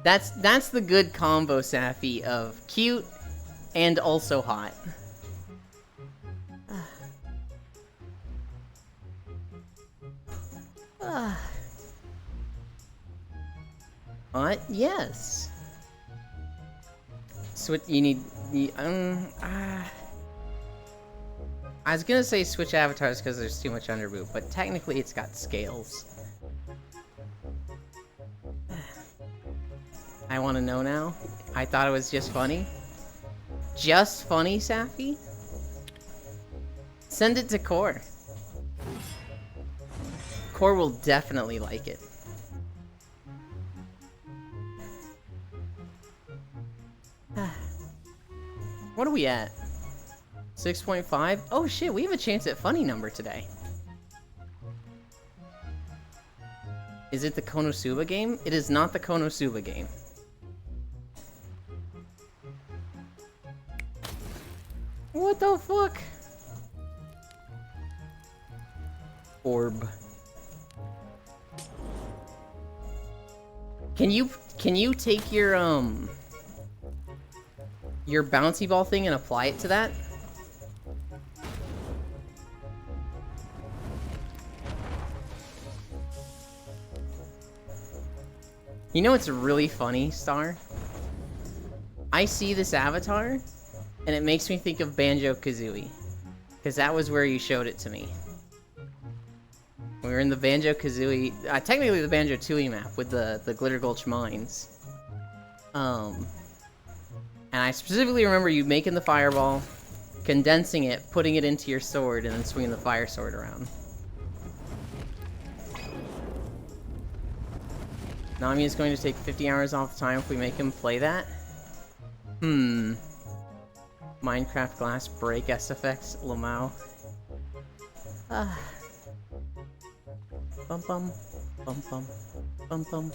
Speaker 1: That's the good combo, Safi, of cute and also hot. What? Yes. Switch. You need. I was gonna say switch avatars because there's too much underboob, but technically it's got scales. I want to know now. I thought it was just funny. Just funny, Safi? Send it to Core. Core will definitely like it. What are we at? 6.5? Oh shit, we have a chance at funny number today. Is it the Konosuba game? It is not the Konosuba game. What the fuck? Orb. Can you take your bouncy ball thing and apply it to that? You know what's really funny, Star? I see this avatar, and it makes me think of Banjo-Kazooie. Because that was where you showed it to me. We were in the Banjo-Kazooie, technically the Banjo-Tooie map with the Glitter Gulch mines. And I specifically remember you making the fireball, condensing it, putting it into your sword, and then swinging the fire sword around. Nami is going to take 50 hours off time if we make him play that. Minecraft glass break SFX Lamau. Bum bum bum bum bum bum.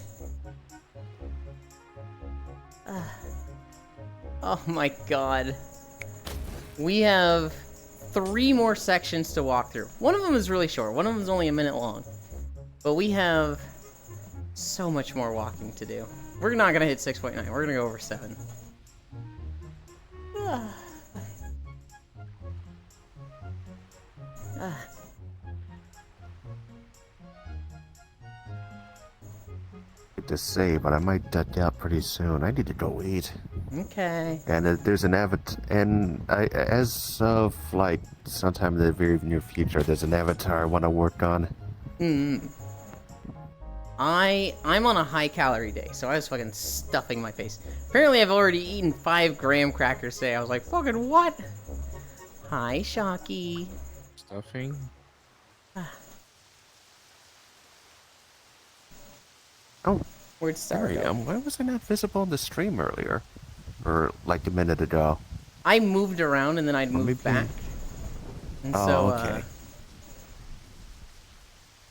Speaker 1: Oh my god. We have 3 more sections to walk through. One of them is really short. One of them is only a minute long. But we have so much more walking to do. We're not gonna hit 6.9. We're gonna go over 7.
Speaker 4: To say, but I might duck out pretty soon. I need to go eat.
Speaker 1: Okay.
Speaker 4: And there's an avatar, and as of like sometime in the very near future, there's an avatar I want to work on.
Speaker 1: I'm on a high calorie day, so I was fucking stuffing my face. Apparently I've already eaten 5 graham crackers today. I was like, fucking what? Hi, Shocky.
Speaker 5: Stuffing?
Speaker 4: Oh,
Speaker 1: Where'd Star
Speaker 4: sorry.
Speaker 1: go?
Speaker 4: Why was I not visible in the stream earlier, or like a minute ago?
Speaker 1: I moved around and then I'd moved
Speaker 4: maybe-
Speaker 1: back. And
Speaker 4: Oh,
Speaker 1: so,
Speaker 4: okay.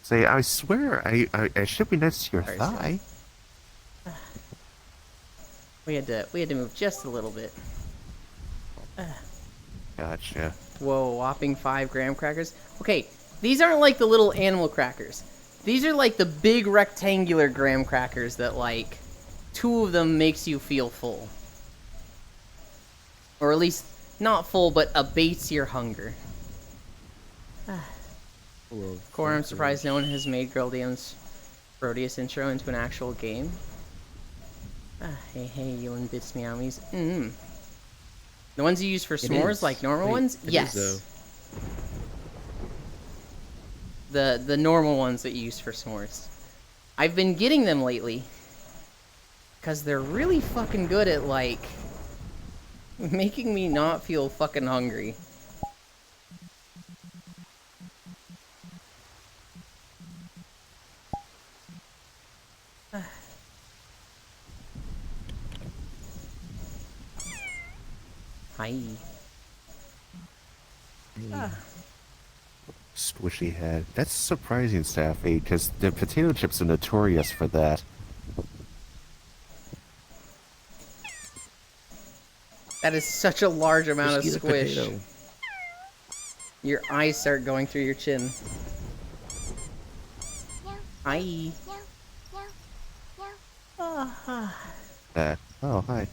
Speaker 4: Say, I swear, I should be next to your
Speaker 1: Sorry,
Speaker 4: thigh.
Speaker 1: we had to move just a little bit.
Speaker 4: Gotcha.
Speaker 1: Whoa, whopping 5 graham crackers. Okay, these aren't like the little animal crackers. These are like the big rectangular graham crackers that, like, 2 of them makes you feel full. Or at least, not full, but abates your hunger. Core, I'm surprised no one has made Girl DM's Proteus intro into an actual game. Hey, you and Bits Meowies. The ones you use for s'mores,
Speaker 5: is.
Speaker 1: like normal
Speaker 5: Wait,
Speaker 1: ones?
Speaker 5: it is,
Speaker 1: Yes. The normal ones that you use for s'mores. I've been getting them lately. Because they're really fucking good at, like, making me not feel fucking hungry. Hi.
Speaker 4: Squishy head. That's surprising, Safi, because the potato chips are notorious for that.
Speaker 1: That is such a large amount
Speaker 5: Just
Speaker 1: of
Speaker 5: eat a
Speaker 1: squish.
Speaker 5: potato.
Speaker 1: Your eyes start going through your chin. Hi.
Speaker 4: Oh, hi.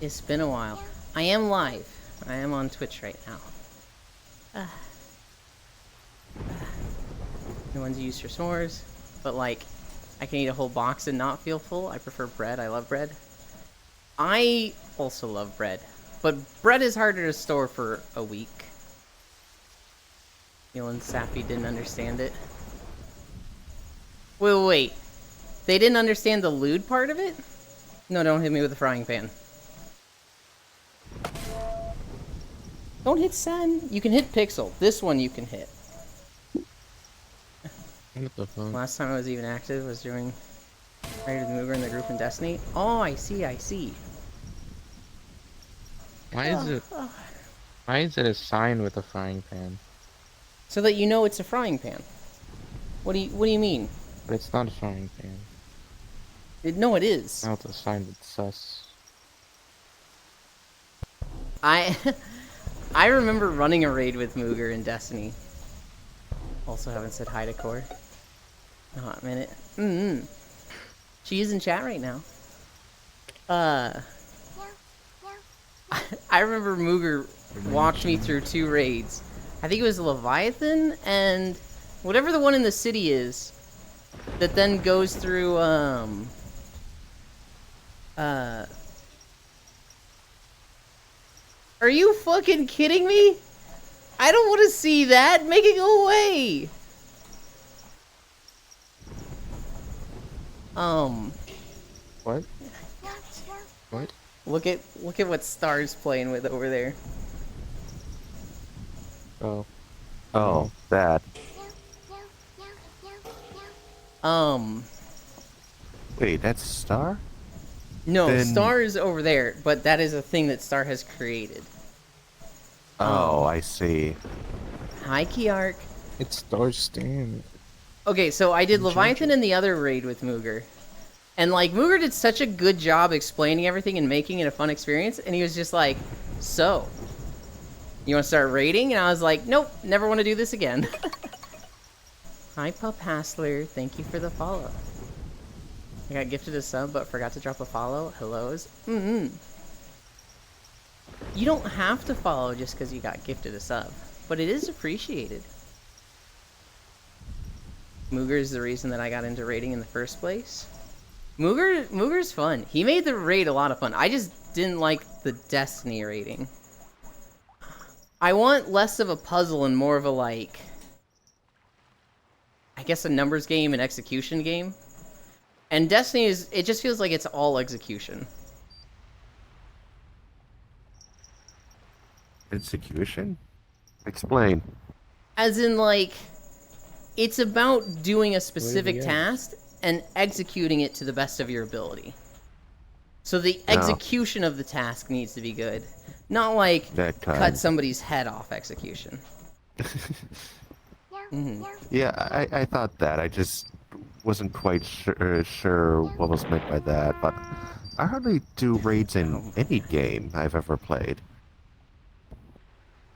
Speaker 1: It's been a while. I am live. I am on Twitch right now. No one's used for s'mores, but like, I can eat a whole box and not feel full. I prefer bread. I love bread. I also love bread, but bread is harder to store for a week. Feeling Sappy didn't understand it. Wait. They didn't understand the lewd part of it? No, don't hit me with a frying pan. Don't hit Sen. You can hit Pixel. This one you can hit.
Speaker 5: What the fuck?
Speaker 1: Last time I was even active was during Raid with Mooger in the group in Destiny. Oh, I see.
Speaker 5: Why is it a sign with a frying pan?
Speaker 1: So that you know it's a frying pan. What do you mean?
Speaker 5: But it's not a frying pan.
Speaker 1: No, it is.
Speaker 5: Now it's a sign with sus.
Speaker 1: I remember running a raid with Mooger in Destiny. Also haven't said hi to Core. A hot minute. She is in chat right now. I remember Mooger walked me through 2 raids. I think it was Leviathan and whatever the one in the city is that then goes through Are you fucking kidding me? I don't want to see that. Make it go away.
Speaker 5: What? What?
Speaker 1: Look at what Star's playing with over there.
Speaker 5: Oh.
Speaker 4: Oh, that. Wait, that's Star?
Speaker 1: No,
Speaker 4: Then-
Speaker 1: Star is over there, but that is a thing that Star has created.
Speaker 4: Oh, I see.
Speaker 1: Hi, Kiark.
Speaker 5: It's Star Stan.
Speaker 1: Okay, so I did Leviathan in the other raid with Mooger. And, like, Mooger did such a good job explaining everything and making it a fun experience, and he was just like, so, you want to start raiding? And I was like, nope, never want to do this again. Hi, Pup Hassler. Thank you for the follow. I got gifted a sub, but forgot to drop a follow. Hellos. You don't have to follow just because you got gifted a sub, but it is appreciated. Mooger is the reason that I got into raiding in the first place. Mooger's fun. He made the raid a lot of fun. I just didn't like the Destiny raiding. I want less of a puzzle and more of a, like, I guess a numbers game and execution game. And Destiny it just feels like it's all execution.
Speaker 4: Execution? Explain.
Speaker 1: As in, like, it's about doing a specific
Speaker 5: Yes.
Speaker 1: task and executing it to the best of your ability. So the
Speaker 4: Oh.
Speaker 1: execution of the task needs to be good. Not like
Speaker 4: That kind.
Speaker 1: cut somebody's head off execution.
Speaker 4: Yeah, I thought that. I just wasn't quite sure what was meant by that, but I hardly do raids in any game I've ever played.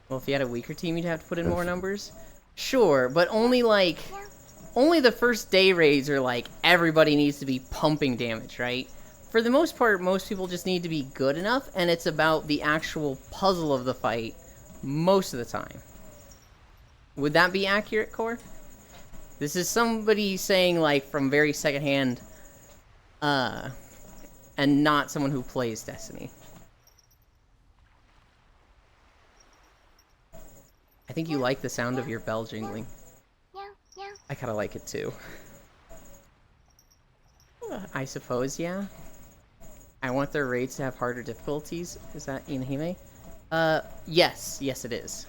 Speaker 1: Well, if you had a weaker team, you'd have to put in more numbers. Sure, but only the first day raids are like everybody needs to be pumping damage, right? For the most part, most people just need to be good enough, and it's about the actual puzzle of the fight most of the time. Would that be accurate, Core? This is somebody saying, like, from very secondhand, and not someone who plays Destiny. I think you like the sound of your bell jingling. I kinda like it too. I suppose, yeah. I want their raids to have harder difficulties. Is that Inahime? Yes. Yes, it is.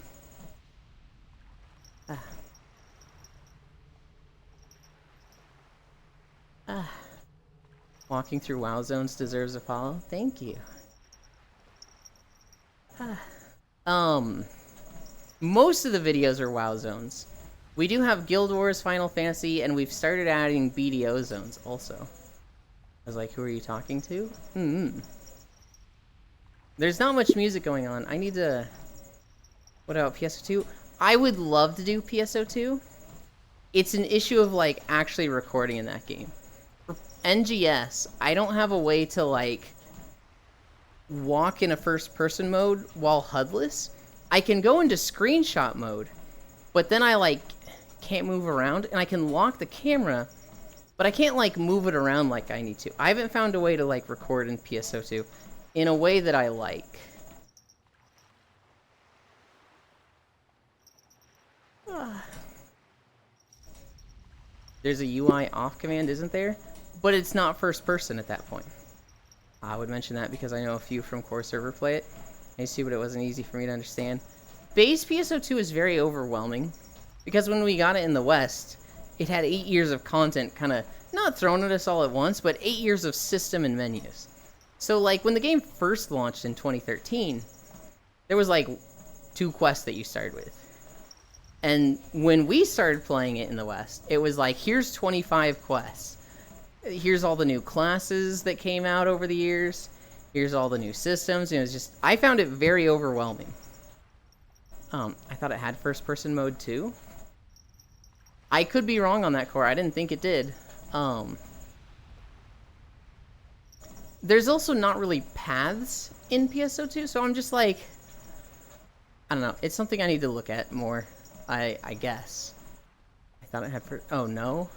Speaker 1: Walking through WoW zones deserves a follow. Thank you. Most of the videos are WoW zones. We do have Guild Wars, Final Fantasy, and we've started adding BDO zones also. I was like, who are you talking to? There's not much music going on. I need to... What about PSO2? I would love to do PSO2. It's an issue of, like, actually recording in that game. For NGS, I don't have a way to, like, walk in a first-person mode while HUDless. I can go into screenshot mode, but then I, like, can't move around, and I can lock the camera, but I can't, like, move it around like I need to. I haven't found a way to, like, record in PSO2 in a way that I like. There's a UI off command, isn't there? But it's not first person at that point. I would mention that because I know a few from core server play it. I see, but it wasn't easy for me to understand. Base PSO2 is very overwhelming because when we got it in the West, it had 8 years of content kind of not thrown at us all at once, but 8 years of system and menus. So, like, when the game first launched in 2013, there was, like, 2 quests that you started with. And when we started playing it in the West, it was like, here's 25 quests. Here's all the new classes that came out over the years. Here's all the new systems. And it was just, I found it very overwhelming. I thought it had first-person mode too. I could be wrong on that, core. I didn't think it did. There's also not really paths in PSO2, so I'm just like, I don't know. It's something I need to look at more. I guess. I thought it had oh no.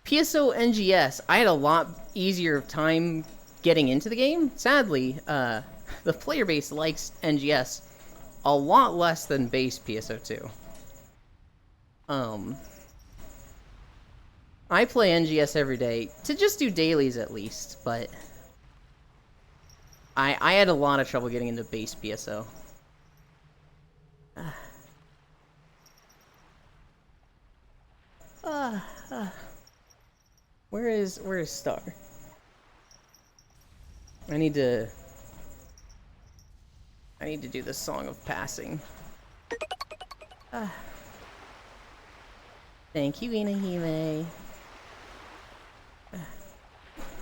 Speaker 1: PSO NGS, I had a lot easier time getting into the game. Sadly, the player base likes NGS a lot less than base PSO2. I play NGS every day to just do dailies at least, but I had a lot of trouble getting into base PSO. Where is Star? I need to do the Song of Passing. Thank you, Inahime.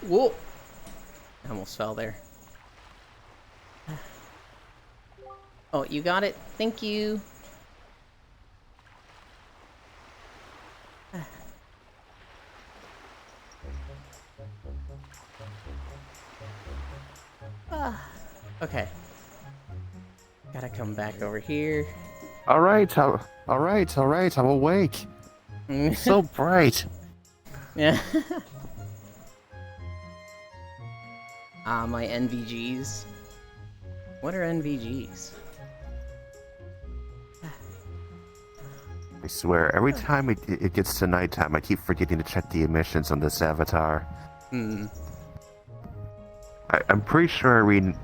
Speaker 1: Whoa! I almost fell there. Oh, you got it? Thank you. Okay. Gotta come back over here.
Speaker 4: All right, I'm awake. So bright.
Speaker 1: Yeah. My NVGs. What are NVGs?
Speaker 4: I swear, every time it gets to nighttime, I keep forgetting to check the emissions on this avatar. I'm pretty sure I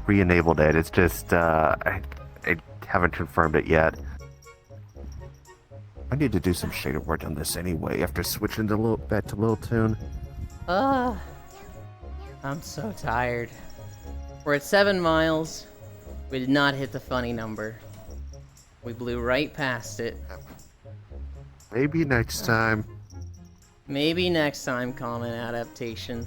Speaker 4: re-enabled it. It's just, I haven't confirmed it yet. I need to do some shader work on this anyway, after switching back to Lil Tune.
Speaker 1: I'm so tired. We're at 7 miles. We did not hit the funny number. We blew right past it.
Speaker 4: Maybe next time.
Speaker 1: Maybe next time, common adaptation.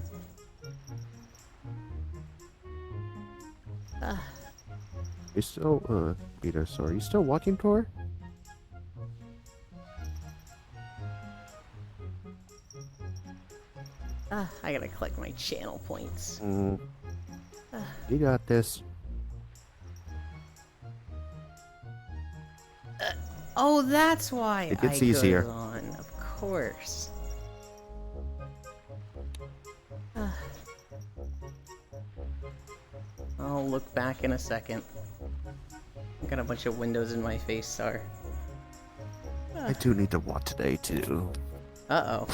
Speaker 4: You still, Peter, sorry, you still watching, Tor?
Speaker 1: I gotta collect my channel points.
Speaker 4: You got this.
Speaker 1: Oh, that's why
Speaker 4: it gets
Speaker 1: I
Speaker 4: easier.
Speaker 1: goes on. Of course. I'll look back in a second. I've got a bunch of windows in my face, Star.
Speaker 4: I do need to watch today, too.
Speaker 1: Uh-oh.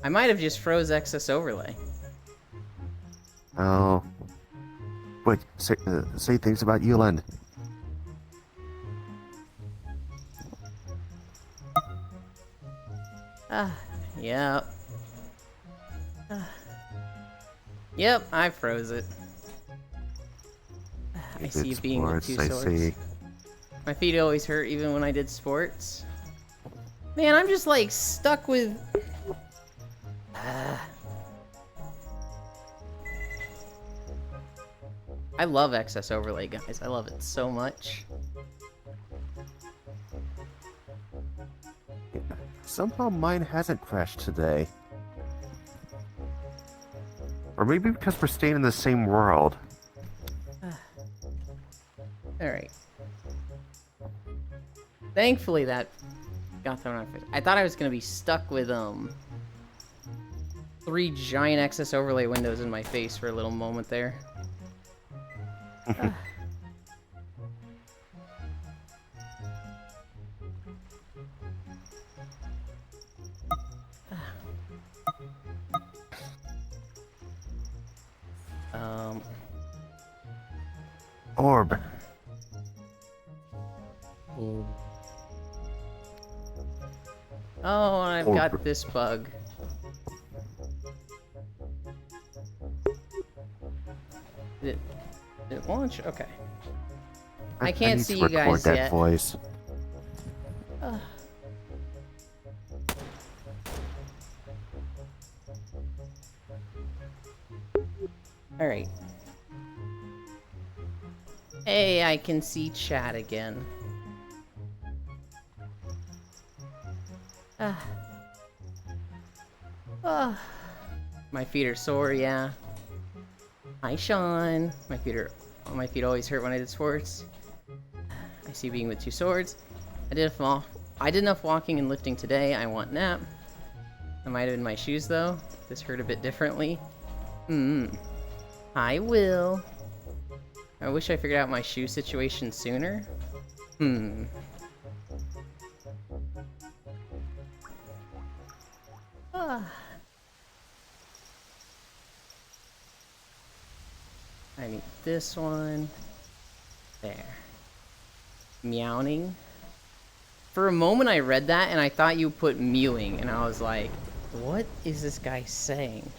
Speaker 1: I might have just froze excess overlay.
Speaker 4: Oh. Wait, say things about Yuland.
Speaker 1: Yep. Yep, I froze it. I see you being with 2 swords. My feet always hurt even when I did sports. Man, I'm just like stuck with... I love excess overlay, guys. I love it so much.
Speaker 4: Somehow mine hasn't crashed today. Or maybe because we're staying in the same world.
Speaker 1: Alright. Thankfully that got thrown off. I thought I was gonna be stuck with 3 giant excess overlay windows in my face for a little moment there.
Speaker 4: Orb.
Speaker 5: Oh,
Speaker 1: Oh, and I've
Speaker 4: Orb.
Speaker 1: got this bug. Did it launch? Okay. I can't
Speaker 4: need
Speaker 1: see
Speaker 4: to
Speaker 1: you
Speaker 4: record
Speaker 1: guys
Speaker 4: that
Speaker 1: yet.
Speaker 4: voice.
Speaker 1: Alright. Hey, I can see chat again. My feet are sore, yeah. Hi, Sean. My feet always hurt when I did sports. I see being with 2 swords. I did enough walking and lifting today. I want nap. That might have been my shoes, though. This hurt a bit differently. I will. I wish I figured out my shoe situation sooner. I need this one. There. Meowing. For a moment I read that and I thought you put mewing, and I was like, what is this guy saying?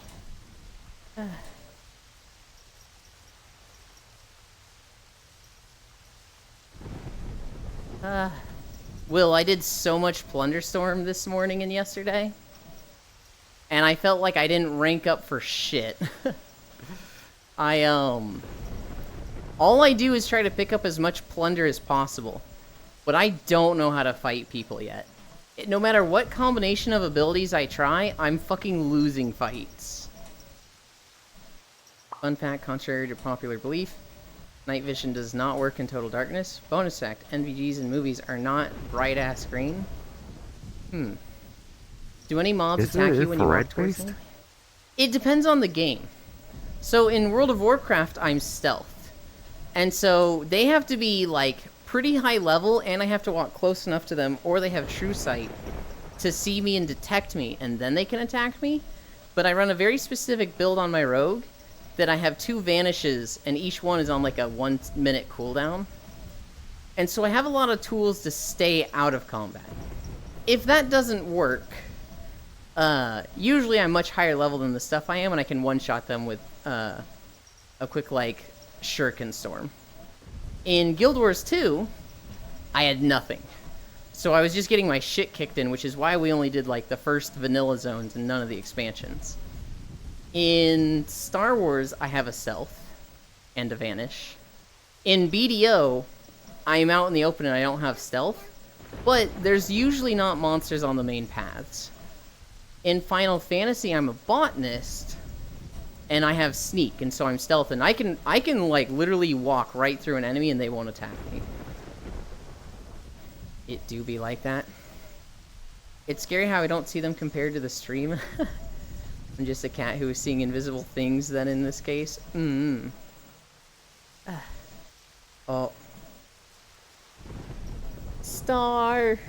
Speaker 1: Will, I did so much Plunderstorm this morning and yesterday, and I felt like I didn't rank up for shit. All I do is try to pick up as much plunder as possible, but I don't know how to fight people yet. No matter what combination of abilities I try, I'm fucking losing fights. Fun fact, contrary to popular belief, night vision does not work in total darkness. Bonus fact, NVGs in movies are not bright-ass green. Do any mobs
Speaker 4: Isn't
Speaker 1: attack
Speaker 4: it
Speaker 1: you when you walk towards
Speaker 4: infrared-based?
Speaker 1: them? It depends on the game. So in World of Warcraft, I'm stealth. And so they have to be, like, pretty high level, and I have to walk close enough to them, or they have true sight to see me and detect me, and then they can attack me. But I run a very specific build on my rogue, that I have 2 vanishes, and each one is on like a 1-minute cooldown. And so I have a lot of tools to stay out of combat. If that doesn't work, usually I'm much higher level than the stuff I am, and I can one-shot them with a quick, like, Shuriken Storm. In Guild Wars 2, I had nothing. So I was just getting my shit kicked in, which is why we only did, like, the first vanilla zones and none of the expansions. In Star Wars, I have a stealth and a vanish. In BDO, I'm out in the open and I don't have stealth, but there's usually not monsters on the main paths. In Final Fantasy, I'm a botanist, and I have sneak, and so I'm stealth, and I can like literally walk right through an enemy and they won't attack me. It do be like that. It's scary how I don't see them compared to the stream. I'm just a cat who is seeing invisible things then in this case. Oh. Star!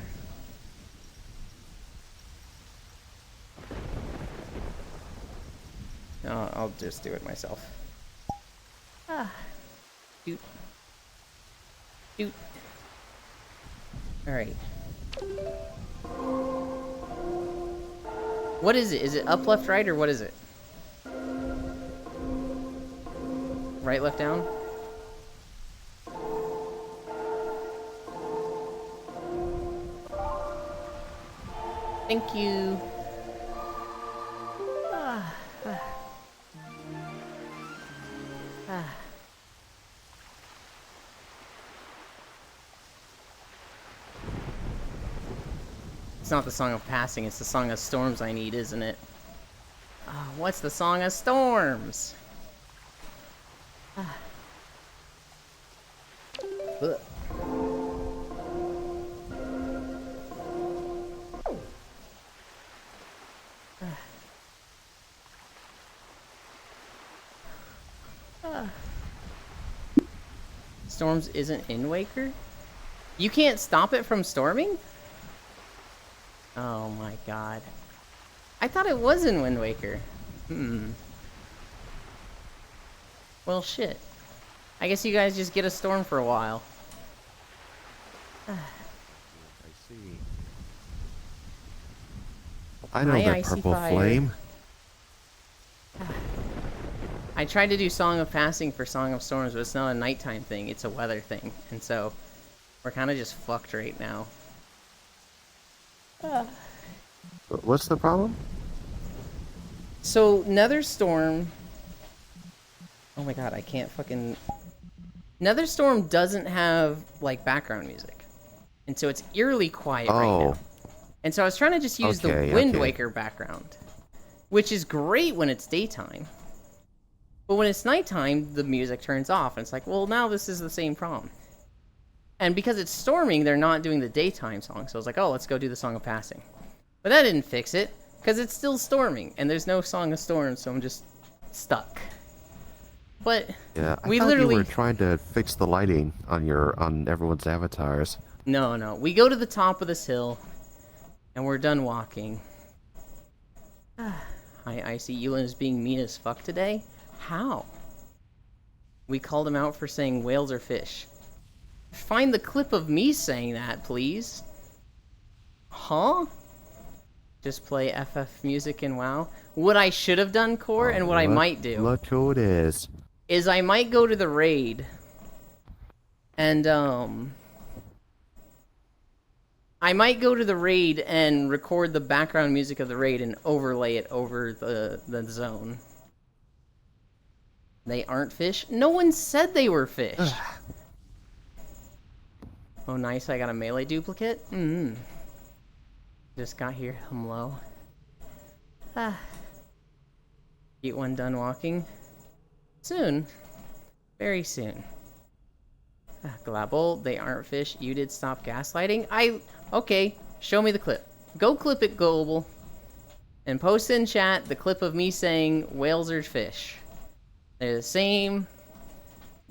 Speaker 1: No, I'll just do it myself. Doot. Doot. Alright. What is it? Is it up, left, right, or what is it? Right, left, down? Thank you. It's not the Song of Passing, it's the Song of Storms I need, isn't it? What's the Song of Storms? Ugh. Storms isn't in Waker? You can't stop it from storming? Oh my god. I thought it was in Wind Waker. Well, shit. I guess you guys just get a storm for a while.
Speaker 4: I see. I know
Speaker 1: Hi,
Speaker 4: that
Speaker 1: Icy
Speaker 4: purple
Speaker 1: Fire.
Speaker 4: flame.
Speaker 1: I tried to do Song of Passing for Song of Storms, but it's not a nighttime thing, it's a weather thing. And so, we're kind of just fucked right now.
Speaker 4: What's the problem?
Speaker 1: So, Netherstorm... Oh my god, I can't fucking... Netherstorm doesn't have, like, background music. And so it's eerily quiet right now. And so I was trying to just use the Wind Waker background. Which is great when it's daytime. But when it's nighttime, the music turns off. And it's like, well, now this is the same problem. And because it's storming, they're not doing the daytime song. So I was like, oh, let's go do the Song of Passing. But that didn't fix it. Because it's still storming. And there's no Song of Storms, so I'm just stuck. But
Speaker 4: yeah,
Speaker 1: we
Speaker 4: thought
Speaker 1: literally
Speaker 4: you were trying to fix the lighting on everyone's avatars.
Speaker 1: No. We go to the top of this hill, and we're done walking. I see Ewan is being mean as fuck today. How? We called him out for saying whales are fish. Find the clip of me saying that, please. Huh? Just play FF music and WoW. What I should have done, Core, and what I might do.
Speaker 4: Look who it is.
Speaker 1: Is I might go to the raid and I might go to the raid and record the background music of the raid and overlay it over the zone. They aren't fish? No one said they were fish. Oh nice, I got a melee duplicate? Just got here, I'm low. Get one done walking. Soon. Very soon. Glabble, they aren't fish. You did stop gaslighting. Okay, show me the clip. Go clip it, Global. And post in chat the clip of me saying whales are fish. They're the same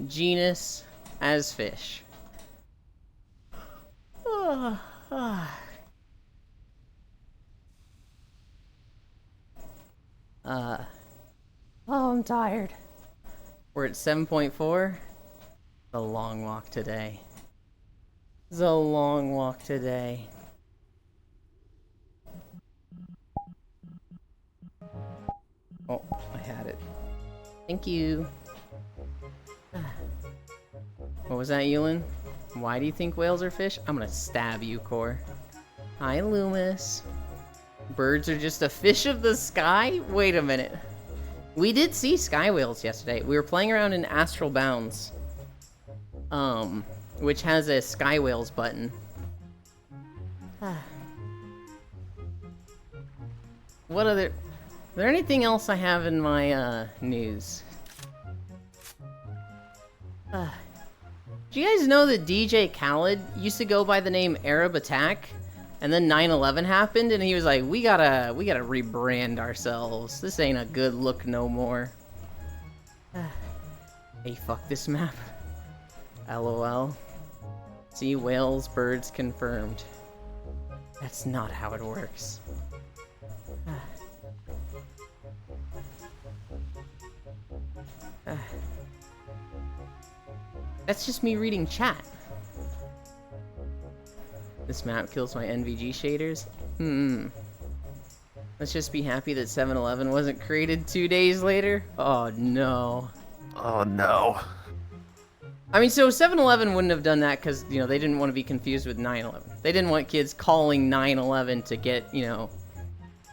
Speaker 1: genus as fish. Oh, I'm tired. We're at 7.4. The long walk today. The long walk today. Oh, I had it. Thank you. What was that, Ewan? Why do you think whales are fish? I'm gonna stab you, Core. Hi, Loomis. Birds are just a fish of the sky? Wait a minute. We did see sky whales yesterday. We were playing around in Astral Bounds. Which has a sky whales button. What other... Is there anything else I have in my, news? Do you guys know that DJ Khaled used to go by the name Arab Attack? And then 9/11 happened, and he was like, we gotta rebrand ourselves. This ain't a good look no more. Hey, fuck this map. LOL. See, whales, birds confirmed. That's not how it works. That's just me reading chat. This map kills my NVG shaders? Let's just be happy that 7-Eleven wasn't created 2 days later. Oh no.
Speaker 4: Oh no.
Speaker 1: I mean, so 7-Eleven wouldn't have done that because, you know, they didn't want to be confused with 9/11. They didn't want kids calling 9/11 to get, you know,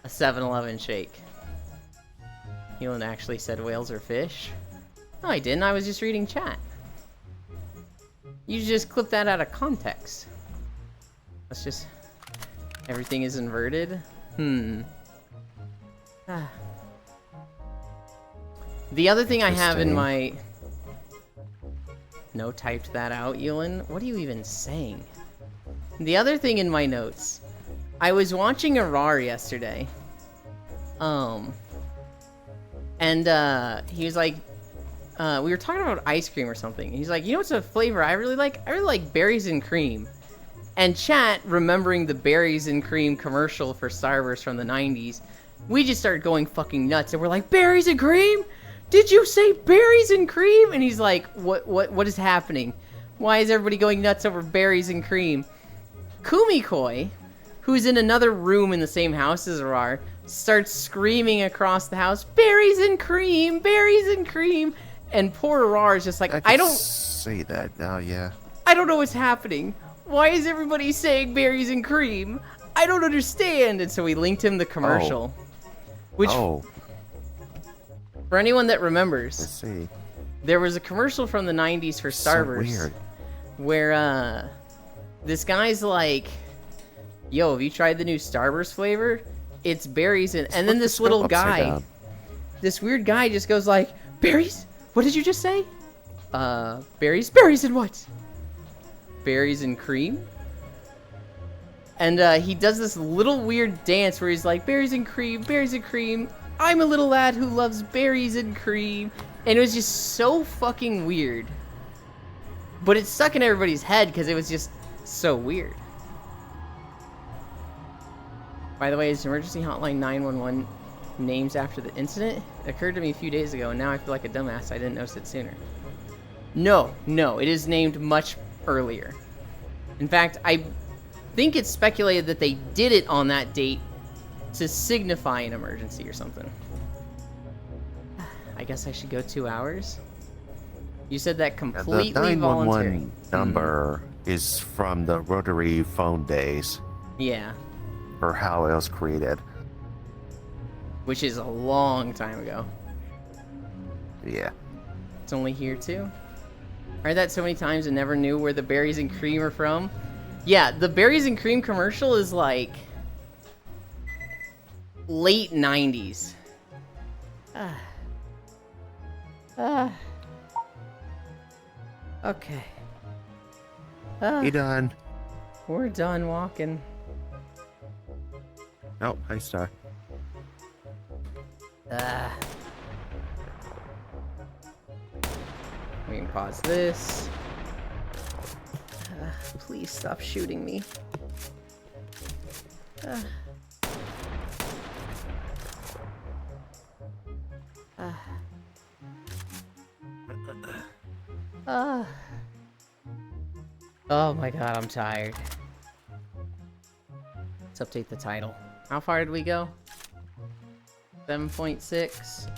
Speaker 1: a 7-Eleven shake. Heelan actually said whales are fish. No, I didn't. I was just reading chat. You just clip that out of context. Let's just... Everything is inverted? Hmm. Ah. The other thing I have in my... No, typed that out, Ewan. What are you even saying? The other thing in my notes. I was watching Arar yesterday. And he was like... we were talking about ice cream or something. He's like, you know what's a flavor I really like? I really like berries and cream. And chat, remembering the berries and cream commercial for Starburst from the 90s, we just started going fucking nuts. And we're like, berries and cream? Did you say berries and cream? And he's like, what is happening? Why is everybody going nuts over berries and cream? Kumikoi, who's in another room in the same house as Arar, starts screaming across the house, berries and cream, berries and cream. And poor Arar is just like, I don't
Speaker 4: say that now, yeah.
Speaker 1: I don't know what's happening. Why is everybody saying berries and cream? I don't understand. And so we linked him the commercial. Which, for anyone that remembers,
Speaker 4: Let's see.
Speaker 1: there was a commercial from the 90s for Starburst.
Speaker 4: So weird.
Speaker 1: Where, this guy's like, yo, have you tried the new Starburst flavor? It's berries and then this little guy, this weird guy just goes like, berries? What did you just say? Berries? Berries and what? Berries and cream? And he does this little weird dance where he's like, berries and cream, berries and cream. I'm a little lad who loves berries and cream. And it was just so fucking weird. But it stuck in everybody's head because it was just so weird. By the way, is emergency hotline 911 names after the incident? It occurred to me a few days ago, and now I feel like a dumbass. I didn't notice it sooner. No, it is named much earlier. In fact, I think it's speculated that they did it on that date to signify an emergency or something. I guess I should go 2 hours? You said that completely
Speaker 4: the 911
Speaker 1: voluntary.
Speaker 4: number is from the rotary phone days,
Speaker 1: Yeah,
Speaker 4: or how it was created.
Speaker 1: which is a long time ago.
Speaker 4: Yeah.
Speaker 1: It's only here too. I heard that so many times and never knew where the berries and cream are from. Yeah, the berries and cream commercial is like late 90s. Okay.
Speaker 4: You done?
Speaker 1: We're done walking.
Speaker 4: Oh, hi, Star.
Speaker 1: We can pause this. Please stop shooting me. Oh my god, I'm tired. Let's update the title. How far did we go? 7.6.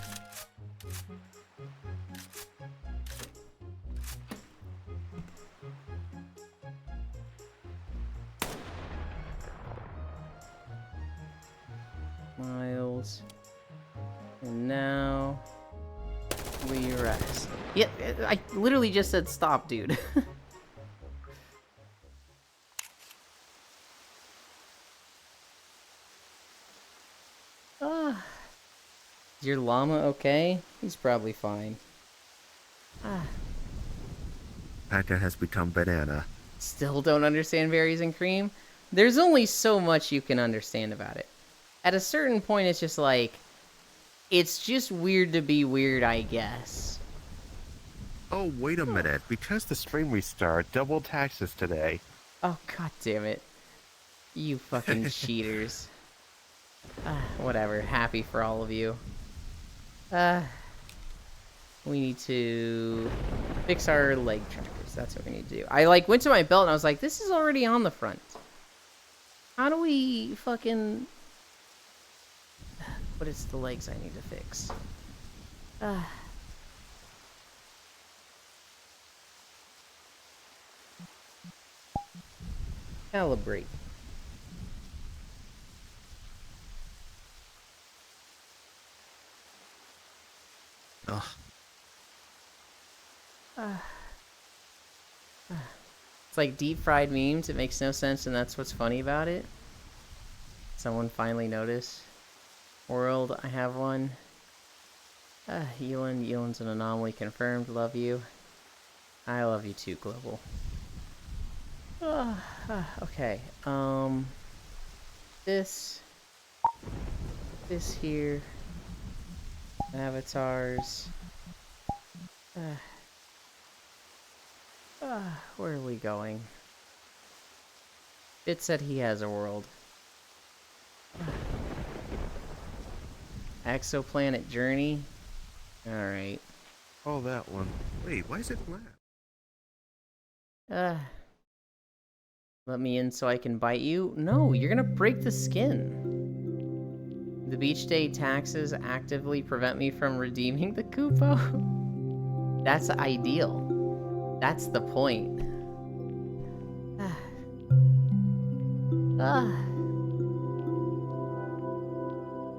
Speaker 1: Miles. And now we rest. Yeah, I literally just said stop, dude. Is your llama okay? He's probably fine.
Speaker 4: Paca has become banana.
Speaker 1: Still don't understand berries and cream? There's only so much you can understand about it. At a certain point, it's just like, it's just weird to be weird, I guess.
Speaker 4: Oh, wait a minute. Because the stream restart, double taxes today.
Speaker 1: Oh, god damn it. You fucking cheaters. Whatever. Happy for all of you. We need to fix our leg trackers. That's what we need to do. I, went to my belt and I was like, this is already on the front. How do we fucking... What is the legs I need to fix? Calibrate.
Speaker 4: Ugh.
Speaker 1: It's like deep fried memes. It makes no sense, and that's what's funny about it. Someone finally notice? World, I have one. Elan's an anomaly confirmed. Love you. I love you too, Global. Okay. This here. Avatars. Where are we going? It said he has a world. Exoplanet Journey. Alright.
Speaker 4: Oh, that one. Wait, why is it black?
Speaker 1: Let me in so I can bite you? No, you're gonna break the skin. The beach day taxes actively prevent me from redeeming the Kupo? That's ideal. That's the point.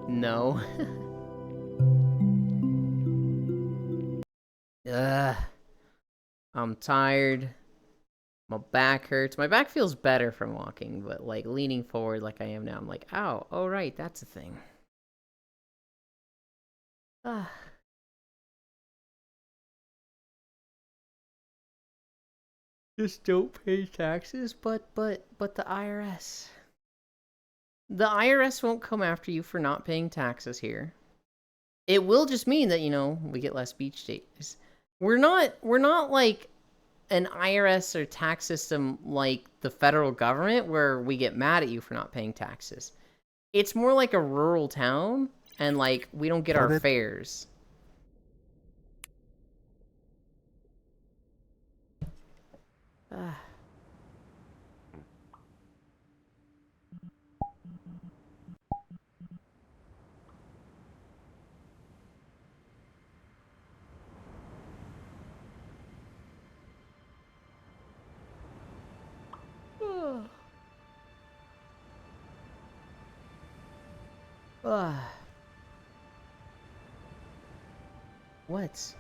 Speaker 1: No. I'm tired. My back hurts. My back feels better from walking, but like leaning forward like I am now, I'm like, ow, oh right, that's a thing. Just don't pay taxes, but the IRS. The IRS won't come after you for not paying taxes here. It will just mean that, you know, we get less beach days. We're not like an IRS or tax system like the federal government where we get mad at you for not paying taxes. It's more like a rural town and like we don't get our fares. What?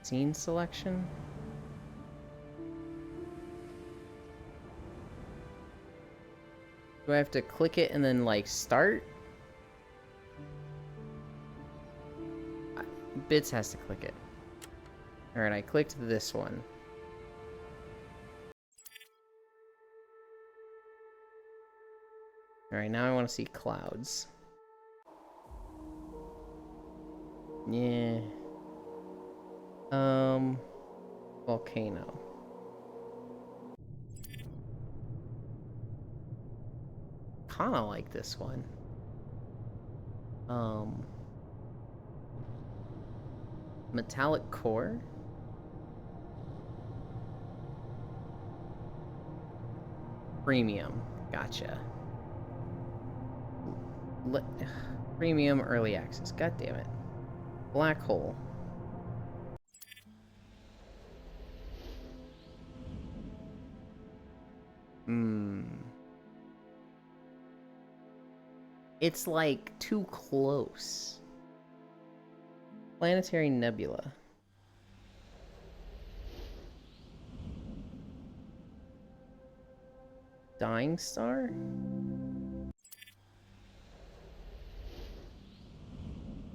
Speaker 1: Scene selection? Do I have to click it and then like start? Bits has to click it. Alright, I clicked this one. Alright, now I want to see clouds. Yeah. Volcano. Kinda like this one. Metallic core? Premium. Gotcha. Premium early access. God damn it. Black hole. It's like too close. Planetary nebula. Dying star?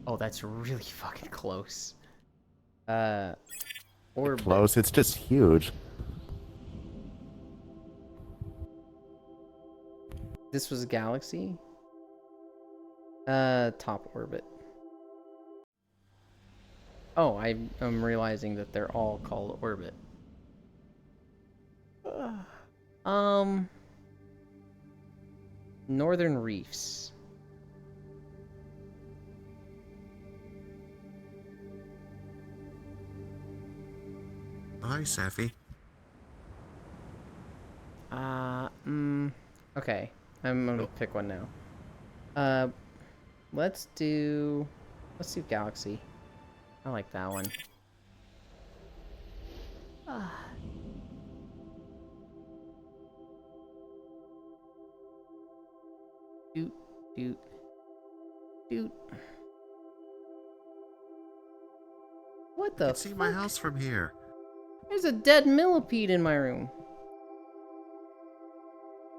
Speaker 1: Oh, that's really fucking close. Orbit.
Speaker 4: Close, it's just huge.
Speaker 1: This was a galaxy? Top orbit. Oh, I'm realizing that they're all called orbit. Northern Reefs.
Speaker 4: Hi, Safi.
Speaker 1: Okay. I'm gonna pick one now. Let's do Galaxy. I like that one. Doot, doot, doot. What the
Speaker 4: See my house from here.
Speaker 1: There's a dead millipede in my room.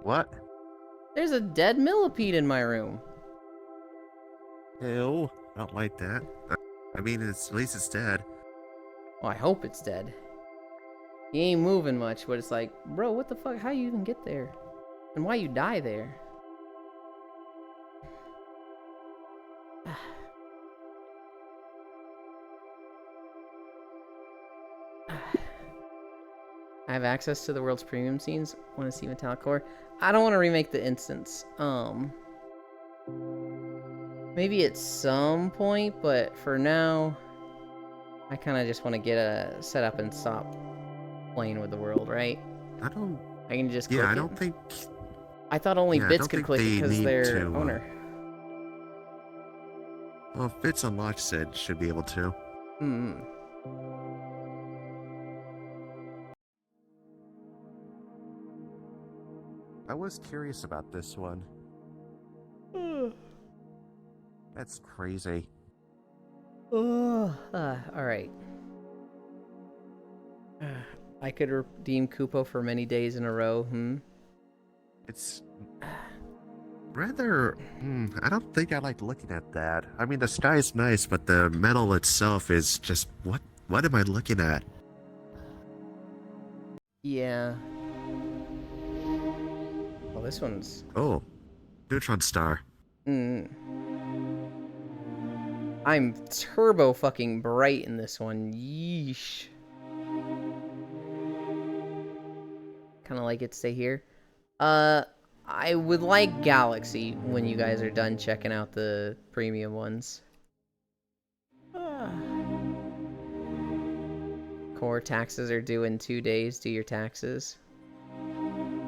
Speaker 4: What?
Speaker 1: There's a dead millipede in my room.
Speaker 4: Ew. I don't like that. I mean, at least it's dead.
Speaker 1: Well, I hope it's dead. He ain't moving much, but it's like, bro, what the fuck? How you even get there? And why you die there? I have access to the world's premium scenes. Want to see Metallic Core? I don't want to remake the instance. Maybe at some point, but for now, I kind of just want to get a set up and stop playing with the world, right?
Speaker 4: I don't.
Speaker 1: I can just
Speaker 4: Yeah,
Speaker 1: click
Speaker 4: I
Speaker 1: it.
Speaker 4: don't think.
Speaker 1: I thought only
Speaker 4: Yeah, I
Speaker 1: Bits
Speaker 4: don't
Speaker 1: could
Speaker 4: think
Speaker 1: click it
Speaker 4: they
Speaker 1: because
Speaker 4: need
Speaker 1: they're
Speaker 4: to,
Speaker 1: owner.
Speaker 4: Well, if it's unlocked, said should be able to.
Speaker 1: Hmm.
Speaker 4: I was curious about this one. That's crazy.
Speaker 1: Alright. I could redeem Kupo for many days in a row,
Speaker 4: It's rather. I don't think I like looking at that. I mean, the sky's nice, but the metal itself is just what? What am I looking at?
Speaker 1: Yeah. Well, this one's...
Speaker 4: Oh, neutron star.
Speaker 1: I'm turbo fucking bright in this one. Yeesh. Kind of like it to stay here. I would like Galaxy when you guys are done checking out the premium ones. Core taxes are due in 2 days. Do your taxes.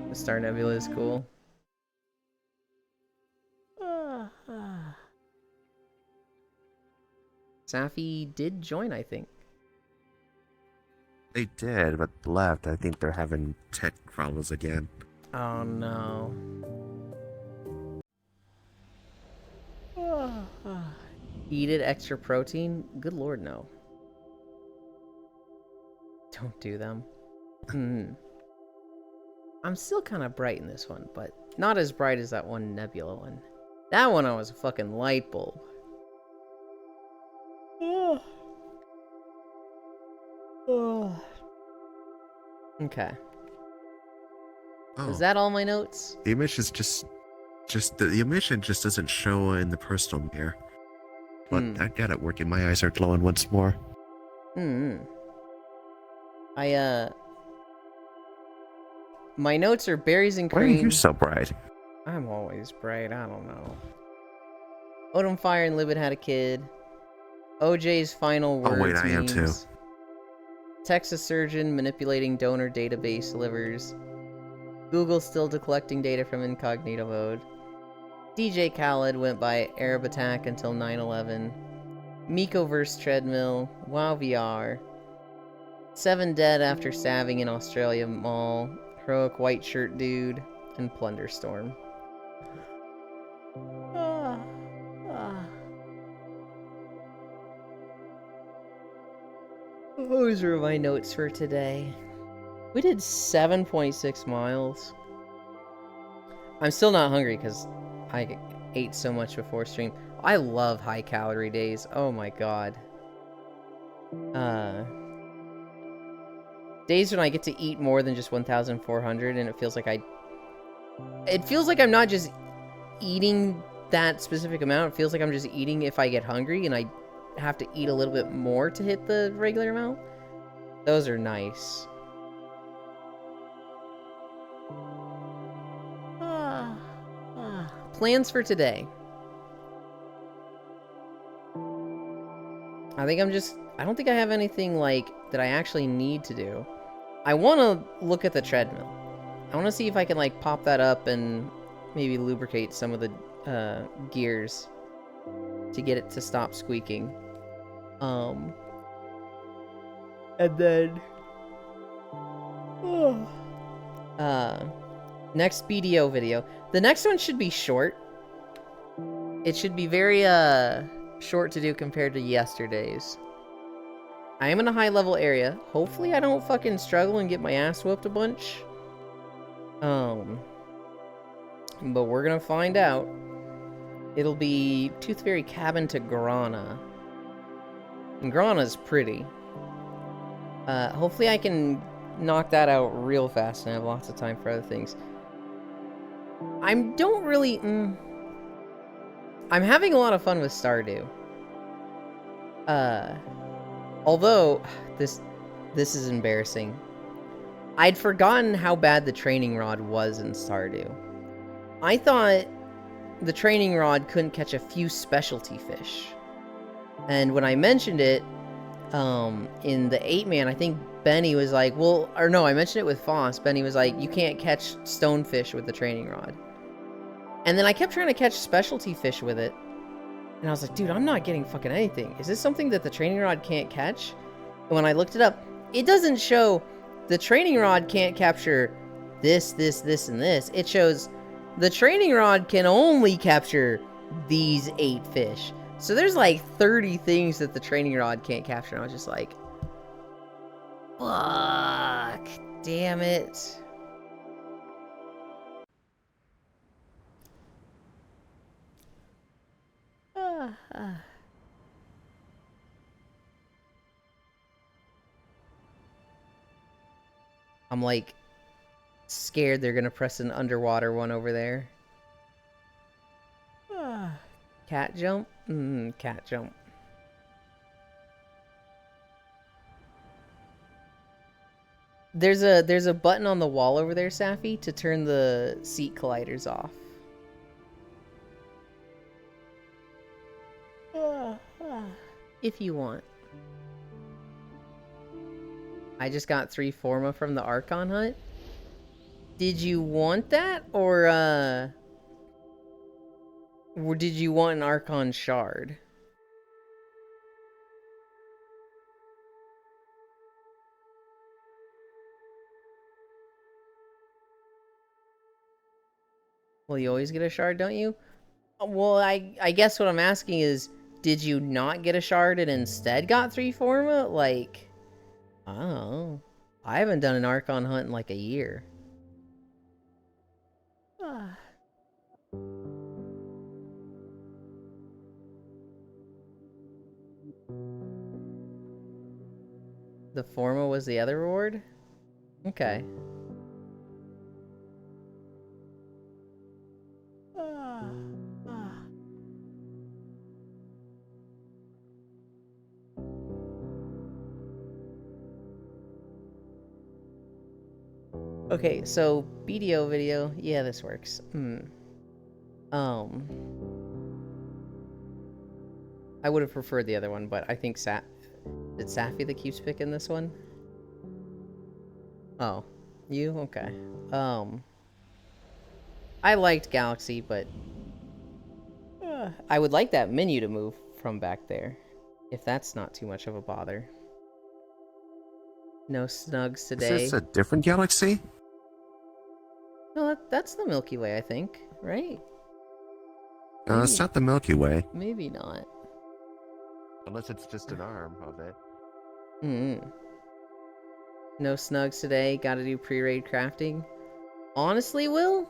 Speaker 1: The Star Nebula is cool. Safi did join, I think.
Speaker 4: They did, but left. I think they're having tech problems again.
Speaker 1: Oh no. Eat it, extra protein? Good lord, no. Don't do them. I'm still kind of bright in this one, but not as bright as that one Nebula one. That one I was a fucking light bulb. Okay.
Speaker 4: Oh,
Speaker 1: Is that all my notes?
Speaker 4: the image is just the emission just doesn't show in the personal mirror. But I got it working. My eyes are glowing once more.
Speaker 1: My notes are berries and
Speaker 4: Why are
Speaker 1: cream.
Speaker 4: you so bright?
Speaker 1: I'm always bright, I don't know. Odom Fire and Libid had a kid. OJ's final words.
Speaker 4: Oh wait, I am too.
Speaker 1: memes. Texas surgeon manipulating donor database delivers. Google still collecting data from incognito mode. DJ Khaled went by Arab Attack until 9/11. Mikoverse treadmill. WoW VR. 7 dead after stabbing in Australia mall. Heroic white shirt dude. And Plunderstorm. Those are my notes for today. We did 7.6 miles. I'm still not hungry because I ate so much before stream. I love high calorie days. Oh my god. Days when I get to eat more than just 1,400 and it feels like I'm not just eating that specific amount. It feels like I'm just eating if I get hungry and I have to eat a little bit more to hit the regular amount. Those are nice. Plans for today. I don't think I have anything like that I actually need to do. I want to look at the treadmill. I want to see if I can like pop that up and maybe lubricate some of the gears to get it to stop squeaking. And then next BDO video. The next one should be short. It should be very short to do compared to yesterday's. I am in a high level area. Hopefully I don't fucking struggle and get my ass whooped a bunch. But we're gonna find out. It'll be Tooth Fairy Cabin to Grana. And Grana's pretty. Hopefully I can knock that out real fast and have lots of time for other things. I'm having a lot of fun with Stardew. Although, this is embarrassing. I'd forgotten how bad the training rod was in Stardew. I thought the training rod couldn't catch a few specialty fish. And when I mentioned it, in the 8-man, I think Benny was like, well, or no, I mentioned it with Foss. Benny was like, you can't catch stonefish with the training rod. And then I kept trying to catch specialty fish with it. And I was like, dude, I'm not getting fucking anything. Is this something that the training rod can't catch? And when I looked it up, it doesn't show the training rod can't capture this, this, this, and this. It shows the training rod can only capture these 8 fish. So there's like 30 things that the training rod can't capture. And I was just like, fuck, damn it. I'm like scared they're gonna press an underwater one over there. Cat jump? Cat jump. There's a button on the wall over there, Safi, to turn the seat colliders off. If you want. I just got 3 Forma from the Archon hunt. Did you want that, or did you want an Archon shard? Well, you always get a shard, don't you? Well, I guess what I'm asking is, did you not get a shard and instead got 3 Forma? Like, I don't know. I haven't done an Archon hunt in like a year. The Forma was the other reward? Okay. Okay, so BDO video, yeah, this works. I would have preferred the other one, but I think did Safi that keeps picking this one? Oh, you? Okay. I liked Galaxy, but I would like that menu to move from back there, if that's not too much of a bother. No snugs today.
Speaker 4: Is this a different galaxy?
Speaker 1: No, that's the Milky Way, I think, right?
Speaker 4: No, it's not the Milky Way.
Speaker 1: Maybe not.
Speaker 4: Unless it's just an arm of it.
Speaker 1: No snugs today. Gotta do pre-raid crafting. Honestly, Will?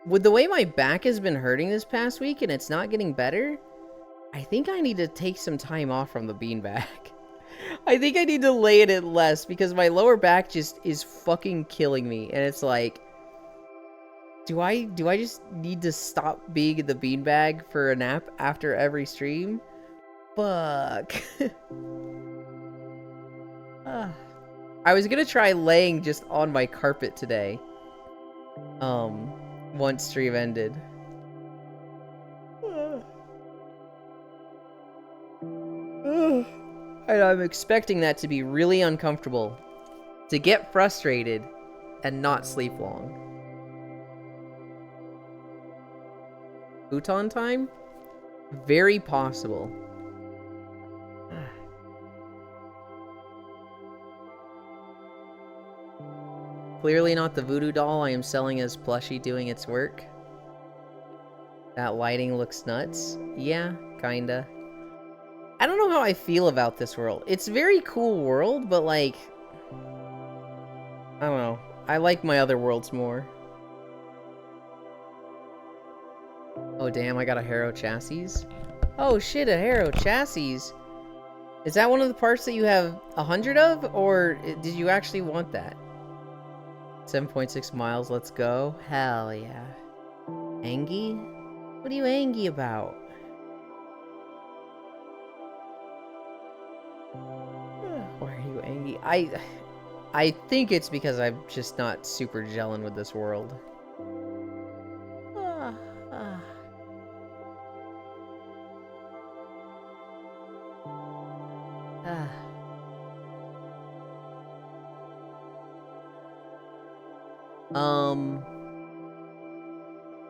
Speaker 1: With the way my back has been hurting this past week and it's not getting better, I think I need to take some time off from the beanbag. I think I need to lay in it less because my lower back just is fucking killing me. And it's like, do I just need to stop being in the beanbag for a nap after every stream? Fuck. I was gonna try laying just on my carpet today. Once stream ended. And I'm expecting that to be really uncomfortable. To get frustrated and not sleep long. Futon time? Very possible. Clearly not the voodoo doll I am selling as plushie doing its work. That lighting looks nuts. Yeah, kinda. I don't know how I feel about this world. It's a very cool world, but like, I don't know. I like my other worlds more. Oh damn, I got a Harrow chassis. Oh shit, a Harrow chassis. Is that one of the parts that you have 100 of, or did you actually want that? 7.6 miles, let's go. Hell yeah. Angie? What are you angry about? Why are you angry? I think it's because I'm just not super gelling with this world.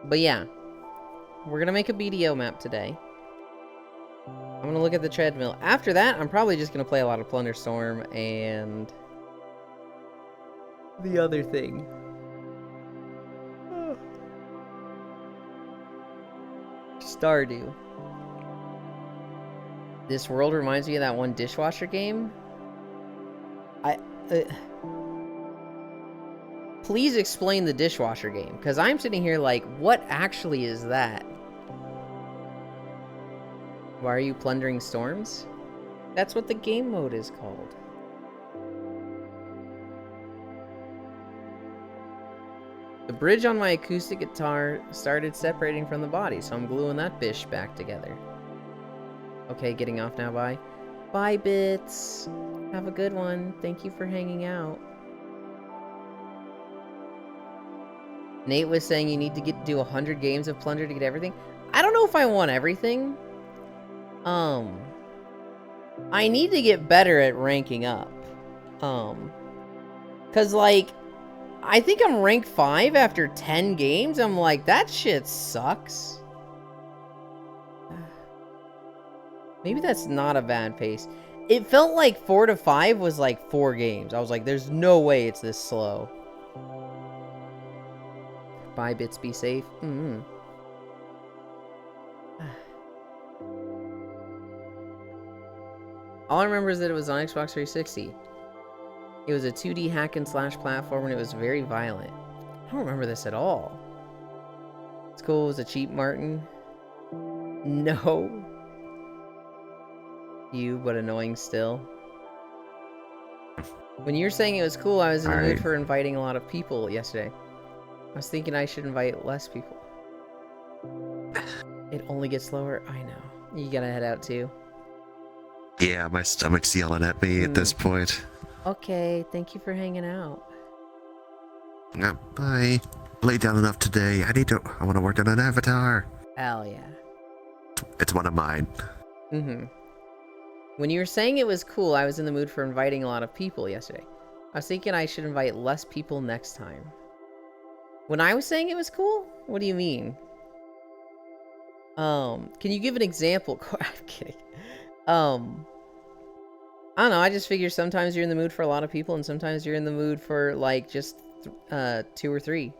Speaker 1: But yeah, we're gonna make a BDO map today. I'm gonna look at the treadmill. After that, I'm probably just gonna play a lot of Plunderstorm and the other thing. Stardew. This world reminds me of that one dishwasher game. Please explain the dishwasher game, because I'm sitting here like, what actually is that? Why are you plundering storms? That's what the game mode is called. The bridge on my acoustic guitar started separating from the body, so I'm gluing that bish back together. Okay, getting off now, bye. Bye, Bits. Have a good one. Thank you for hanging out. Nate was saying you need to do 100 games of Plunder to get everything. I don't know if I want everything. I need to get better at ranking up. Cause like, I think I'm rank 5 after 10 games. I'm like, that shit sucks. Maybe that's not a bad pace. It felt like 4 to 5 was like 4 games. I was like, there's no way it's this slow. Bye, Bits, be safe. All I remember is that it was on Xbox 360. It was a 2D hack and slash platform and it was very violent. I don't remember this at all. It's cool, it was a cheap Martin. No. You, but annoying still. When you were saying it was cool, I was in the mood for inviting a lot of people yesterday. I was thinking I should invite less people. It only gets slower. I know. You gotta head out too.
Speaker 4: Yeah, my stomach's yelling at me at this point.
Speaker 1: Okay, thank you for hanging out.
Speaker 4: Bye. Laid down enough today. I want to work on an avatar.
Speaker 1: Hell yeah.
Speaker 4: It's one of mine.
Speaker 1: When you were saying it was cool, I was in the mood for inviting a lot of people yesterday. I was thinking I should invite less people next time. When I was saying it was cool? What do you mean? Can you give an example? I'm kidding. I don't know, I just figure sometimes you're in the mood for a lot of people and sometimes you're in the mood for like just 2 or 3.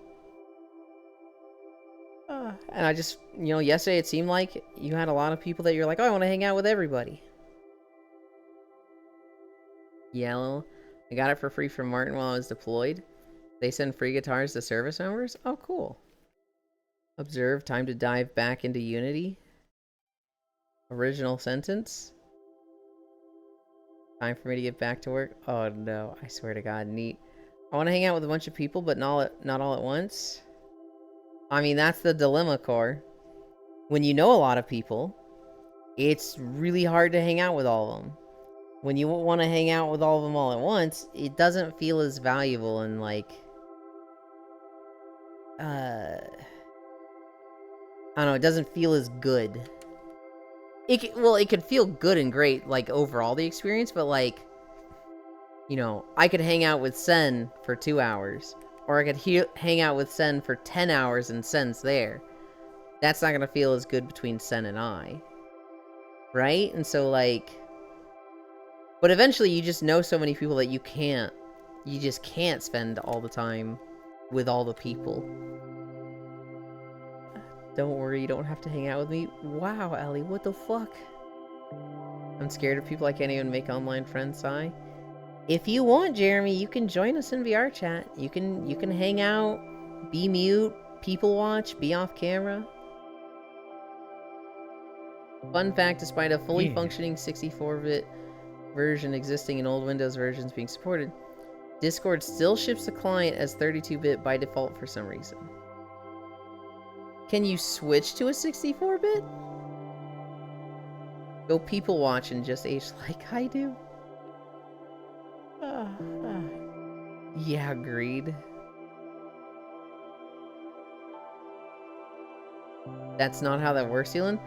Speaker 1: And I just, you know, yesterday it seemed like you had a lot of people that you're like, oh, I want to hang out with everybody. Yellow. I got it for free from Martin while I was deployed. They send free guitars to service members? Oh, cool. Observe, time to dive back into Unity. Original sentence. Time for me to get back to work. Oh no, I swear to God, neat. I want to hang out with a bunch of people, but not all at once. I mean, that's the dilemma, Core. When you know a lot of people, it's really hard to hang out with all of them. When you want to hang out with all of them all at once, it doesn't feel as valuable and like... I don't know, it doesn't feel as good. It could feel good and great, like, overall the experience, but, like, you know, I could hang out with Sen for 2 hours, or I could hang out with Sen for 10 hours and Sen's there. That's not gonna feel as good between Sen and I. Right? And so, like... But eventually you just know so many people that you just can't spend all the time with all the people. Don't worry, you don't have to hang out with me. Wow, Ellie, what the fuck? I'm scared of people. I can't even make online friends, sigh. If you want, Jeremy, you can join us in VR chat. You can hang out, be mute, people watch, be off camera. Fun fact, despite a fully functioning 64-bit version existing and old Windows versions being supported, Discord still ships the client as 32-bit by default for some reason. Can you switch to a 64-bit? Go people watch and just age like I do. Yeah, agreed. That's not how that works, Elon.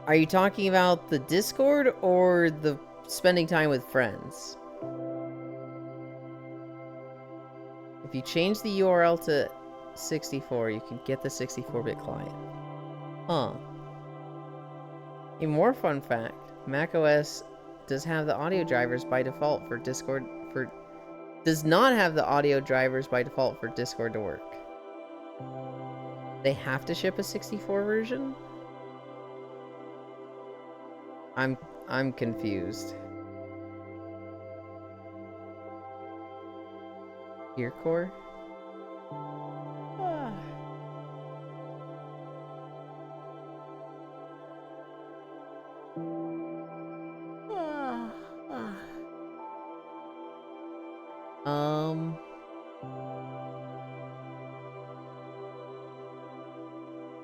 Speaker 1: Are you talking about the Discord or the spending time with friends? If you change the URL to 64, you can get the 64-bit client. Huh. A more fun fact, macOS does have the audio drivers by default for Discord does not have the audio drivers by default for Discord to work. They have to ship a 64 version? I'm confused. Earcore?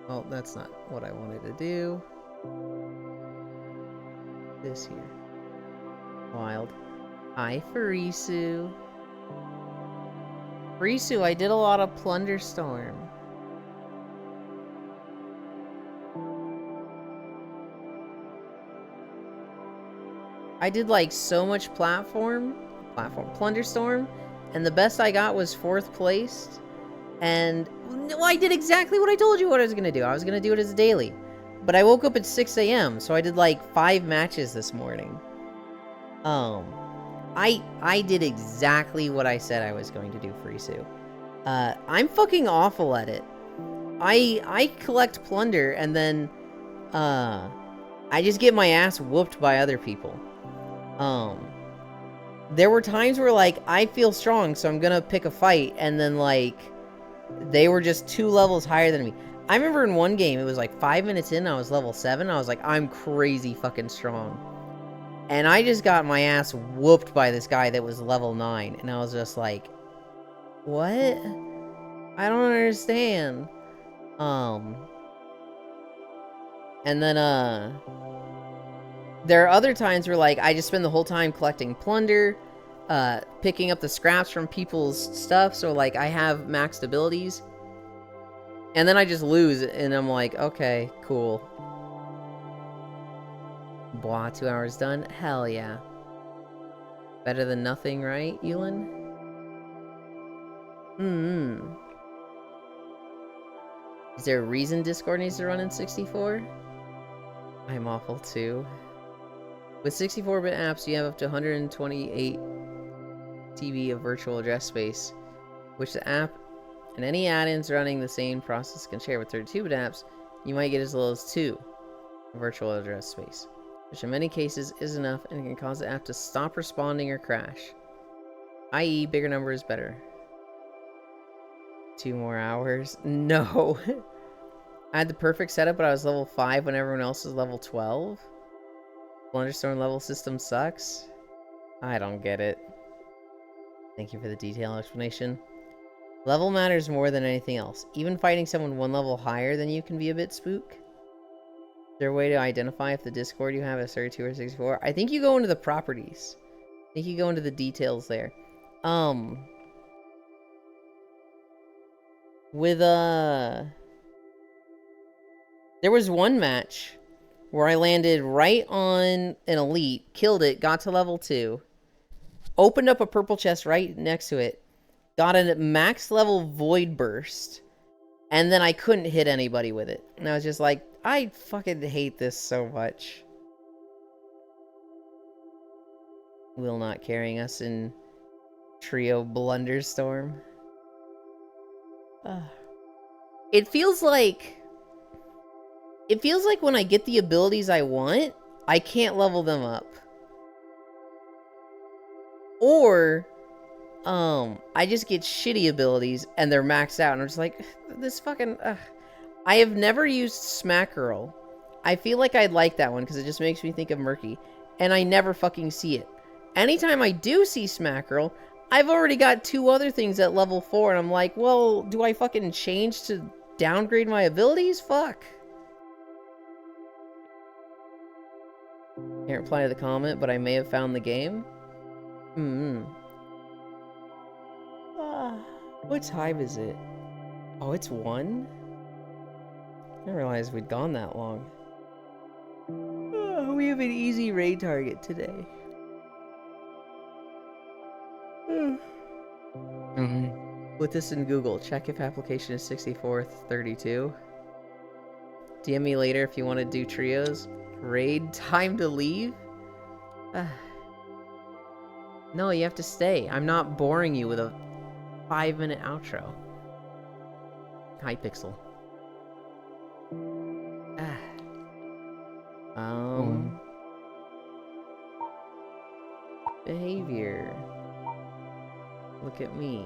Speaker 1: Well, that's not what I wanted to do. This here. Wild. Hi, Farisu. Farisu, I did a lot of Plunderstorm. I did like so much Plunderstorm, and the best I got was 4th place. And well, I did exactly what I told you what I was gonna do. I was gonna do it as a daily. But I woke up at 6 a.m., so I did like 5 matches this morning. I did exactly what I said I was going to do, Farisu. I'm fucking awful at it. I collect plunder and then I just get my ass whooped by other people. There were times where like I feel strong, so I'm gonna pick a fight, and then like they were just 2 levels higher than me. I remember in one game, it was like 5 minutes in, I was level 7, I was like, I'm crazy fucking strong. And I just got my ass whooped by this guy that was level 9, and I was just like, what? I don't understand. And then, there are other times where, like, I just spend the whole time collecting plunder, picking up the scraps from people's stuff, so, like, I have maxed abilities. And then I just lose, and I'm like, okay, cool. Blah, 2 hours done? Hell yeah. Better than nothing, right, Elon? Is there a reason Discord needs to run in 64? I'm awful too. With 64-bit apps, you have up to 128 TB of virtual address space, which the app and any add-ins running the same process can share. With 32-bit apps, you might get as little as 2 virtual address space, which in many cases is enough and can cause the app to stop responding or crash. I.e., bigger number is better. 2 more hours? No. I had the perfect setup, but I was level 5 when everyone else was level 12. Plunderstorm level system sucks. I don't get it. Thank you for the detailed explanation. Level matters more than anything else. Even fighting someone 1 level higher than you can be a bit spook. Is there a way to identify if the Discord you have is 32 or 64? I think you go into the properties. I think you go into the details there. There was one match where I landed right on an elite, killed it, got to level 2, opened up a purple chest right next to it, got a max level void burst, and then I couldn't hit anybody with it. And I was just like, I fucking hate this so much. Will not carrying us in trio Blunderstorm. It feels like when I get the abilities I want, I can't level them up. Or, I just get shitty abilities and they're maxed out and I'm just like, this fucking, I have never used Smack Girl. I feel like I'd like that one because it just makes me think of Murky. And I never fucking see it. Anytime I do see Smack Girl, I've already got 2 other things at level 4 and I'm like, well, do I fucking change to downgrade my abilities? Fuck. Can't reply to the comment, but I may have found the game. What time is it? Oh, it's 1? I didn't realize we'd gone that long. We have an easy raid target today. Put this in Google. Check if application is 6432. DM me later if you want to do trios. Raid time to leave? No, you have to stay. I'm not boring you with a 5-minute outro. Hypixel. Behavior. Look at me.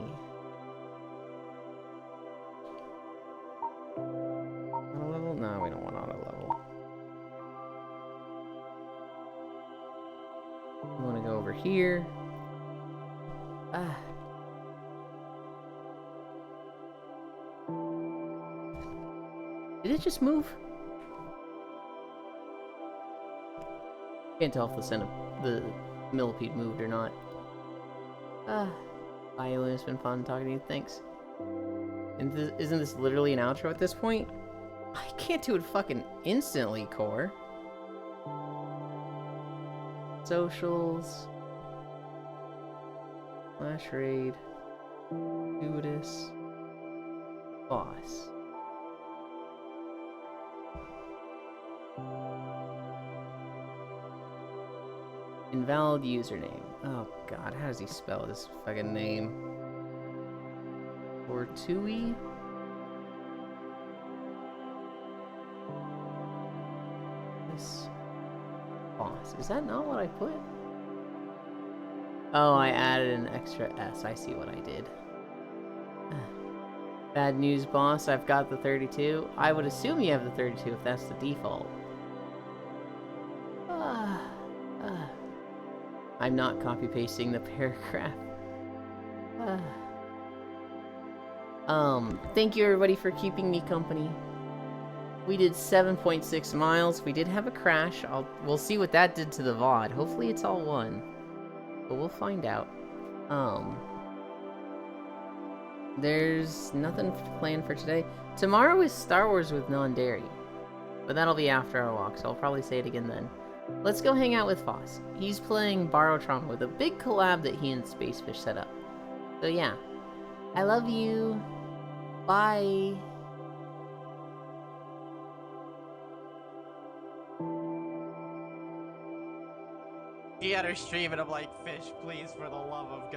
Speaker 1: Auto level? No, we don't want auto level. We want to go over here. Did it just move? Can't tell if the millipede moved or not. Bye, Luna. It's been fun talking to you. Thanks. And isn't this literally an outro at this point? I can't do it fucking instantly, Core. Socials. Flash raid. Judas. Boss. Invalid username. Oh god, how does he spell this fucking name? Fortui? This boss. Is that not what I put? Oh, I added an extra S. I see what I did. Bad news, boss. I've got the 32. I would assume you have the 32 if that's the default. I'm not copy-pasting the paragraph. Thank you everybody for keeping me company. We did 7.6 miles. We did have a crash. We'll see what that did to the VOD. Hopefully it's all one. But we'll find out. There's nothing planned for today. Tomorrow is Star Wars with Non-Dairy. But that'll be after our walk, so I'll probably say it again then. Let's go hang out with Foss. He's playing Barotrauma with a big collab that he and Spacefish set up. So yeah. I love you. Bye.
Speaker 3: He had her stream and I'm like, Fish, please, for the love of God.